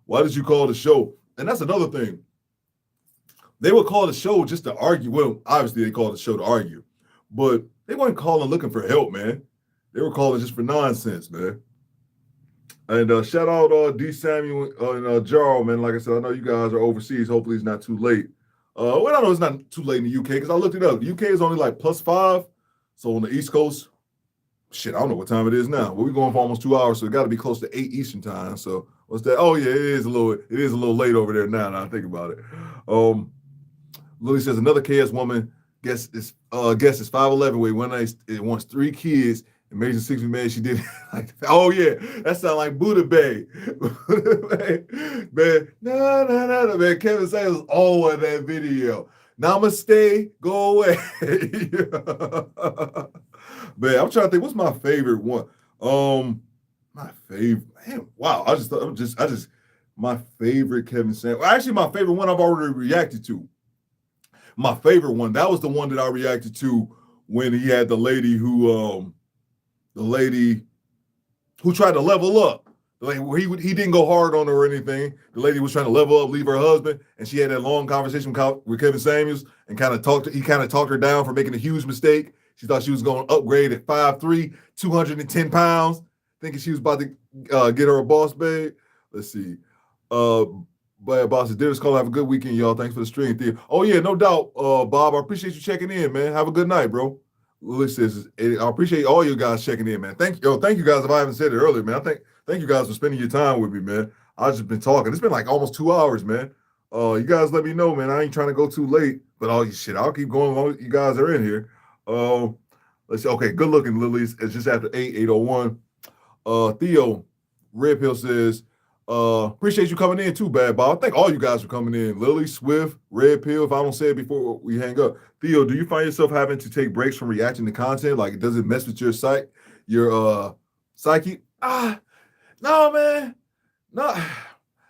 Why did you call the show? And that's another thing. They would call the show just to argue. Well, obviously they called the show to argue, but they weren't calling looking for help, man. They were calling just for nonsense, man. And shout out D. Samuel and Jarl, man. Like I said, I know you guys are overseas. Hopefully it's not too late. Well, I know it's not too late in the UK because I looked it up. The UK is only like +5. So on the East Coast, shit, I don't know what time it is now. Well, we're going for almost 2 hours, so it got to be close to 8 Eastern time. So what's that? Oh yeah, it is a little late over there now. Now I think about it. Lily says another KS woman guess is 5'11", weight 190, it wants 3 kids. And Major 60 man, she did like, oh yeah, that sound like Buddha Bay. Man, no, man. Kevin Samuels was all in that video. Namaste, go away. Man, I'm trying to think, what's my favorite one? My favorite, man, wow. My favorite Kevin Samuels. Actually, my favorite one I've already reacted to. My favorite one, that was the one that I reacted to when he had the lady who tried to level up. Like he didn't go hard on her or anything. The lady was trying to level up, leave her husband, and she had that long conversation with Kevin Samuels and he kind of talked her down for making a huge mistake. She thought she was going to upgrade at 5'3", 210 pounds, thinking she was about to get her a boss babe. Let's see. But boss says, Dennis Cole, have a good weekend, y'all. Thanks for the stream, Theo. Oh, yeah, no doubt, Bob. I appreciate you checking in, man. Have a good night, bro. Lily says, I appreciate all you guys checking in, man. Thank you guys if I haven't said it earlier, man. Thank you guys for spending your time with me, man. I've just been talking. It's been like almost 2 hours, man. You guys let me know, man. I ain't trying to go too late, but I'll keep going while you guys are in here. Let's see. Okay, good looking, Lilies. It's just after 8:01. Theo, Red Pill says, appreciate you coming in too, Bad Bob. Thank all you guys for coming in. Lily, Swift, Red Pill. If I don't say it before we hang up. Theo, do you find yourself having to take breaks from reacting to content? Like, does it mess with your psyche? No, man.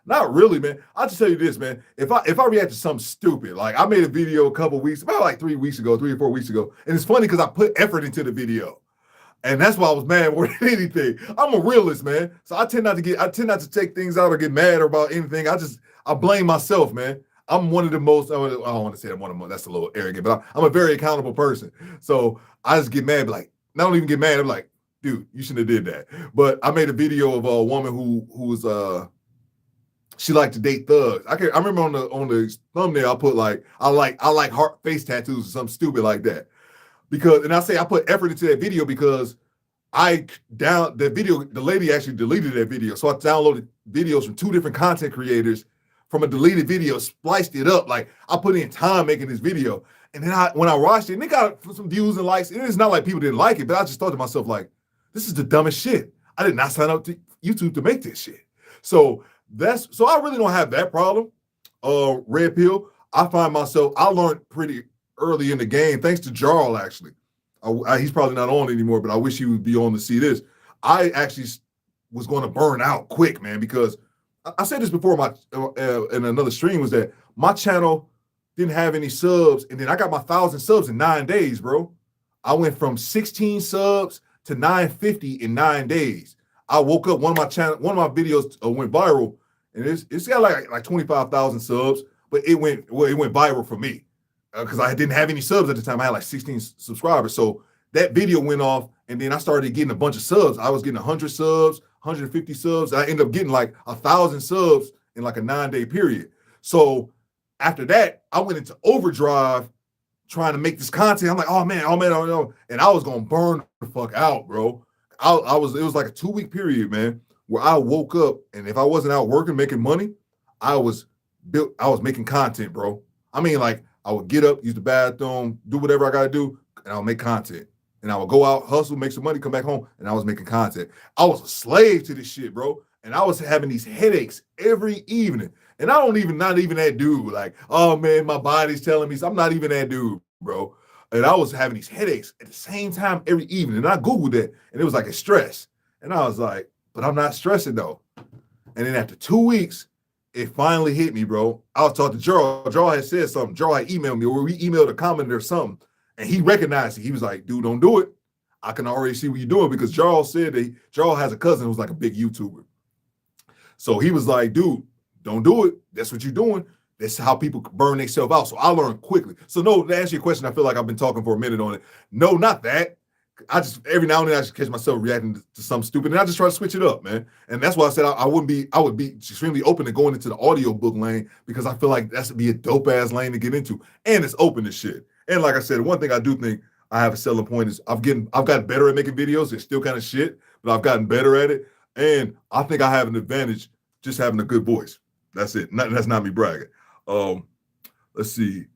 Not really, man. I'll just tell you this, man. If I react to something stupid, like I made a video about like 3 or 4 weeks ago, and it's funny because I put effort into the video. And that's why I was mad more than anything. I'm a realist, man. So I tend not to take things out or get mad about anything. I blame myself, man. I'm one of the most, I don't want to say I'm one of the most, that's a little arrogant, but I'm a very accountable person. So I just get mad, like, I don't even get mad. I'm like, dude, you shouldn't have did that. But I made a video of a woman who was she liked to date thugs. I remember on the thumbnail I put like, I like heart face tattoos or something stupid like that. I put effort into that video because the lady actually deleted that video. So I downloaded videos from 2 different content creators from a deleted video, spliced it up. Like I put in time making this video. And then when I watched it, and it got some views and likes. And it's not like people didn't like it, but I just thought to myself, like, this is the dumbest shit. I did not sign up to YouTube to make this shit. So I really don't have that problem. Red Pill, I find myself, I learned pretty early in the game, thanks to Jarl, actually. He's probably not on anymore, but I wish he would be on to see this. I actually was going to burn out quick, man, because I said this before in another stream, was that my channel didn't have any subs, and then I got my 1,000 subs in 9 days, bro. I went from 16 subs to 950 in 9 days. I woke up, one of my videos went viral, and it's got like 25,000 subs, but it went viral for me. Because I didn't have any subs at the time. I had like 16 subscribers. So that video went off, and then I started getting a bunch of subs. I was getting 100 subs, 150 subs. I ended up getting like 1,000 subs in like a 9-day period. So after that, I went into overdrive trying to make this content. I'm like, oh man. And I was going to burn the fuck out, bro. It was like a 2-week period, man, where I woke up, and if I wasn't out working, making money, I was making content, bro. I mean, like, I would get up, use the bathroom, do whatever I got to do, and I would make content. And I would go out, hustle, make some money, come back home, and I was making content. I was a slave to this shit, bro. And I was having these headaches every evening. And I not even that dude. Like, oh man, my body's telling me, I'm not even that dude, bro. And I was having these headaches at the same time every evening. And I Googled it, and it was like a stress. And I was like, but I'm not stressing though. And then after 2 weeks, it finally hit me, bro. I was talking to Jarl. Jarl had said something. Jarl had emailed me, or we emailed a comment or something, and he recognized it. He was like, dude, don't do it. I can already see what you're doing, because Jarl said that Jarl has a cousin who's like a big YouTuber. So he was like, dude, don't do it. That's what you're doing. That's how people burn themselves out. So I learned quickly. So no, to answer your question, I feel like I've been talking for a minute on it. No, not that. I just, every now and then I just catch myself reacting to something stupid, and I just try to switch it up, man. And that's why I said I would be extremely open to going into the audiobook lane, because I feel like that's be a dope ass lane to get into, and it's open to shit. And like I said, one thing I do think I have a selling point is I've gotten better at making videos. It's still kind of shit, but I've gotten better at it. And I think I have an advantage just having a good voice. That's it. That's not me bragging. Let's see.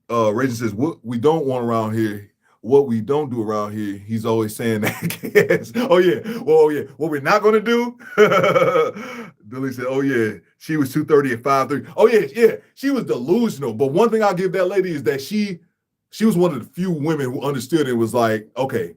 Rachel says, what we don't want around here, what we don't do around here, he's always saying that. Yes. Oh, yeah. Well, yeah. What we're not going to do? Billy said, oh, yeah. She was 230 at 5'3". Oh, yeah. Yeah. She was delusional. But one thing I'll give that lady is that she was one of the few women who understood and was like, okay,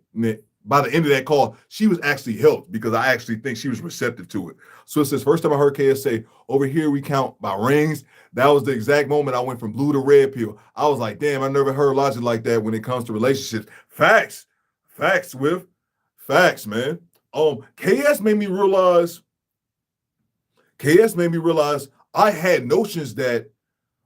by the end of that call, she was actually helped because I actually think she was receptive to it. So it says, first time I heard KS say, over here we count by rings, that was the exact moment I went from blue to red pill. I was like, damn, I never heard logic like that when it comes to relationships. Facts, Swift. Facts, man. KS made me realize I had notions that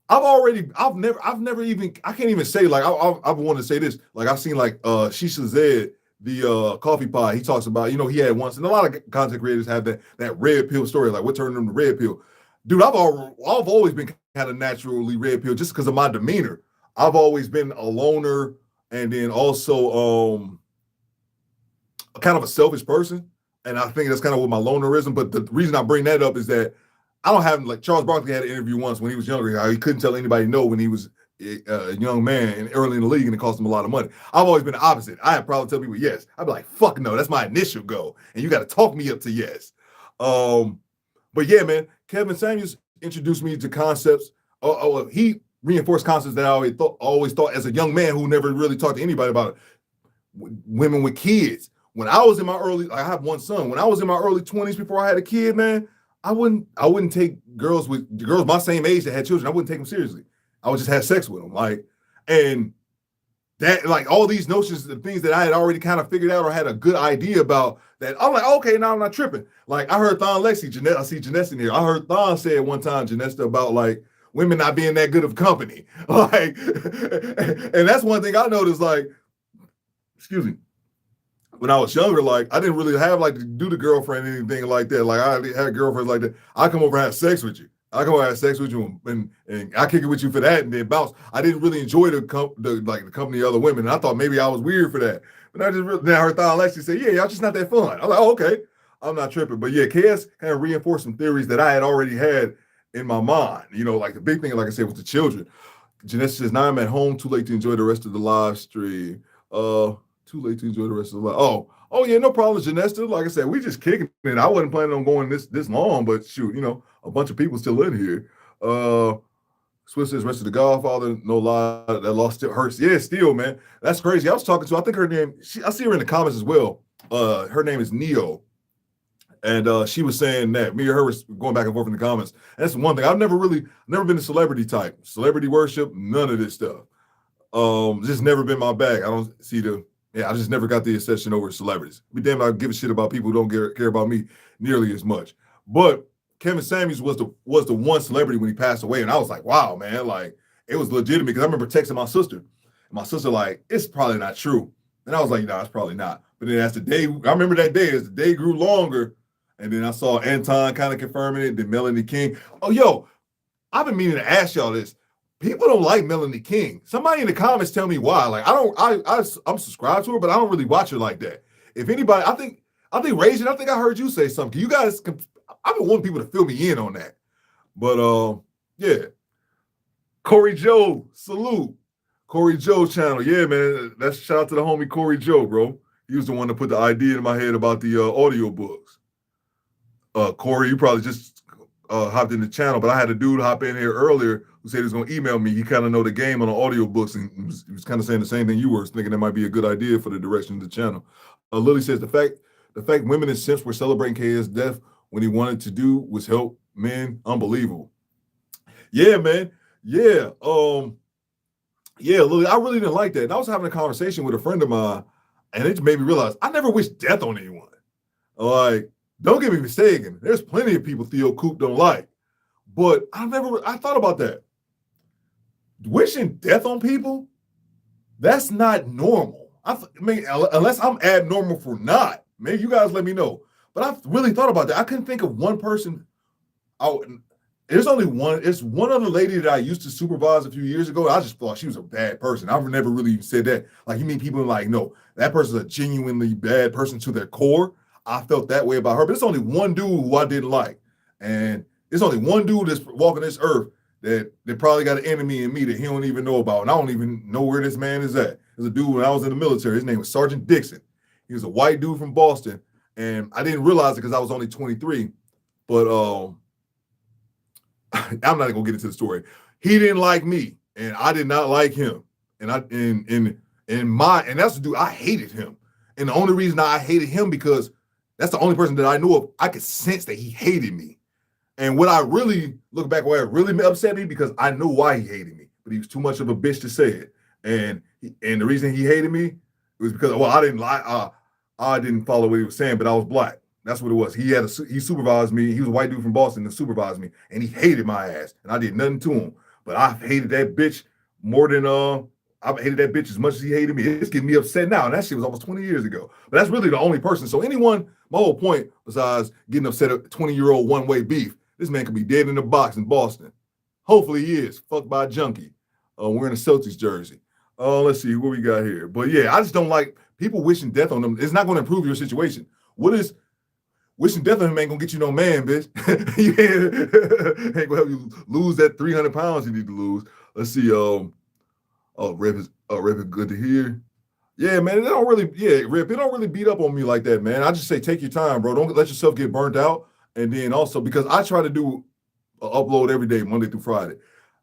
I've never even, I can't even say, like, I want to say this. Like, I've seen, like, Shisha Zed, the coffee pot, he talks about, he had once, and a lot of content creators have that red pill story, like, what turned him to red pill? Dude, I've always been kind of naturally red pill just because of my demeanor. I've always been a loner and then also kind of a selfish person. And I think that's kind of what my lonerism. But the reason I bring that up is that I don't have, like, Charles Barkley had an interview once when he was younger, how he couldn't tell anybody no when he was a young man and early in the league and it cost him a lot of money. I've always been the opposite. I have probably tell people yes. I'd be like, fuck no, that's my initial goal. And you got to talk me up to yes. But yeah, man, Kevin Samuels introduced me to concepts. He reinforced concepts that I always thought as a young man who never really talked to anybody about it. Women with kids. When I was in my I have one son. When I was in my early 20s before I had a kid, man, I wouldn't take girls my same age that had children. I wouldn't take them seriously. I would just have sex with them. Like, and that, like, all these notions, the things that I had already kind of figured out or had a good idea about, that I'm like, okay, now I'm not tripping. Like, I heard Thon Lexi, Jeanette, I see Jeanette in here. I heard Thon say at one time, Jeanette, about, like, women not being that good of company. Like, and that's one thing I noticed, like, excuse me, when I was younger, like, I didn't really have, like, to do the girlfriend, anything like that. Like, I had girlfriends like that. I come over and have sex with you. I come over and have sex with you, and I kick it with you for that, and then bounce. I didn't really enjoy the company of other women. And I thought maybe I was weird for that. But then I heard Thon Lexi say, yeah, y'all just not that fun. I was like, oh, okay. I'm not tripping. But yeah, KS kind of reinforced some theories that I had already had in my mind. Like, the big thing, like I said, was the children. Jeanette says, now I'm at home, too late to enjoy the rest of the live stream. Too late to enjoy the rest of the live. Oh yeah, no problem, Janesta. Like I said, we just kicking it. I wasn't planning on going this long, but shoot, a bunch of people still in here. Swiss says, rest of the Godfather, no lie, that loss still hurts. Yeah, still, man. That's crazy. I was talking to, I think her name, I see her in the comments as well. Her name is Neo. And she was saying that me and her was going back and forth in the comments. And that's one thing. I've never been a celebrity type. Celebrity worship, none of this stuff. Just never been my bag. I don't see I just never got the obsession over celebrities. Be damned, I give a shit about people who don't care about me nearly as much. But Kevin Samuels was the one celebrity when he passed away, and I was like, wow, man, like, it was legitimate, because I remember texting my sister. And my sister, like, it's probably not true. And I was like, no, it's probably not. But then as I remember that day, as the day grew longer, and then I saw Anton kind of confirming it, then Melanie King. Oh, yo, I've been meaning to ask y'all this. People don't like Melanie King. Somebody in the comments tell me why. Like, I'm subscribed to her, but I don't really watch her like that. If anybody, I think Ragin, I think I heard you say something. You guys, I've been wanting people to fill me in on that. But yeah. Corey Joe, salute. Corey Joe channel. Yeah, man. That's shout out to the homie Corey Joe, bro. He was the one that put the idea in my head about the audio books. Corey, you probably just hopped in the channel, but I had a dude hop in here earlier who said he was going to email me. He kind of know the game on the audiobooks, and he was kind of saying the same thing you were, thinking that might be a good idea for the direction of the channel. Lily says, the fact women and simps were celebrating KS' death when he wanted to do was help men, unbelievable. Yeah, man. Yeah. Yeah, Lily, I really didn't like that. And I was having a conversation with a friend of mine, and it made me realize I never wish death on anyone. Like, don't get me mistaken. There's plenty of people Theo Coop don't like. But I thought about that. Wishing death on people, that's not normal. I mean, unless I'm abnormal for not. Maybe you guys let me know. But I've really thought about that. I couldn't think of one person out There's only one. It's one other lady that I used to supervise a few years ago. I just thought she was a bad person. I've never really said that. Like, you mean people like, no, that person's a genuinely bad person to their core. I felt that way about her. But it's only one dude who I didn't like, and it's only one dude that's walking this earth that probably got an enemy in me that he don't even know about, and I don't even know where this man is at. There's a dude when I was in the military. His name was Sergeant Dixon. He was a white dude from Boston, and I didn't realize it because I was only 23. But I'm not gonna get into the story. He didn't like me, and I did not like him. And that's the dude, I hated him. And the only reason I hated him because that's the only person that I knew of. I could sense that he hated me. And what I really look back, where it really upset me, because I knew why he hated me, but he was too much of a bitch to say it. And the reason he hated me was because, well, I didn't lie. I didn't follow what he was saying, but I was black. That's what it was. He supervised me. He was a white dude from Boston that supervised me, and he hated my ass, and I did nothing to him. But I hated that bitch more than I hated that bitch as much as he hated me. It's getting me upset now, and that shit was almost 20 years ago. But that's really the only person. So anyone, my whole point, besides getting upset at 20-year-old one-way beef, this man could be dead in the box in Boston. Hopefully he is. Fucked by a junkie. Wearing a Celtics jersey. Let's see what we got here. But yeah, I just don't like people wishing death on them. It's not going to improve your situation. What is wishing death on him ain't gonna get you no man, bitch. You ain't gonna help you lose that 300 pounds you need to lose. Let's see. Rip is good to hear. Yeah, man, Rip, it don't really beat up on me like that, man. I just say take your time, bro. Don't let yourself get burnt out. And then also, because I try to do an upload every day, Monday through Friday.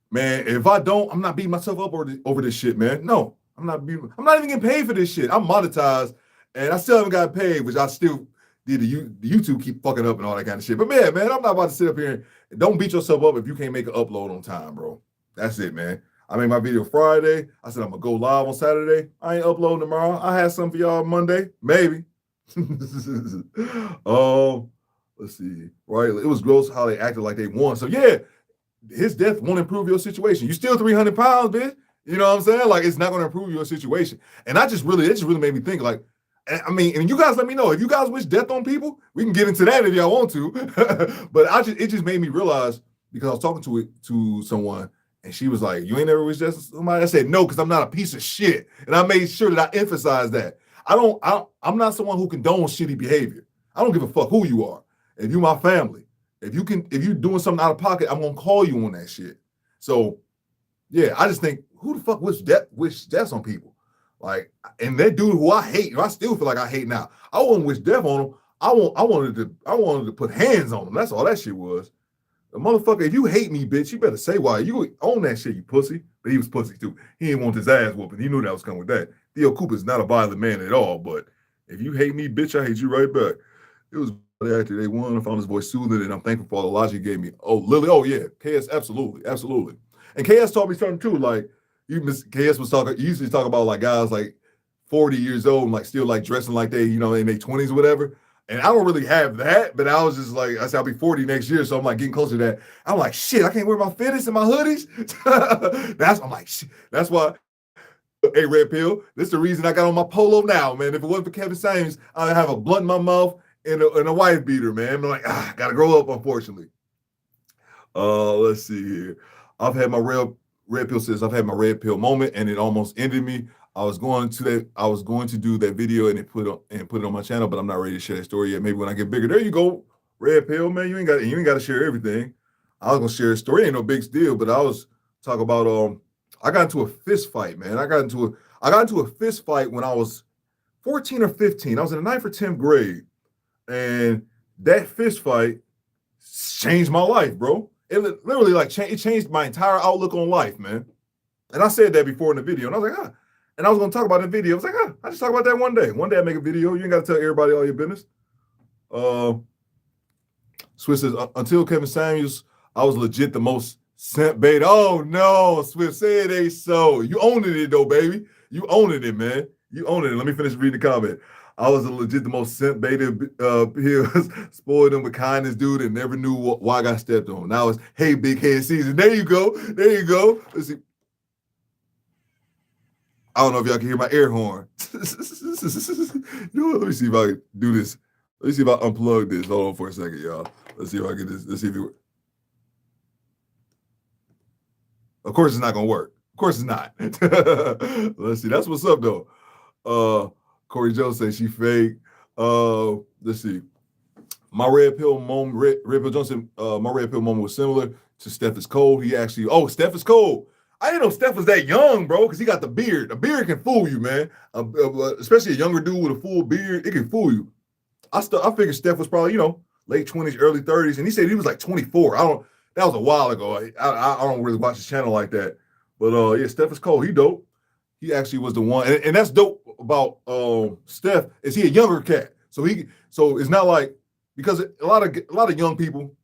Man, if I don't, I'm not beating myself up over this shit, man. No, I'm not even getting paid for this shit. I'm monetized, and I still haven't got paid, which I still did. The YouTube keep fucking up and all that kind of shit. But man, I'm not about to sit up here and don't beat yourself up if you can't make an upload on time, bro. That's it, man. I made my video Friday. I said I'm gonna go live on Saturday. I ain't uploading tomorrow. I have some for y'all Monday, maybe. Let's see. Right, it was gross how they acted like they won. So yeah, his death won't improve your situation. You still 300 pounds, bitch. You know what I'm saying? Like, it's not going to improve your situation. And it just really made me think, like, I mean, and you guys let me know if you guys wish death on people. We can get into that if y'all want to. But it just made me realize, because I was talking to someone, and she was like, "You ain't never wished death on somebody?" I said, "No, because I'm not a piece of shit." And I made sure that I emphasize that. I'm not someone who condones shitty behavior. I don't give a fuck who you are. If you my family, if you doing something out of pocket, I'm gonna call you on that shit. So yeah, I just think, who the fuck wish death on people? Like, and that dude who I hate, I still feel like I hate now. I wouldn't wish death on him. I wanted to put hands on him. That's all that shit was. The motherfucker, if you hate me, bitch, you better say why. You own that shit, you pussy. But he was pussy too. He didn't want his ass whooping. He knew that was coming with that. Theo Cooper's not a violent man at all, but if you hate me, bitch, I hate you right back. It was after they won. I found his voice soothing, and I'm thankful for all the logic he gave me. Oh, Lily. Oh, yeah. KS, absolutely. And KS taught me something, too. Like, KS was talking, he used to talk about, like, guys, like, 40 years old and, like, still, like, dressing like they, in their 20s or whatever. And I don't really have that, but I was just like, I said, I'll be 40 next year, so I'm, like, getting closer to that. I'm like, shit, I can't wear my fitteds and my hoodies? I'm like, shit. That's why. Hey, Red Pill, this is the reason I got on my polo now, man. If it wasn't for Kevin Samuels, I'd have a blunt in my mouth and a wife beater, man. I'm like, gotta grow up, unfortunately. Let's see here. I've had my Red Pill says I've had my Red Pill moment, and it almost ended me. I was going to do that video and put it on my channel, but I'm not ready to share that story yet. Maybe when I get bigger. There you go, Red Pill, man. You ain't got to share everything. I was gonna share a story, ain't no big deal, but I was talking about I got into a fist fight, man. I got into a fist fight when I was 14 or 15. I was in the 9th or 10th grade. And that fist fight changed my life, bro. It literally it changed my entire outlook on life, man. And I said that before in the video. And I was like, And I was going to talk about it in the video. I was like, I just talk about that one day. One day I make a video. You ain't got to tell everybody all your business. Swift says, until Kevin Samuels, I was legit the most simp bait. Oh, no. Swift, say it ain't so. You owning it, though, baby. You owning it, man. You owning it. Let me finish reading the comment. I was a legit the most simp baited pills, spoiled them with kindness, dude, and never knew why I got stepped on. Now it's, hey, big head season. There you go. Let's see. I don't know if y'all can hear my air horn. Let me see if I can do this. Let me see if I unplug this. Hold on for a second, y'all. Let's see if I get this. Let's see if it works. Of course, it's not gonna work. Of course, it's not. Let's see. That's what's up though. Corey Jones says she fake. Let's see. My red pill moment. Red Pill Johnson. My red pill moment was similar to Steph is cold. He actually. Oh, Steph is cold. I didn't know Steph was that young, bro, because he got the beard. A beard can fool you, man. Especially a younger dude with a full beard, it can fool you. I figured Steph was probably, late 20s, early 30s, and he said he was like 24. That was a while ago. I don't really watch his channel like that. But yeah, Steph is cold. He dope. He actually was the one. And that's dope about Steph, is he a younger cat. So it's not like, because a lot of young people,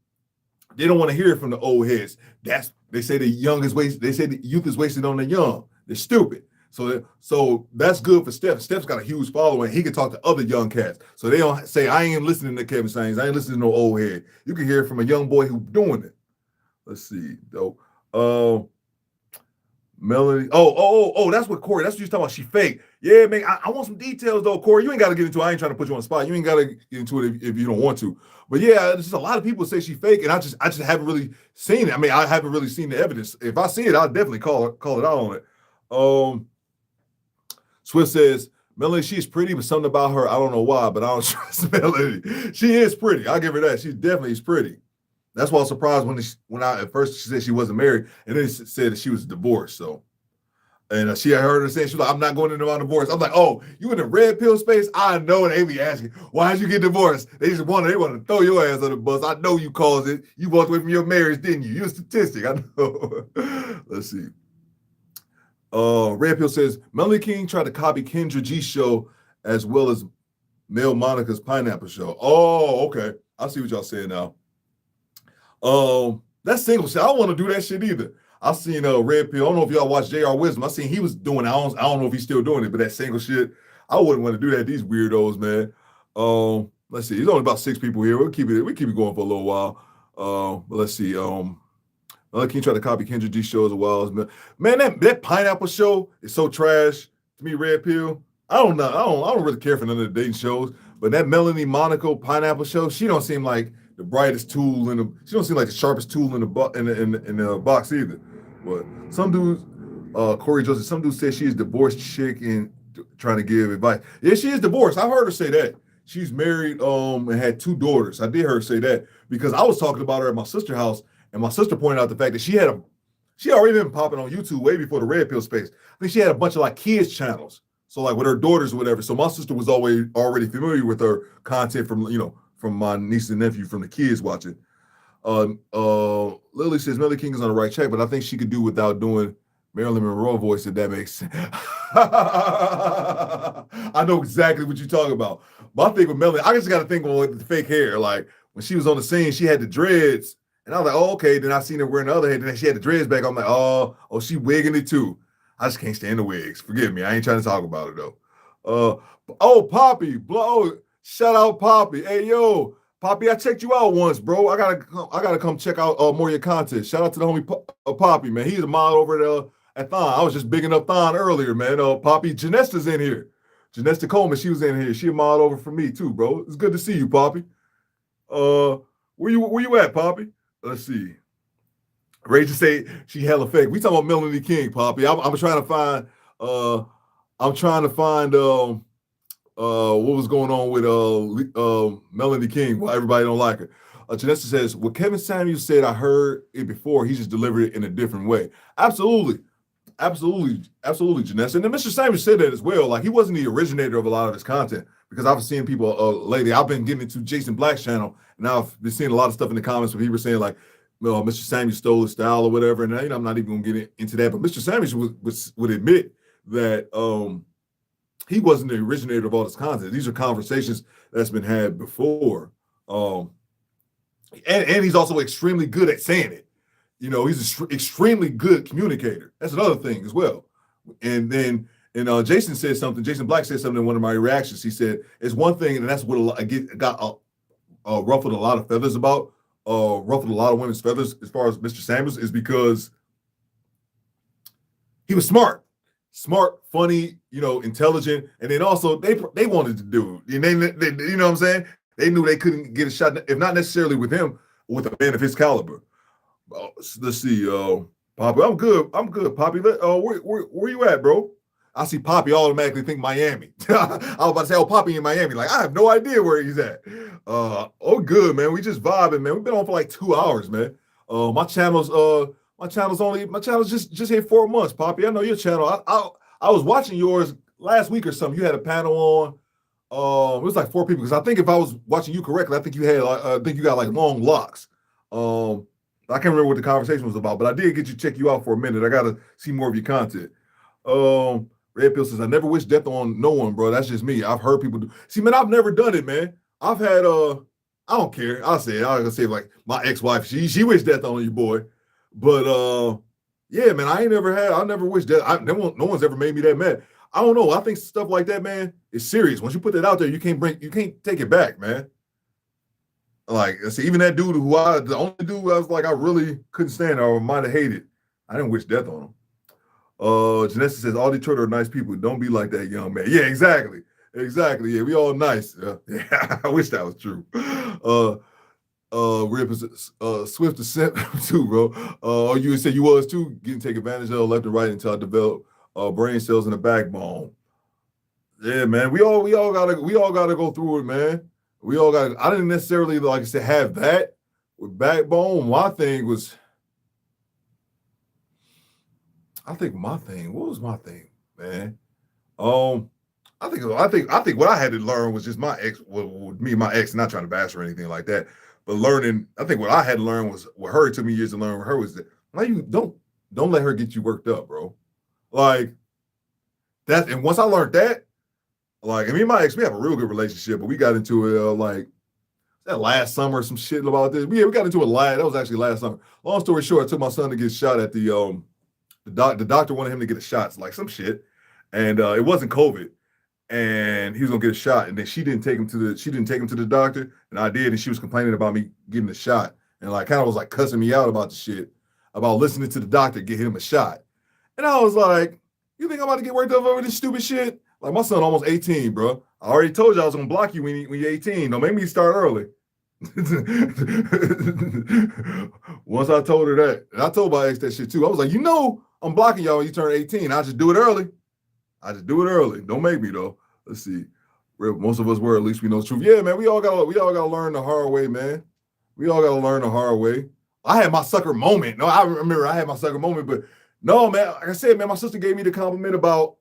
they don't want to hear it from the old heads. They say the young is wasted. They say the youth is wasted on the young. They're stupid. So that's good for Steph. Steph's got a huge following. He can talk to other young cats. So they don't say, I ain't listening to Kevin Samuels. I ain't listening to no old head. You can hear it from a young boy who's doing it. Let's see, though. Melanie. Oh, that's what Corey. That's what you're talking about. She fake. Yeah, man. I want some details though, Corey. You ain't got to get into it. I ain't trying to put you on the spot. You ain't got to get into it if you don't want to. But yeah, there's just a lot of people say she fake, and I just haven't really seen it. I mean, I haven't really seen the evidence. If I see it, I'll definitely call it out on it. Swift says, Melanie, she's pretty, but something about her, I don't know why, but I don't trust Melanie. She is pretty. I'll give her that. She definitely is pretty. That's why I was surprised when at first she said she wasn't married, and then she said that she was divorced. So, and I heard her say, she was like, I'm not going into my divorce. I'm like, oh, you in the red pill space? I know. And they be asking, why'd you get divorced? They want to throw your ass on the bus. I know you caused it. You walked away from your marriage, didn't you? You're a statistic. I know. Let's see. Red Pill says, Melanie King tried to copy Kendra G's show as well as Mel Monica's Pineapple Show. Oh, okay. I see what y'all saying now. That single shit, I don't want to do that shit either. I seen Red Pill. I don't know if y'all watch JR Wisdom. I seen he was doing it. I don't know if he's still doing it, but that single shit, I wouldn't want to do that. These weirdos, man. Let's see. There's only about 6 people here. We keep it going for a little while. But let's see. Melanie King tried to copy Kendra G shows a while. Man, that Pineapple Show is so trash to me. Red Pill. I don't know. I don't really care for none of the dating shows. But that Melanie Monaco Pineapple Show, she don't seem like the brightest tool she don't seem like the sharpest tool in the box either. But some dudes, Corey Joseph, some dudes say she's a divorced chick and trying to give advice. Yeah, she is divorced. I've heard her say that. She's married and had 2 daughters. I did hear her say that because I was talking about her at my sister's house, and my sister pointed out the fact that she already been popping on YouTube way before the Red Pill space. I think she had a bunch of like kids channels. So like with her daughters or whatever. So my sister was already familiar with her content from my niece and nephew, from the kids watching. Lily says Melanie King is on the right track, but I think she could do without doing Marilyn Monroe voice, if that makes sense. I know exactly what you're talking about. But I think with Melanie, I just got to think with the fake hair. Like when she was on the scene, she had the dreads. And I was like, oh, okay. Then I seen her wearing the other hair. Then she had the dreads back. I'm like, oh, she wigging it too. I just can't stand the wigs. Forgive me. I ain't trying to talk about it though. Poppy, shout out Poppy. Hey, yo, Poppy, I checked you out once, bro. I gotta come check out more of your content. Shout out to the homie Poppy, man. He's a model over at Thon. I was just bigging up Thon earlier, man. Poppy, Janesta's in here. Janesta Coleman, she was in here. She a model over for me too, bro. It's good to see you, Poppy. Where you at, Poppy? Let's see. Ray just say she hella fake. We talking about Melanie King, Poppy. I'm trying to find what was going on with Melanie King, why everybody don't like her. Janessa says, what Kevin Samuels said, I heard it before, he just delivered it in a different way. Absolutely, Janessa. And then Mr. Samuels said that as well. Like, he wasn't the originator of a lot of his content, because I've seen people lately, I've been getting into Jason Black's channel, and I've been seeing a lot of stuff in the comments where people were saying, like, Mr. Samuels stole his style or whatever, and I'm not even going to get into that, but Mr. Samuels would admit that he wasn't the originator of all this content. These are conversations that's been had before. And he's also extremely good at saying it. He's an extremely good communicator. That's another thing as well. And then Jason Black said something in one of my reactions. He said, it's one thing, and that's what got ruffled a lot of feathers about, ruffled a lot of women's feathers as far as Mr. Samuels, is because he was smart, funny, intelligent, and then also they wanted to do it. And they you know what I'm saying? They knew they couldn't get a shot, if not necessarily with him, with a man of his caliber. Let's see. Poppy, I'm good. I'm good, Poppy. Where you at, bro? I see Poppy, automatically think Miami. I was about to say, oh, Poppy in Miami. Like, I have no idea where he's at. Oh, good, man. We just vibing, man. We've been on for like 2 hours, man. My channel's just hit 4 months, Poppy. I know your channel. I was watching yours last week or something. You had a panel on. It was like 4 people because I think if I was watching you correctly, I think you got like long locks. I can't remember what the conversation was about, but I did get you check you out for a minute. I gotta see more of your content. Red Pill says, I never wish death on no one, bro. That's just me. I've heard people do. See, man, I've never done it, man. I've had I don't care. I'll say like my ex-wife, she wished death on you, boy. But yeah, man, I never wish death. No one's ever made me that mad. I don't know. I think stuff like that, man, is serious. Once you put that out there, you can't take it back, man. Like, see, even that dude the only dude I was like, I really couldn't stand or might have hated. I didn't wish death on him. Janessa says, all Detroit are nice people. Don't be like that, young man. Yeah, exactly. Exactly. Yeah, we all nice. Yeah, I wish that was true. Rip is Swift descent too, bro. You said you was too, getting taken advantage of left and right until I developed brain cells in the backbone. Yeah, man. We all gotta go through it, man. I didn't necessarily, like I said, have that with backbone. My thing was, what was my thing, man? I think what I had to learn was just my ex, with me and my ex, not trying to bash or anything like that, but learning. I think what I had to learn was what her, it took me years to learn with her, was that like, you don't let her get you worked up, bro. Like that. And once I learned that, like, and me and my ex, we have a real good relationship, but we got into it like that last summer, some shit about this. Yeah, we got into it that was actually last summer. Long story short, I took my son to get shot at the doctor wanted him to get a shot, like some shit, and it wasn't COVID, and he was gonna get a shot, and then she didn't take him to the doctor, and I did, and she was complaining about me getting the shot, and like kind of was like cussing me out about the shit, about listening to the doctor get him a shot, and I was like, you think I'm about to get worked up over this stupid shit? Like, my son almost 18, bro. I already told you I was gonna block you when you're 18. Don't make me start early. Once I told her that, and I told my ex that shit too. I was like, I'm blocking y'all when you turn 18. I just do it early. Don't make me though. Let's see. Most of us were, at least we know the truth. Yeah, man. We all gotta learn the hard way, man. We all gotta learn the hard way. I had my sucker moment. No, I remember I had my sucker moment, but no, man. Like I said, man, my sister gave me the compliment about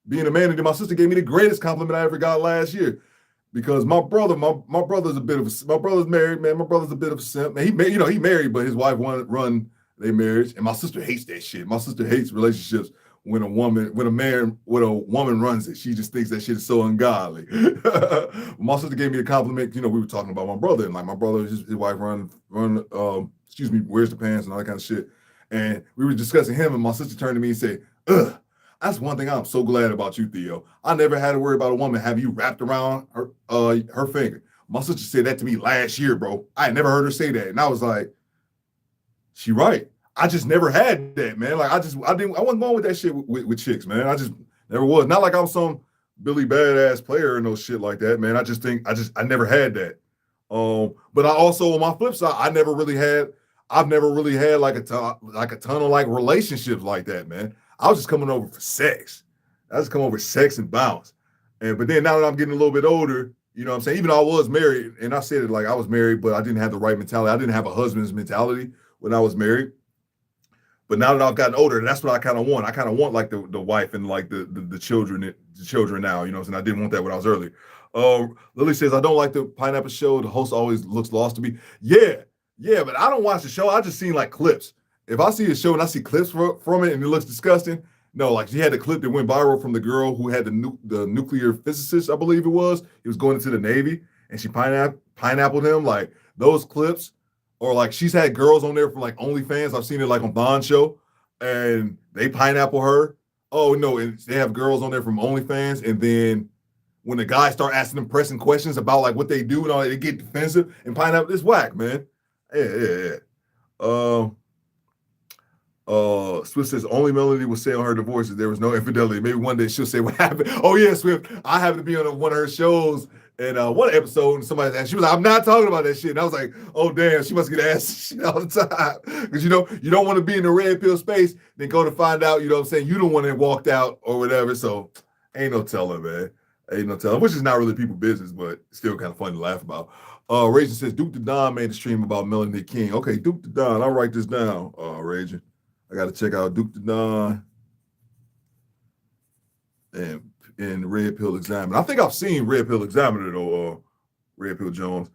being a man, and then my sister gave me the greatest compliment I ever got last year. Because my brother's my brother's married, man. My brother's a bit of a simp. Man, he married, but his wife run their marriage. And my sister hates that shit. My sister hates relationships when a woman runs it. She just thinks that shit is so ungodly. My sister gave me a compliment. We were talking about my brother, and like my brother, his wife wears the pants and all that kind of shit. And we were discussing him, and my sister turned to me and said, ugh. That's one thing I'm so glad about you, Theo. I never had to worry about a woman have you wrapped around her finger. My sister said that to me last year, bro. I had never heard her say that. And I was like, she right. I just never had that, man. Like I wasn't going with that shit with chicks, man. I just never was. Not like I was some Billy badass player or no shit like that, man. I never had that. But I also, on my flip side, I've never really had like a ton of like relationships like that, man. I was just coming over for sex. I just come over for sex and bounce. But then now that I'm getting a little bit older, you know what I'm saying? Even though I was married, and I said it like I was married, but I didn't have the right mentality. I didn't have a husband's mentality when I was married. But now that I've gotten older, that's what I kind of want. I kind of want like the wife and like the children now, you know what I'm saying? I didn't want that when I was earlier. Lily says, I don't like the Pineapple Show. The host always looks lost to me. Yeah, but I don't watch the show. I just seen like clips. If I see a show and I see clips from it and it looks disgusting, no, like she had the clip that went viral from the girl who had the nuclear physicist, I believe it was. He was going into the Navy and she pineappled him. Like those clips, or like she's had girls on there from like OnlyFans. I've seen it like on Bond Show, and they pineapple her. Oh no, and they have girls on there from OnlyFans, and then when the guys start asking them pressing questions about like what they do and all that, they get defensive and pineapple. It's whack, man. Yeah. Swift says only Melody will say on her divorce that there was no infidelity. Maybe one day she'll say what happened. Oh yeah, Swift. I happened to be on one of her shows, And one episode, somebody asked, she was like, I'm not talking about that shit. And I was like, oh, damn, she must get asked shit all the time. Because, you don't want to be in the red pill space, then go to find out, you know what I'm saying, you the one that walked out or whatever. So ain't no telling, man. Ain't no telling, which is not really people's business, but still kind of funny to laugh about. Raging says, Duke the Don made a stream about Melanie King. Okay, Duke the Don. I'll write this down, Raging. I got to check out Duke the Don and Red Pill Examiner. I think I've seen Red Pill Examiner, though, Red Pill Jones.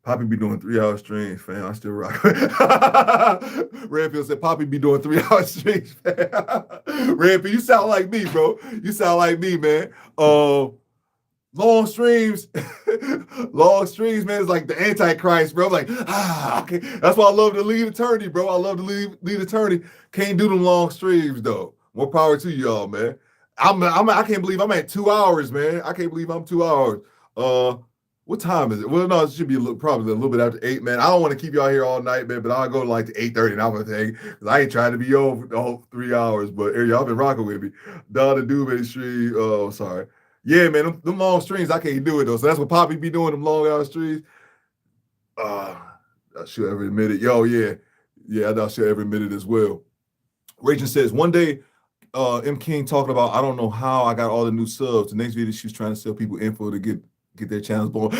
Poppy be doing 3-hour streams, fam. I still rock. Red Pill said, Poppy be doing 3-hour streams, fam. Red Pill, you sound like me, bro. You sound like me, man. Long streams, man, is like the Antichrist, bro. I'm like, okay. That's why I love the lead attorney, bro. I love the lead attorney. Can't do them long streams, though. More power to y'all, man. I can't believe I'm at 2 hours, man. I can't believe I'm 2 hours. What time is it? Well, no, it should be probably a little bit after 8, man. I don't want to keep y'all here all night, man, but I'll go to like to 8:30 and I'm going to take, because I ain't trying to be over the whole 3 hours, but y'all been rocking with me. Donna Dube stream. Oh, sorry. Yeah, man, them long streams, I can't do it, though. So that's what Poppy be doing, them long hour streams. I should ever admit it. Yo, yeah. Yeah, I should ever admit it as well. Rachel says, one day, M. King talking about, I don't know how I got all the new subs. The next video, she was trying to sell people info to get their channels born.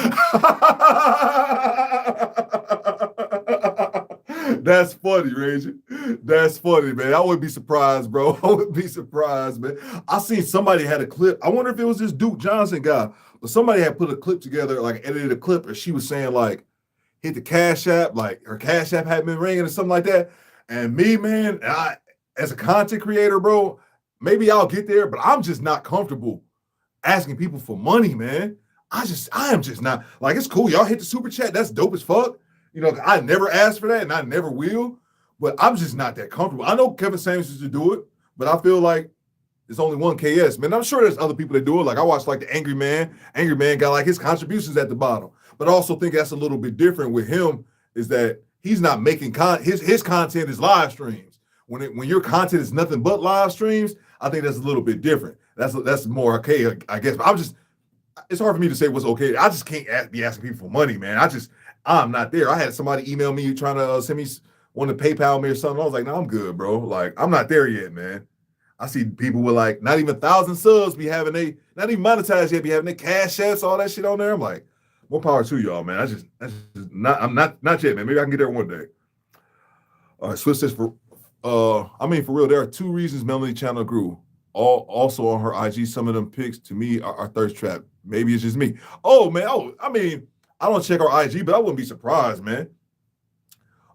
That's funny, Ranger. That's funny, man. I wouldn't be surprised, bro. I wouldn't be surprised, man. I seen somebody had a clip. I wonder if it was this Duke Johnson guy, but somebody had put a clip together, like edited a clip, and she was saying, like, hit the Cash App, like her Cash App had been ringing or something like that. And me, man, as a content creator, bro, maybe I'll get there, but I'm just not comfortable asking people for money, man. I am just not. Like, it's cool. Y'all hit the super chat. That's dope as fuck. You know, I never asked for that, and I never will. But I'm just not that comfortable. I know Kevin Samuels used to do it, but I feel like there's only one KS, man. I'm sure there's other people that do it. Like, I watched, like, the Angry Man. Angry Man got, like, his contributions at the bottom. But I also think that's a little bit different with him, is that he's not making his content is live streams. When your content is nothing but live streams, I think that's a little bit different. That's more okay, I guess. But it's hard for me to say what's okay. I just can't be asking people for money, man. I'm not there. I had somebody email me trying to send me want to PayPal me or something. I was like, no, I'm good, bro. Like, I'm not there yet, man. I see people with like not even 1,000 subs be having not even monetized yet, be having their Cash Apps, all that shit on there. I'm like, more power to y'all, man. I'm not yet, man. Maybe I can get there one day. All right, Swiss says for real, there are 2 reasons Melanie channel grew. Also on her IG, some of them pics to me are thirst trap. Maybe it's just me. Oh man, I don't check her IG, but I wouldn't be surprised, man.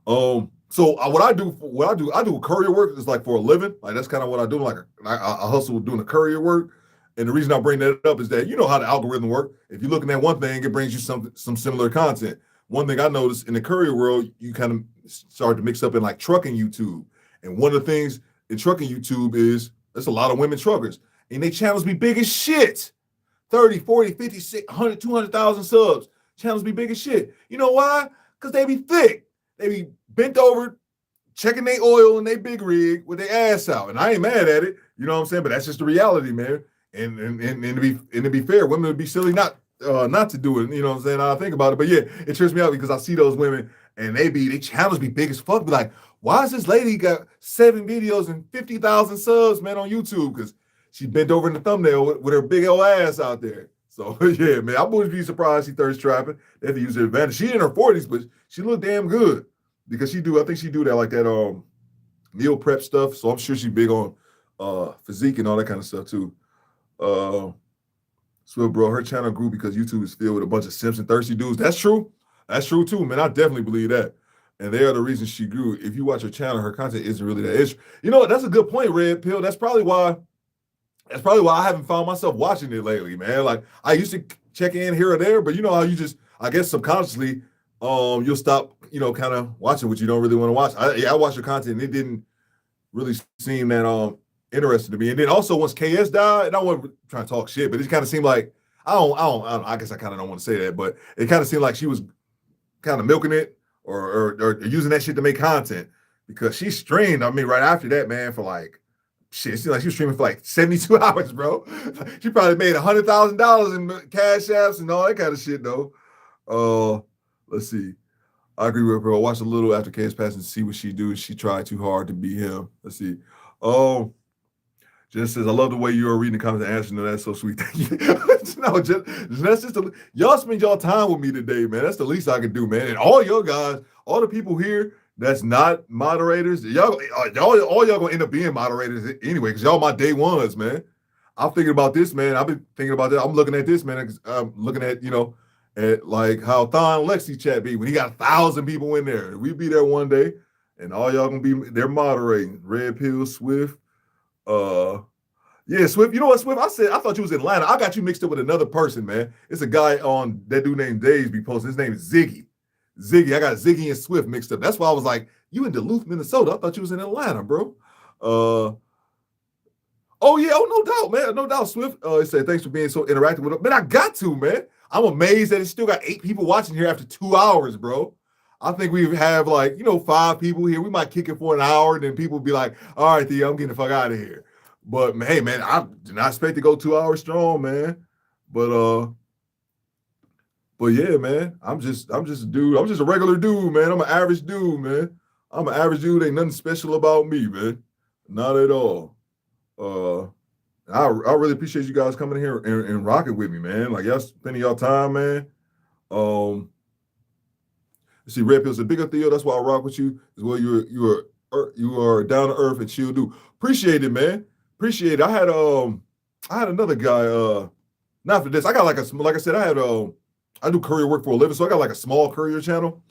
So I do courier work. It's like for a living. Like, that's kind of what I do. Like, I hustle doing the courier work. And the reason I bring that up is that you know how the algorithm works. If you're looking at one thing, it brings you some similar content. One thing I noticed in the courier world, you kind of start to mix up in like trucking YouTube. And one of the things in trucking YouTube is there's a lot of women truckers. And they channels be big as shit. 30, 40, 50, 100, 200,000 subs. Channels be big as shit. You know why? Because they be thick. They be bent over, checking their oil in their big rig with their ass out. And I ain't mad at it. You know what I'm saying? But that's just the reality, man. And to be fair, women would be silly not to do it. You know what I'm saying? I think about it. But yeah, it trips me out because I see those women and they channels be big as fuck. Be like, why is this lady got 7 videos and 50,000 subs, man, on YouTube? Because she bent over in the thumbnail with her big old ass out there. So yeah, man, I wouldn't be surprised she thirst trapping. They have to use their advantage. She in her 40s, but she look damn good because I think she do that like that meal prep stuff. So I'm sure she's big on physique and all that kind of stuff too. So bro, her channel grew because YouTube is filled with a bunch of simps and thirsty dudes. That's true. That's true too, man. I definitely believe that. And they are the reason she grew. If you watch her channel, her content isn't really that issue. You know what? That's a good point, Red Pill. That's probably why I haven't found myself watching it lately, man. Like, I used to check in here or there, but you know how you just, I guess subconsciously, you'll stop, you know, kind of watching what you don't really want to watch. I watched your content and it didn't really seem that interesting to me. And then also once KS died, and I wasn't trying to talk shit, but it kind of seemed like I guess I kind of don't want to say that, but it kind of seemed like she was kind of milking it or using that shit to make content because she streamed. I mean, right after that, man, for like shit, she was streaming for like 72 hours, bro. She probably made $100,000 in cash apps and all that kind of shit, though. Let's see. I agree with her. I watched a little after K's passing to see what she do. She tried too hard to be him. Let's see. Just says, I love the way you are reading the comments and answering. That's so sweet. Thank you. No, that's just y'all spend y'all time with me today, man. That's the least I can do, man. And all your guys, all the people here that's not moderators, all y'all gonna end up being moderators anyway, because y'all my day ones, man. I'm thinking about this, man. I've been thinking about that. I'm looking at this, man. I'm looking at, at like how Thon Lexi chat be when he got 1,000 people in there. We be there one day, and all y'all gonna be there moderating. Red Pill, Swift. Yeah, Swift. You know what, Swift? I thought you was in Atlanta. I got you mixed up with another person, man. It's a guy on that dude named Days be posting. His name is Ziggy. I got Ziggy and Swift mixed up. That's why I was like, you in Duluth, Minnesota. I thought you was in Atlanta, bro. Oh yeah, no doubt, man. No doubt, Swift. He said, thanks for being so interactive with him. Man, I got to, man. I'm amazed that it's still got 8 people watching here after 2 hours, bro. I think we have 5 people here. We might kick it for an hour, and then people be like, all right, Theo, I'm getting the fuck out of here. But hey, man, I did not expect to go 2 hours strong, man. But yeah, man, I'm just a dude. I'm just a regular dude, man. I'm an average dude, man. I'm an average dude. Ain't nothing special about me, man. Not at all. I really appreciate you guys coming here and rocking with me, man. Like y'all spending y'all time, man. See, Red Pill's a bigger Theo. That's why I rock with you. As well, you are down to earth and chill, dude. Appreciate it, man. Appreciate it. I had another guy. Not for this. I got like I said, I do courier work for a living, so I got like a small courier channel,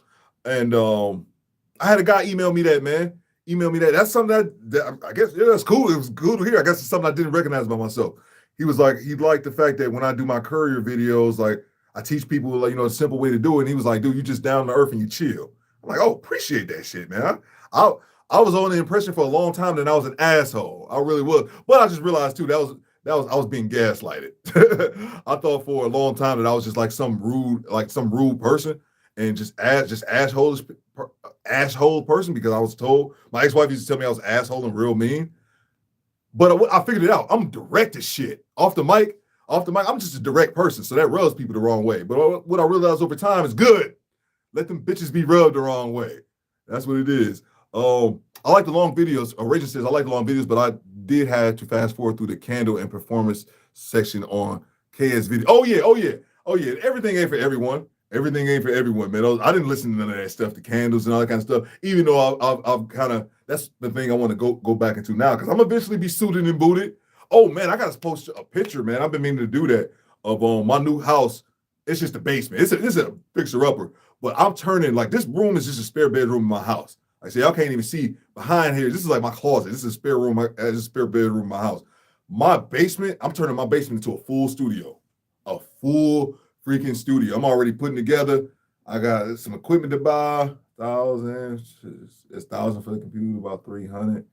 and I had a guy email me that, man. Email me that. That's something that I guess that's cool. It was cool to hear. I guess it's something I didn't recognize about myself. He was like, he liked the fact that when I do my courier videos, like I teach people, a simple way to do it. And he was like, dude, you just down to earth and you chill. I'm like, oh, appreciate that shit, man. I was on the impression for a long time that I was an asshole. I really was. But I just realized too, I was being gaslighted. I thought for a long time that I was just like some rude person and just asshole person, because I was told, my ex-wife used to tell me I was asshole and real mean. But I figured it out. I'm direct as shit. Off the mic, I'm just a direct person. So that rubs people the wrong way. But what I realized over time is good. Let them bitches be rubbed the wrong way. That's what it is. I like the long videos. Rachel says, I like the long videos, but I did have to fast forward through the candle and performance section on KS video. Oh yeah. Everything ain't for everyone. Everything ain't for everyone, man. I didn't listen to none of that stuff, the candles and all that kind of stuff, even though I've kind of, that's the thing I want to go back into now, because I'm eventually be suited and booted. Oh, man, I got to post a picture, man. I've been meaning to do that of my new house. It's just a basement. It's a fixer-upper, but I'm turning, like, this room is just a spare bedroom in my house. Like I say, y'all can't even see behind here. This is like my closet. This is a spare room. It's a spare bedroom in my house. My basement, I'm turning my basement into a full studio. A full freaking studio. I'm already putting together. I got some equipment to buy. $1,000. It's $1,000 for the computer, about $300.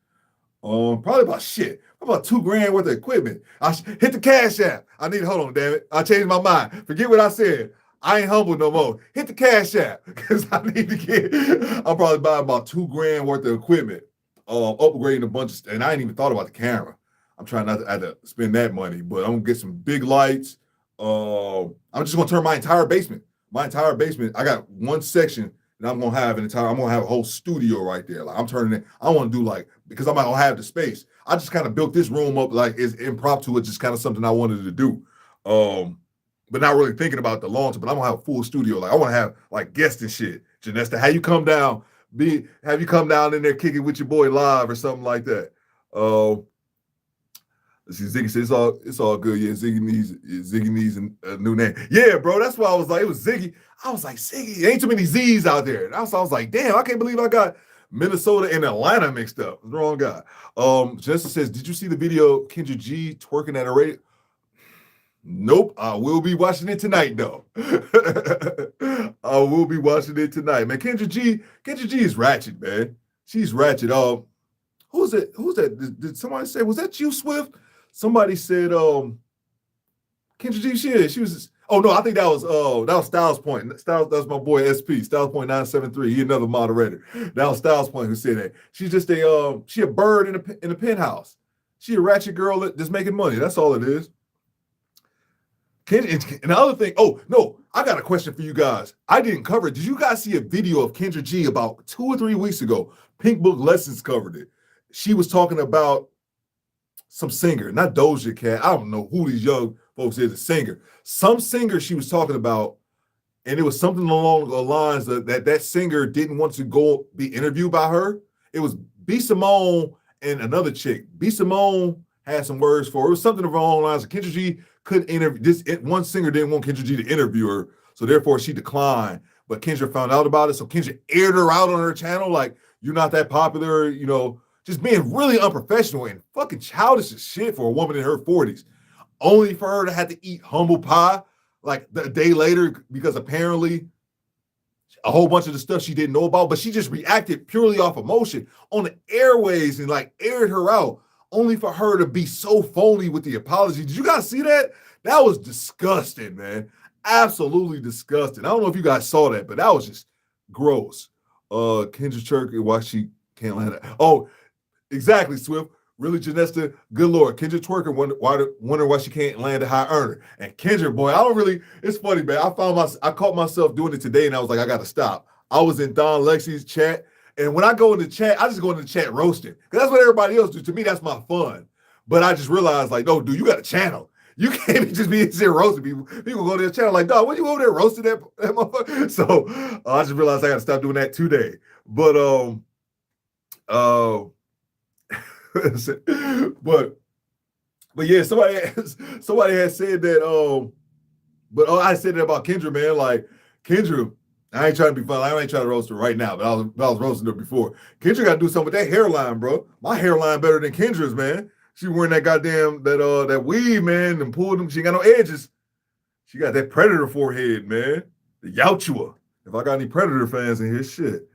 Probably about $2,000 worth of equipment. I hit the Cash App. Hold on, damn it. I changed my mind. Forget what I said. I ain't humble no more. Hit the Cash App, because I need to I'll probably buy about $2,000 worth of equipment, upgrading a bunch of, and I ain't even thought about the camera. I'm trying not to have to spend that money, but I'm gonna get some big lights. I'm just gonna turn my entire basement. I got one section that I'm gonna have a whole studio right there. Like I'm turning it. I want to do because I'm not gonna have the space. I just kind of built this room up like it's impromptu. It's just kind of something I wanted to do. But not really thinking about the long term. But I'm gonna have a full studio. Like I want to have like guests and shit. Janesta, have you come down in there kicking with your boy live or something like that? Let's see, Ziggy says it's all good. Yeah, Ziggy needs a new name. Yeah, bro. That's why I was like, it was Ziggy. I was like, Ziggy, ain't too many Z's out there. And I was like, damn, I can't believe I got Minnesota and Atlanta mixed up. Wrong guy. Jessica says, did you see the video Kendra G twerking at a radio? Nope. I will be watching it tonight, though. I will be watching it tonight, man. Kendra G is ratchet, man. She's ratchet. Who's that? Did somebody say, was that you, Swift? Somebody said, Kendra G, she was. Oh no, I think that was Styles Point. That was my boy SP, Styles Point 973. He another moderator. That was Styles Point who said that. She's just she a bird in a penthouse. She a ratchet girl that's making money. That's all it is. And the other thing, oh no, I got a question for you guys. I didn't cover it. Did you guys see a video of Kendra G about 2 or 3 weeks ago? Pink Book Lessons covered it. She was talking about some singer, not Doja Cat. I don't know who these young folks is, a singer. Some singer she was talking about, and it was something along the lines of that singer didn't want to go be interviewed by her. It was B. Simone and another chick. B. Simone had some words for her. It was something along the lines of Kendra G couldn't interview. This one singer didn't want Kendra G to interview her, so therefore she declined. But Kendra found out about it, so Kendra aired her out on her channel like, you're not that popular, you know, just being really unprofessional and fucking childish as shit for a woman in her 40s. Only for her to have to eat humble pie like the day later because apparently a whole bunch of the stuff she didn't know about, but she just reacted purely off emotion on the airways and like aired her out, only for her to be so phony with the apology. Did you guys see that? That was disgusting, man. Absolutely disgusting. I don't know if you guys saw that, but that was just gross. Kendra Church, why she can't land it. Oh, exactly, Swift. Really, Janesta, good Lord. Kendra twerking wonder why she can't land a high earner. And Kendra, boy, it's funny, man. I caught myself doing it today and I was like, I gotta stop. I was in Don Lexi's chat. And when I go in the chat, I just go in the chat roasting. Because that's what everybody else do. To me, that's my fun. But I just realized, like, no, dude, you got a channel. You can't just be here roasting people. People go to their channel like, dog, what you over there roasting that motherfucker? So I just realized I got to stop doing that today. But but yeah, somebody had said that. I said that about Kendra, man. Like Kendra, I ain't trying to be funny. I ain't trying to roast her right now, but I was roasting her before. Kendra got to do something with that hairline, bro. My hairline better than Kendra's, man. She wearing that goddamn that weave, man, and pulled them. She ain't got no edges. She got that Predator forehead, man. The Yauchua. If I got any Predator fans in here, shit.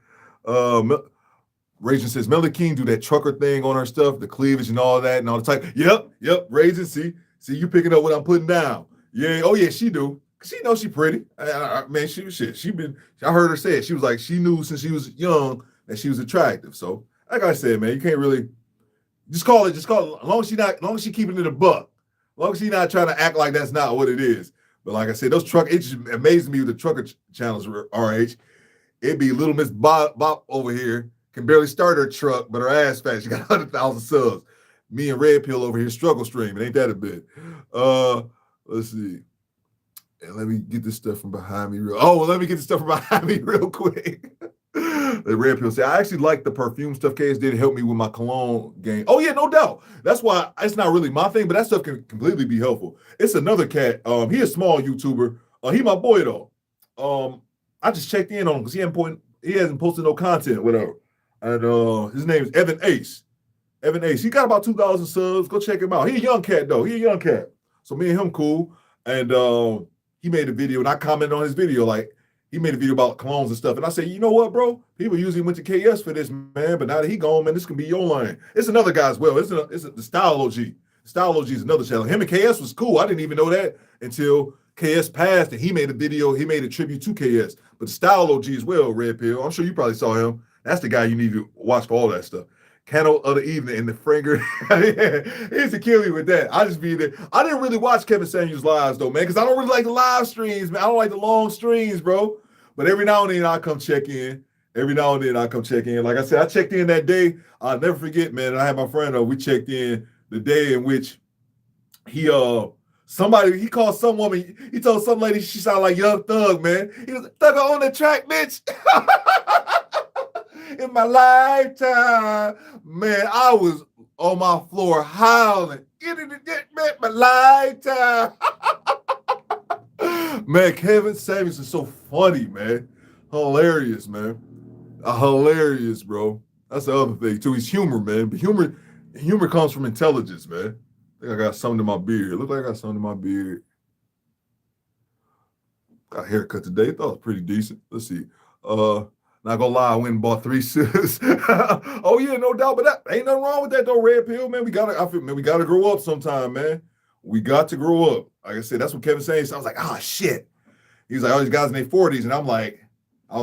Raging says Melody King do that trucker thing on her stuff, the cleavage and all that and all the type. Yep. Raging, see you picking up what I'm putting down. Yeah, oh yeah, she do. She knows she pretty. Man, I heard her say it. She was like, she knew since she was young that she was attractive. So, like I said, man, you can't really just call it. As long as she keeping it a buck. As long as she not trying to act like that's not what it is. But like I said, it just amazes me with the trucker channels, RH. It'd be little Miss Bop over here, can barely start her truck, but her ass fat. She got 100,000 subs. Me and Red Pill over here struggle streaming. Ain't that a bit? Let's see. And let me get this stuff from behind me real quick. The Red Pill say, I actually like the perfume stuff KS did help me with my cologne game. Oh, yeah, no doubt. That's why it's not really my thing, but that stuff can completely be helpful. It's another cat. He a small YouTuber. He my boy, though. I just checked in on him because he hasn't posted no content, whatever. And his name is Evan Ace. Evan Ace. He got about 2,000 subs. Go check him out. He a young cat, though. So me and him cool. And he made a video, and I commented on his video, like, he made a video about colognes and stuff. And I said, you know what, bro? People usually went to KS for this, man. But now that he gone, man, this can be your line. It's another guy as well. It's the Styleology. Styleology is another channel. Him and KS was cool. I didn't even know that until KS passed, and he made a video. He made a tribute to KS. But Styleology as well, Red Pill. I'm sure you probably saw him. That's the guy you need to watch for all that stuff. Candle of the Evening in the Franger. He used to kill me with that. I just be there. I didn't really watch Kevin Samuels lives though, man, because I don't really like the live streams, man. I don't like the long streams, bro. But every now and then I come check in. Like I said, I checked in that day. I'll never forget, man. And I had my friend, we checked in the day in which he called some woman, he told some lady she sounded like Young Thug, man. He was like, Thugger on the track, bitch. In my lifetime, man, I was on my floor howling. Get it, man, my lifetime. Man, Kevin Samuels is so funny, man. Hilarious, man. Hilarious, bro. That's the other thing, too. He's humor, man. But humor comes from intelligence, man. I think I got something in my beard. Look like I got something in my beard. Got a haircut today. Thought it was pretty decent. Let's see. Not gonna lie, I went and bought 3 suits. Oh yeah, no doubt. But that ain't nothing wrong with that though, Red Pill, man. We gotta grow up sometime, man. We got to grow up. Like I said, that's what Kevin saying. So I was like, oh shit. He was like, all these guys in their 40s, and I was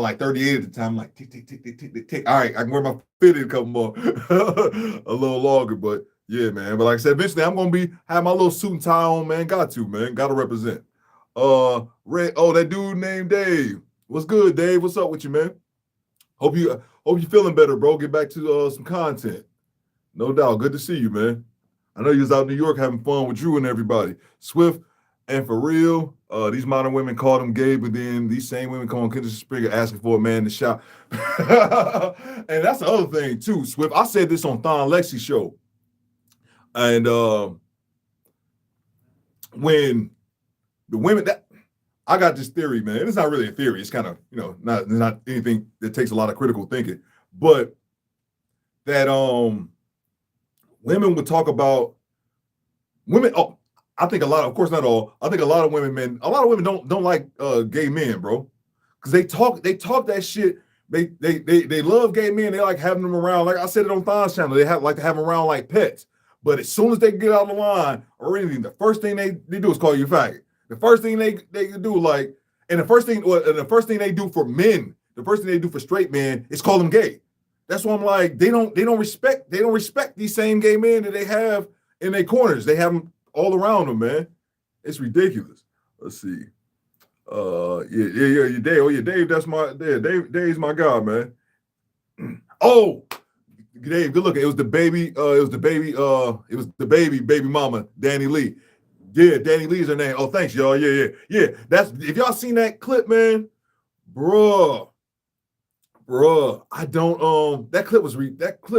like 38 at the time. I'm like, tick, tick, tick, tick, tick, tick, tick. All right, I can wear my fitted a couple more, a little longer. But Yeah, man. But like I said, eventually I'm gonna have my little suit and tie on, man. Got to, man. Got to represent. Red. Oh, that dude named Dave. What's good, Dave? What's up with you, man? Hope you feeling better, bro. Get back to some content. No doubt. Good to see you, man. I know you was out in New York having fun with Drew and everybody. Swift and for real, these modern women called him gay, but then these same women call him Kendra Springer asking for a man to shop. And that's the other thing too, Swift. I said this on Thon Lexi show. And when the women that I got this theory, man. It's not really a theory. It's kind of, not anything that takes a lot of critical thinking. But that women would talk about women. Oh, I think a lot, of course, not all. I think a lot of women don't like gay men, bro. Because they talk that shit. They love gay men. They like having them around. Like I said it on Thon's channel, they like to have them around like pets. But as soon as they get out of the line or anything, the first thing they do is call you a faggot. The first thing they do, the first thing they do for men, the first thing they do for straight men is call them gay. That's why I'm like, they don't respect these same gay men that they have in their corners. They have them all around them, man. It's ridiculous. Let's see. Yeah, Dave. Oh yeah, Dave. Dave's my guy, man. Oh, Dave, good looking. It was the baby mama, Danny Lee. Yeah, Danny Lee's her name. Oh, thanks, y'all. Yeah. That's if y'all seen that clip, man, bruh. I don't that clip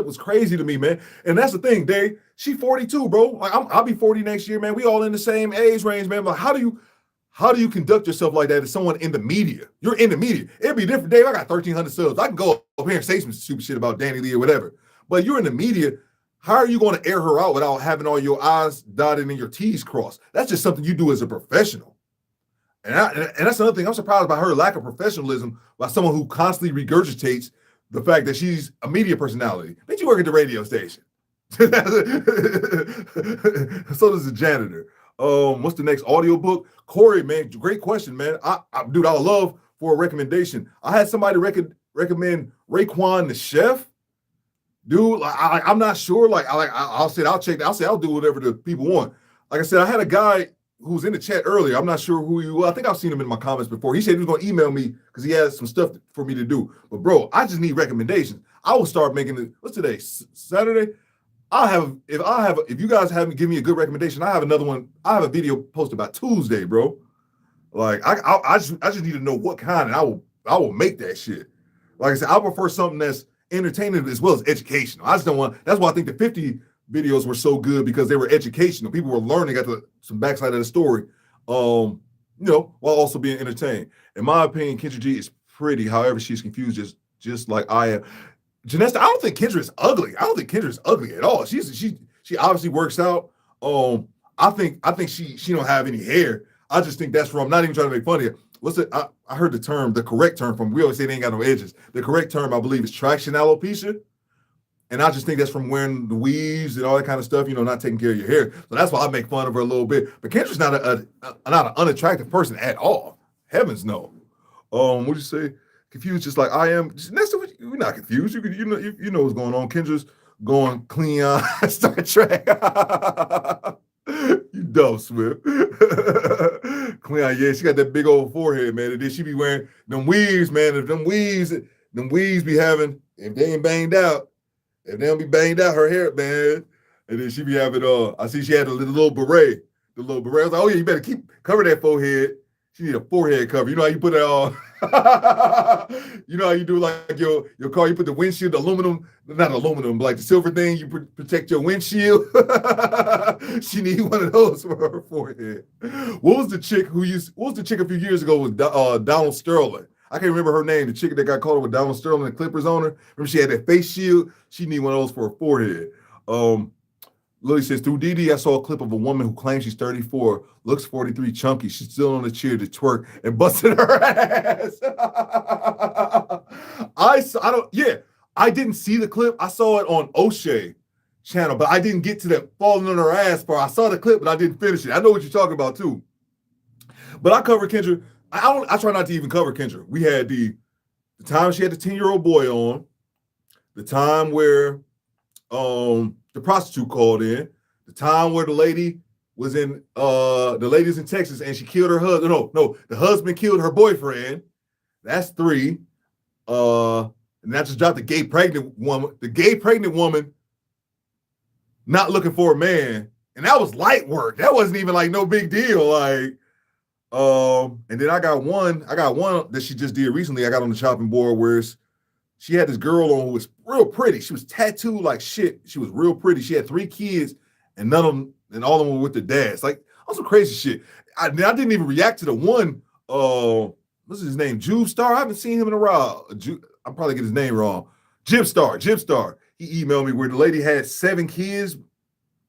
was crazy to me, man. And that's the thing, Dave. She 42, bro. Like I'll be 40 next year, man. We all in the same age range, man. Like, how do you conduct yourself like that as someone in the media? You're in the media. It'd be different, Dave. I got 1,300 subs. I can go up here and say some stupid shit about Danny Lee or whatever. But you're in the media. How are you going to air her out without having all your I's dotted and your T's crossed? That's just something you do as a professional. And that's another thing. I'm surprised by her lack of professionalism by someone who constantly regurgitates the fact that she's a media personality. Bitch, you work at the radio station. So does the janitor. What's the next audiobook? Corey, man, great question, man. I would love for a recommendation. I had somebody recommend Raekwon the Chef. Dude, I'm not sure. I'll do whatever the people want. Like I said, I had a guy who was in the chat earlier. I'm not sure who he was. I think I've seen him in my comments before. He said he was going to email me because he has some stuff for me to do. But bro, I just need recommendations. I will start making it. What's today? Saturday. If you guys haven't given me a good recommendation, I have another one. I have a video posted about Tuesday, bro. Like I just need to know what kind, and I will make that shit. Like I said, I prefer something that's entertaining as well as educational. I just don't want. That's why I think the 50 videos were so good because they were educational. People were learning, got some backside of the story, while also being entertained. In my opinion, Kendra G is pretty. However, she's confused just like I am. Janessa, I don't think Kendra is ugly. I don't think Kendra is ugly at all. She obviously works out. I think she don't have any hair. I just think that's from. I'm not even trying to make fun of her. What's it? I heard the correct term from. We always say they ain't got no edges. The correct term, I believe, is traction alopecia. And I just think that's from wearing the weaves and all that kind of stuff, not taking care of your hair. So that's why I make fun of her a little bit. But Kendra's not an unattractive person at all. Heavens no. What'd you say? Confused just like I am. We're not confused. You know what's going on. Kendra's going clean on Star Trek. You dumb Swift. Cleon, yeah, she got that big old forehead, man. And then she be wearing them weaves, man. If them weaves be having, if they ain't banged out, if they don't be banged out, her hair, man. And then she be having, I see she had the little beret. The little beret. I was like, oh yeah, you better cover that forehead. She need a forehead cover. You know how you put it on. You know how you do like your car, you put the windshield, not aluminum, but like the silver thing, you protect your windshield. She need one of those for her forehead. What was the chick a few years ago with Donald Sterling? I can't remember her name. The chick that got caught up with Donald Sterling and Clippers on her. Remember she had that face shield? She need one of those for her forehead. Lily says, through Didi, I saw a clip of a woman who claims she's 34, looks 43, chunky. She's still on the chair to twerk and busted her ass. I didn't see the clip. I saw it on O'Shea channel, but I didn't get to that falling on her ass part. I saw the clip, but I didn't finish it. I know what you're talking about too. But I covered Kendra. I try not to even cover Kendra. We had the time she had the 10-year-old boy on, the time where the prostitute called in. The time where the lady was in the lady's in Texas and she killed her husband. No, the husband killed her boyfriend. That's 3. And that just dropped the gay pregnant woman. The gay pregnant woman not looking for a man. And that was light work. That wasn't even like no big deal. Like, and then I got one that she just did recently. I got on the chopping board where she had this girl on who was real pretty. She was tattooed like shit. She was real pretty. She had 3 kids, and none of them, and all of them were with their dads. Like, on some crazy shit. I didn't even react to the one. What's his name? Juve Star. I haven't seen him in a while. I'll probably get his name wrong. Jib Star. He emailed me where the lady had 7 kids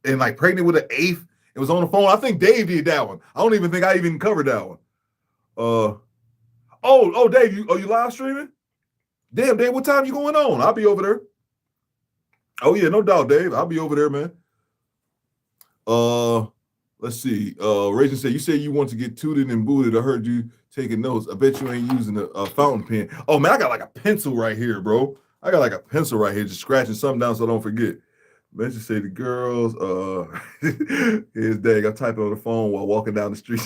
and like pregnant with an 8th. It was on the phone. I think Dave did that one. I don't even think I even covered that one. Dave, you live streaming? Damn, Dave, what time you going on? I'll be over there. Oh yeah, no doubt, Dave. I'll be over there, man. Let's see. Rachel said, you said you want to get tooted and booted. I heard you taking notes. I bet you ain't using a fountain pen. Oh man, I got like a pencil right here, bro. I got like a pencil right here, just scratching something down so I don't forget. Let's just say the girls, here's Dag. I'm typing on the phone while walking down the street.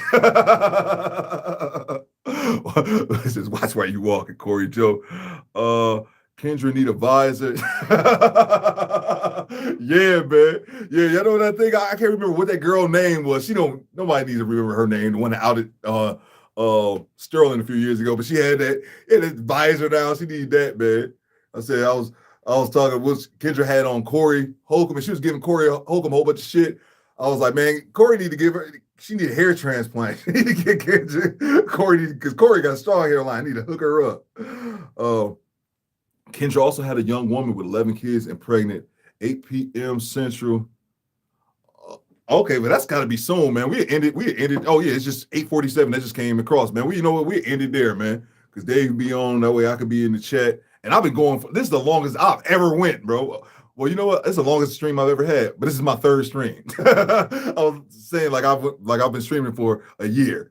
It says, watch where you walking, Corey Joe. Kendra need a visor. Yeah, man. Yeah, you know that thing? I can't remember what that girl name was. Nobody needs to remember her name, the one that outed Sterling a few years ago, but she had that visor now. She needed that, man. I said I was talking what Kendra had on Corey Holcomb, and she was giving Corey Holcomb a whole bunch of shit. I was like, man, Corey need to give her. She need a hair transplant. She need to get Kendra. Because Corey got a strong hairline. I need to hook her up. Kendra also had a young woman with 11 kids and pregnant. 8 p.m. Central. Okay, but that's got to be soon, man. We ended. Oh yeah, it's just 8:47. That just came across, man. We ended there, man. Because Dave be on that way. I could be in the chat. And I've been going for this is the longest I've ever went, bro. Well, you know what? It's the longest stream I've ever had, but this is my 3rd stream. I was saying like I've been streaming for a year.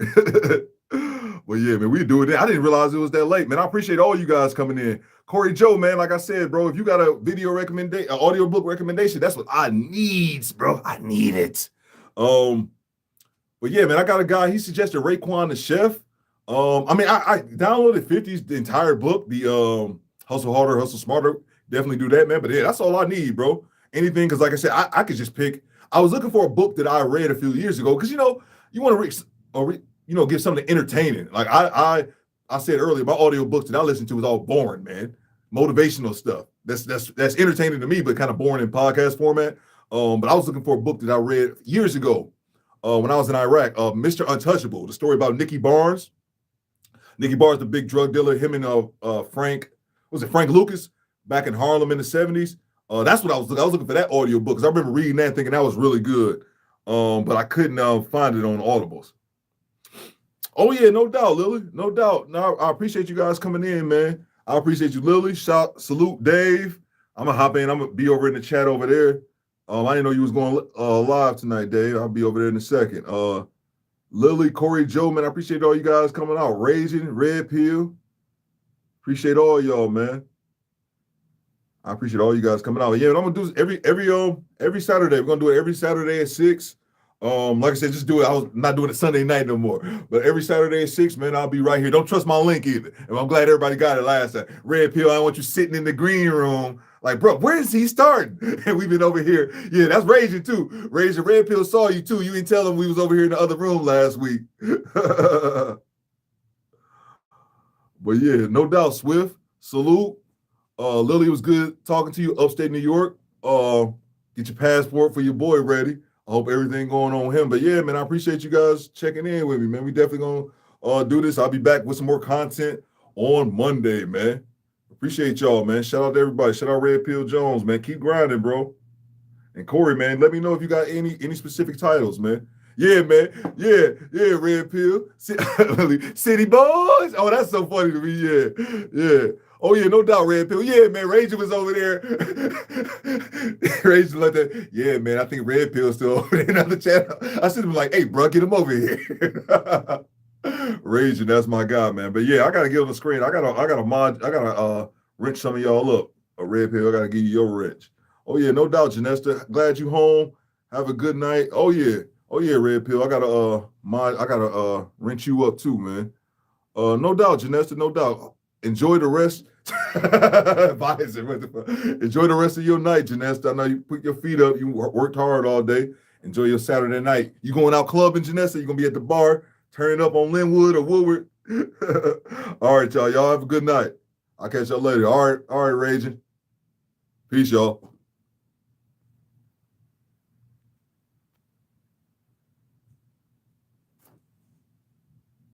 Well, yeah, man, we do it. I didn't realize it was that late, man. I appreciate all you guys coming in. Corey Joe, man, like I said, bro, if you got a video recommendation, an audio book recommendation, that's what I need, bro. I need it. But yeah, man, I got a guy. He suggested Raekwon the Chef. I downloaded 50's the entire book, the Hustle Harder, Hustle Smarter. Definitely do that, man. But yeah, that's all I need, bro. Anything, because like I said, I could just pick. I was looking for a book that I read a few years ago, because you want to give something entertaining. Like I said earlier, my audio books that I listen to is all boring, man. Motivational stuff. That's entertaining to me, but kind of boring in podcast format. But I was looking for a book that I read years ago when I was in Iraq. Mr. Untouchable, the story about Nicky Barnes. Nicky Barnes, the big drug dealer. Him and Frank Lucas back in Harlem in the 70s. That's what I was looking for, that audio book, because I remember reading that thinking that was really good. But I couldn't find it on Audibles. Oh yeah, no doubt, Lily. No doubt. No, I appreciate you guys coming in, man. I appreciate you, Lily. Salute, Dave. I'm gonna hop in. I'm gonna be over in the chat over there. I didn't know you was going live tonight, Dave. I'll be over there in a second. Lily, Corey, Joe, man, I appreciate all you guys coming out. Raging, Red Pill. Appreciate all y'all, man. I appreciate all you guys coming out. Yeah, and I'm gonna do this every Saturday. We're gonna do it every Saturday at 6. Like I said, just do it. I was not doing it Sunday night no more. But every Saturday at 6, man, I'll be right here. Don't trust my link either. And I'm glad everybody got it last time. Red Pill, I don't want you sitting in the green room. Like, bro, where is he starting? And we've been over here. Yeah, that's Raging too. Raging, Red Pill saw you too. You didn't tell him we was over here in the other room last week. But yeah, no doubt, Swift. Salute. Lily, was good talking to you upstate New York. Get your passport for your boy ready. I hope everything going on with him. But yeah, man, I appreciate you guys checking in with me, man. We definitely gonna do this. I'll be back with some more content on Monday, man. Appreciate y'all, man. Shout out to everybody. Shout out Red Pill Jones, man. Keep grinding, bro. And Corey, man, let me know if you got any specific titles, man. Yeah, man. Yeah, Red Pill. City Boys. Oh, that's so funny to me. Yeah. Oh, yeah, no doubt, Red Pill. Yeah, man, Ranger was over there. Ranger like that. Yeah, man, I think Red Pill's still over there in another channel. I should have been like, hey, bro, get him over here. Ranger, that's my guy, man. But yeah, I gotta get on the screen. I gotta wrench some of y'all up. A Red Pill, I gotta give you your wrench. Oh yeah, no doubt, Janesta. Glad you home. Have a good night. Oh yeah. Oh yeah, Red Pill. I gotta rinse you up too, man. No doubt, Janesta, no doubt. Enjoy the rest. Enjoy the rest of your night, Janesta. I know you put your feet up. You worked hard all day. Enjoy your Saturday night. You going out clubbing, Janesta? You gonna be at the bar, turning up on Linwood or Woodward? All right, y'all. Y'all have a good night. I'll catch y'all later. All right, Raging. Peace, y'all.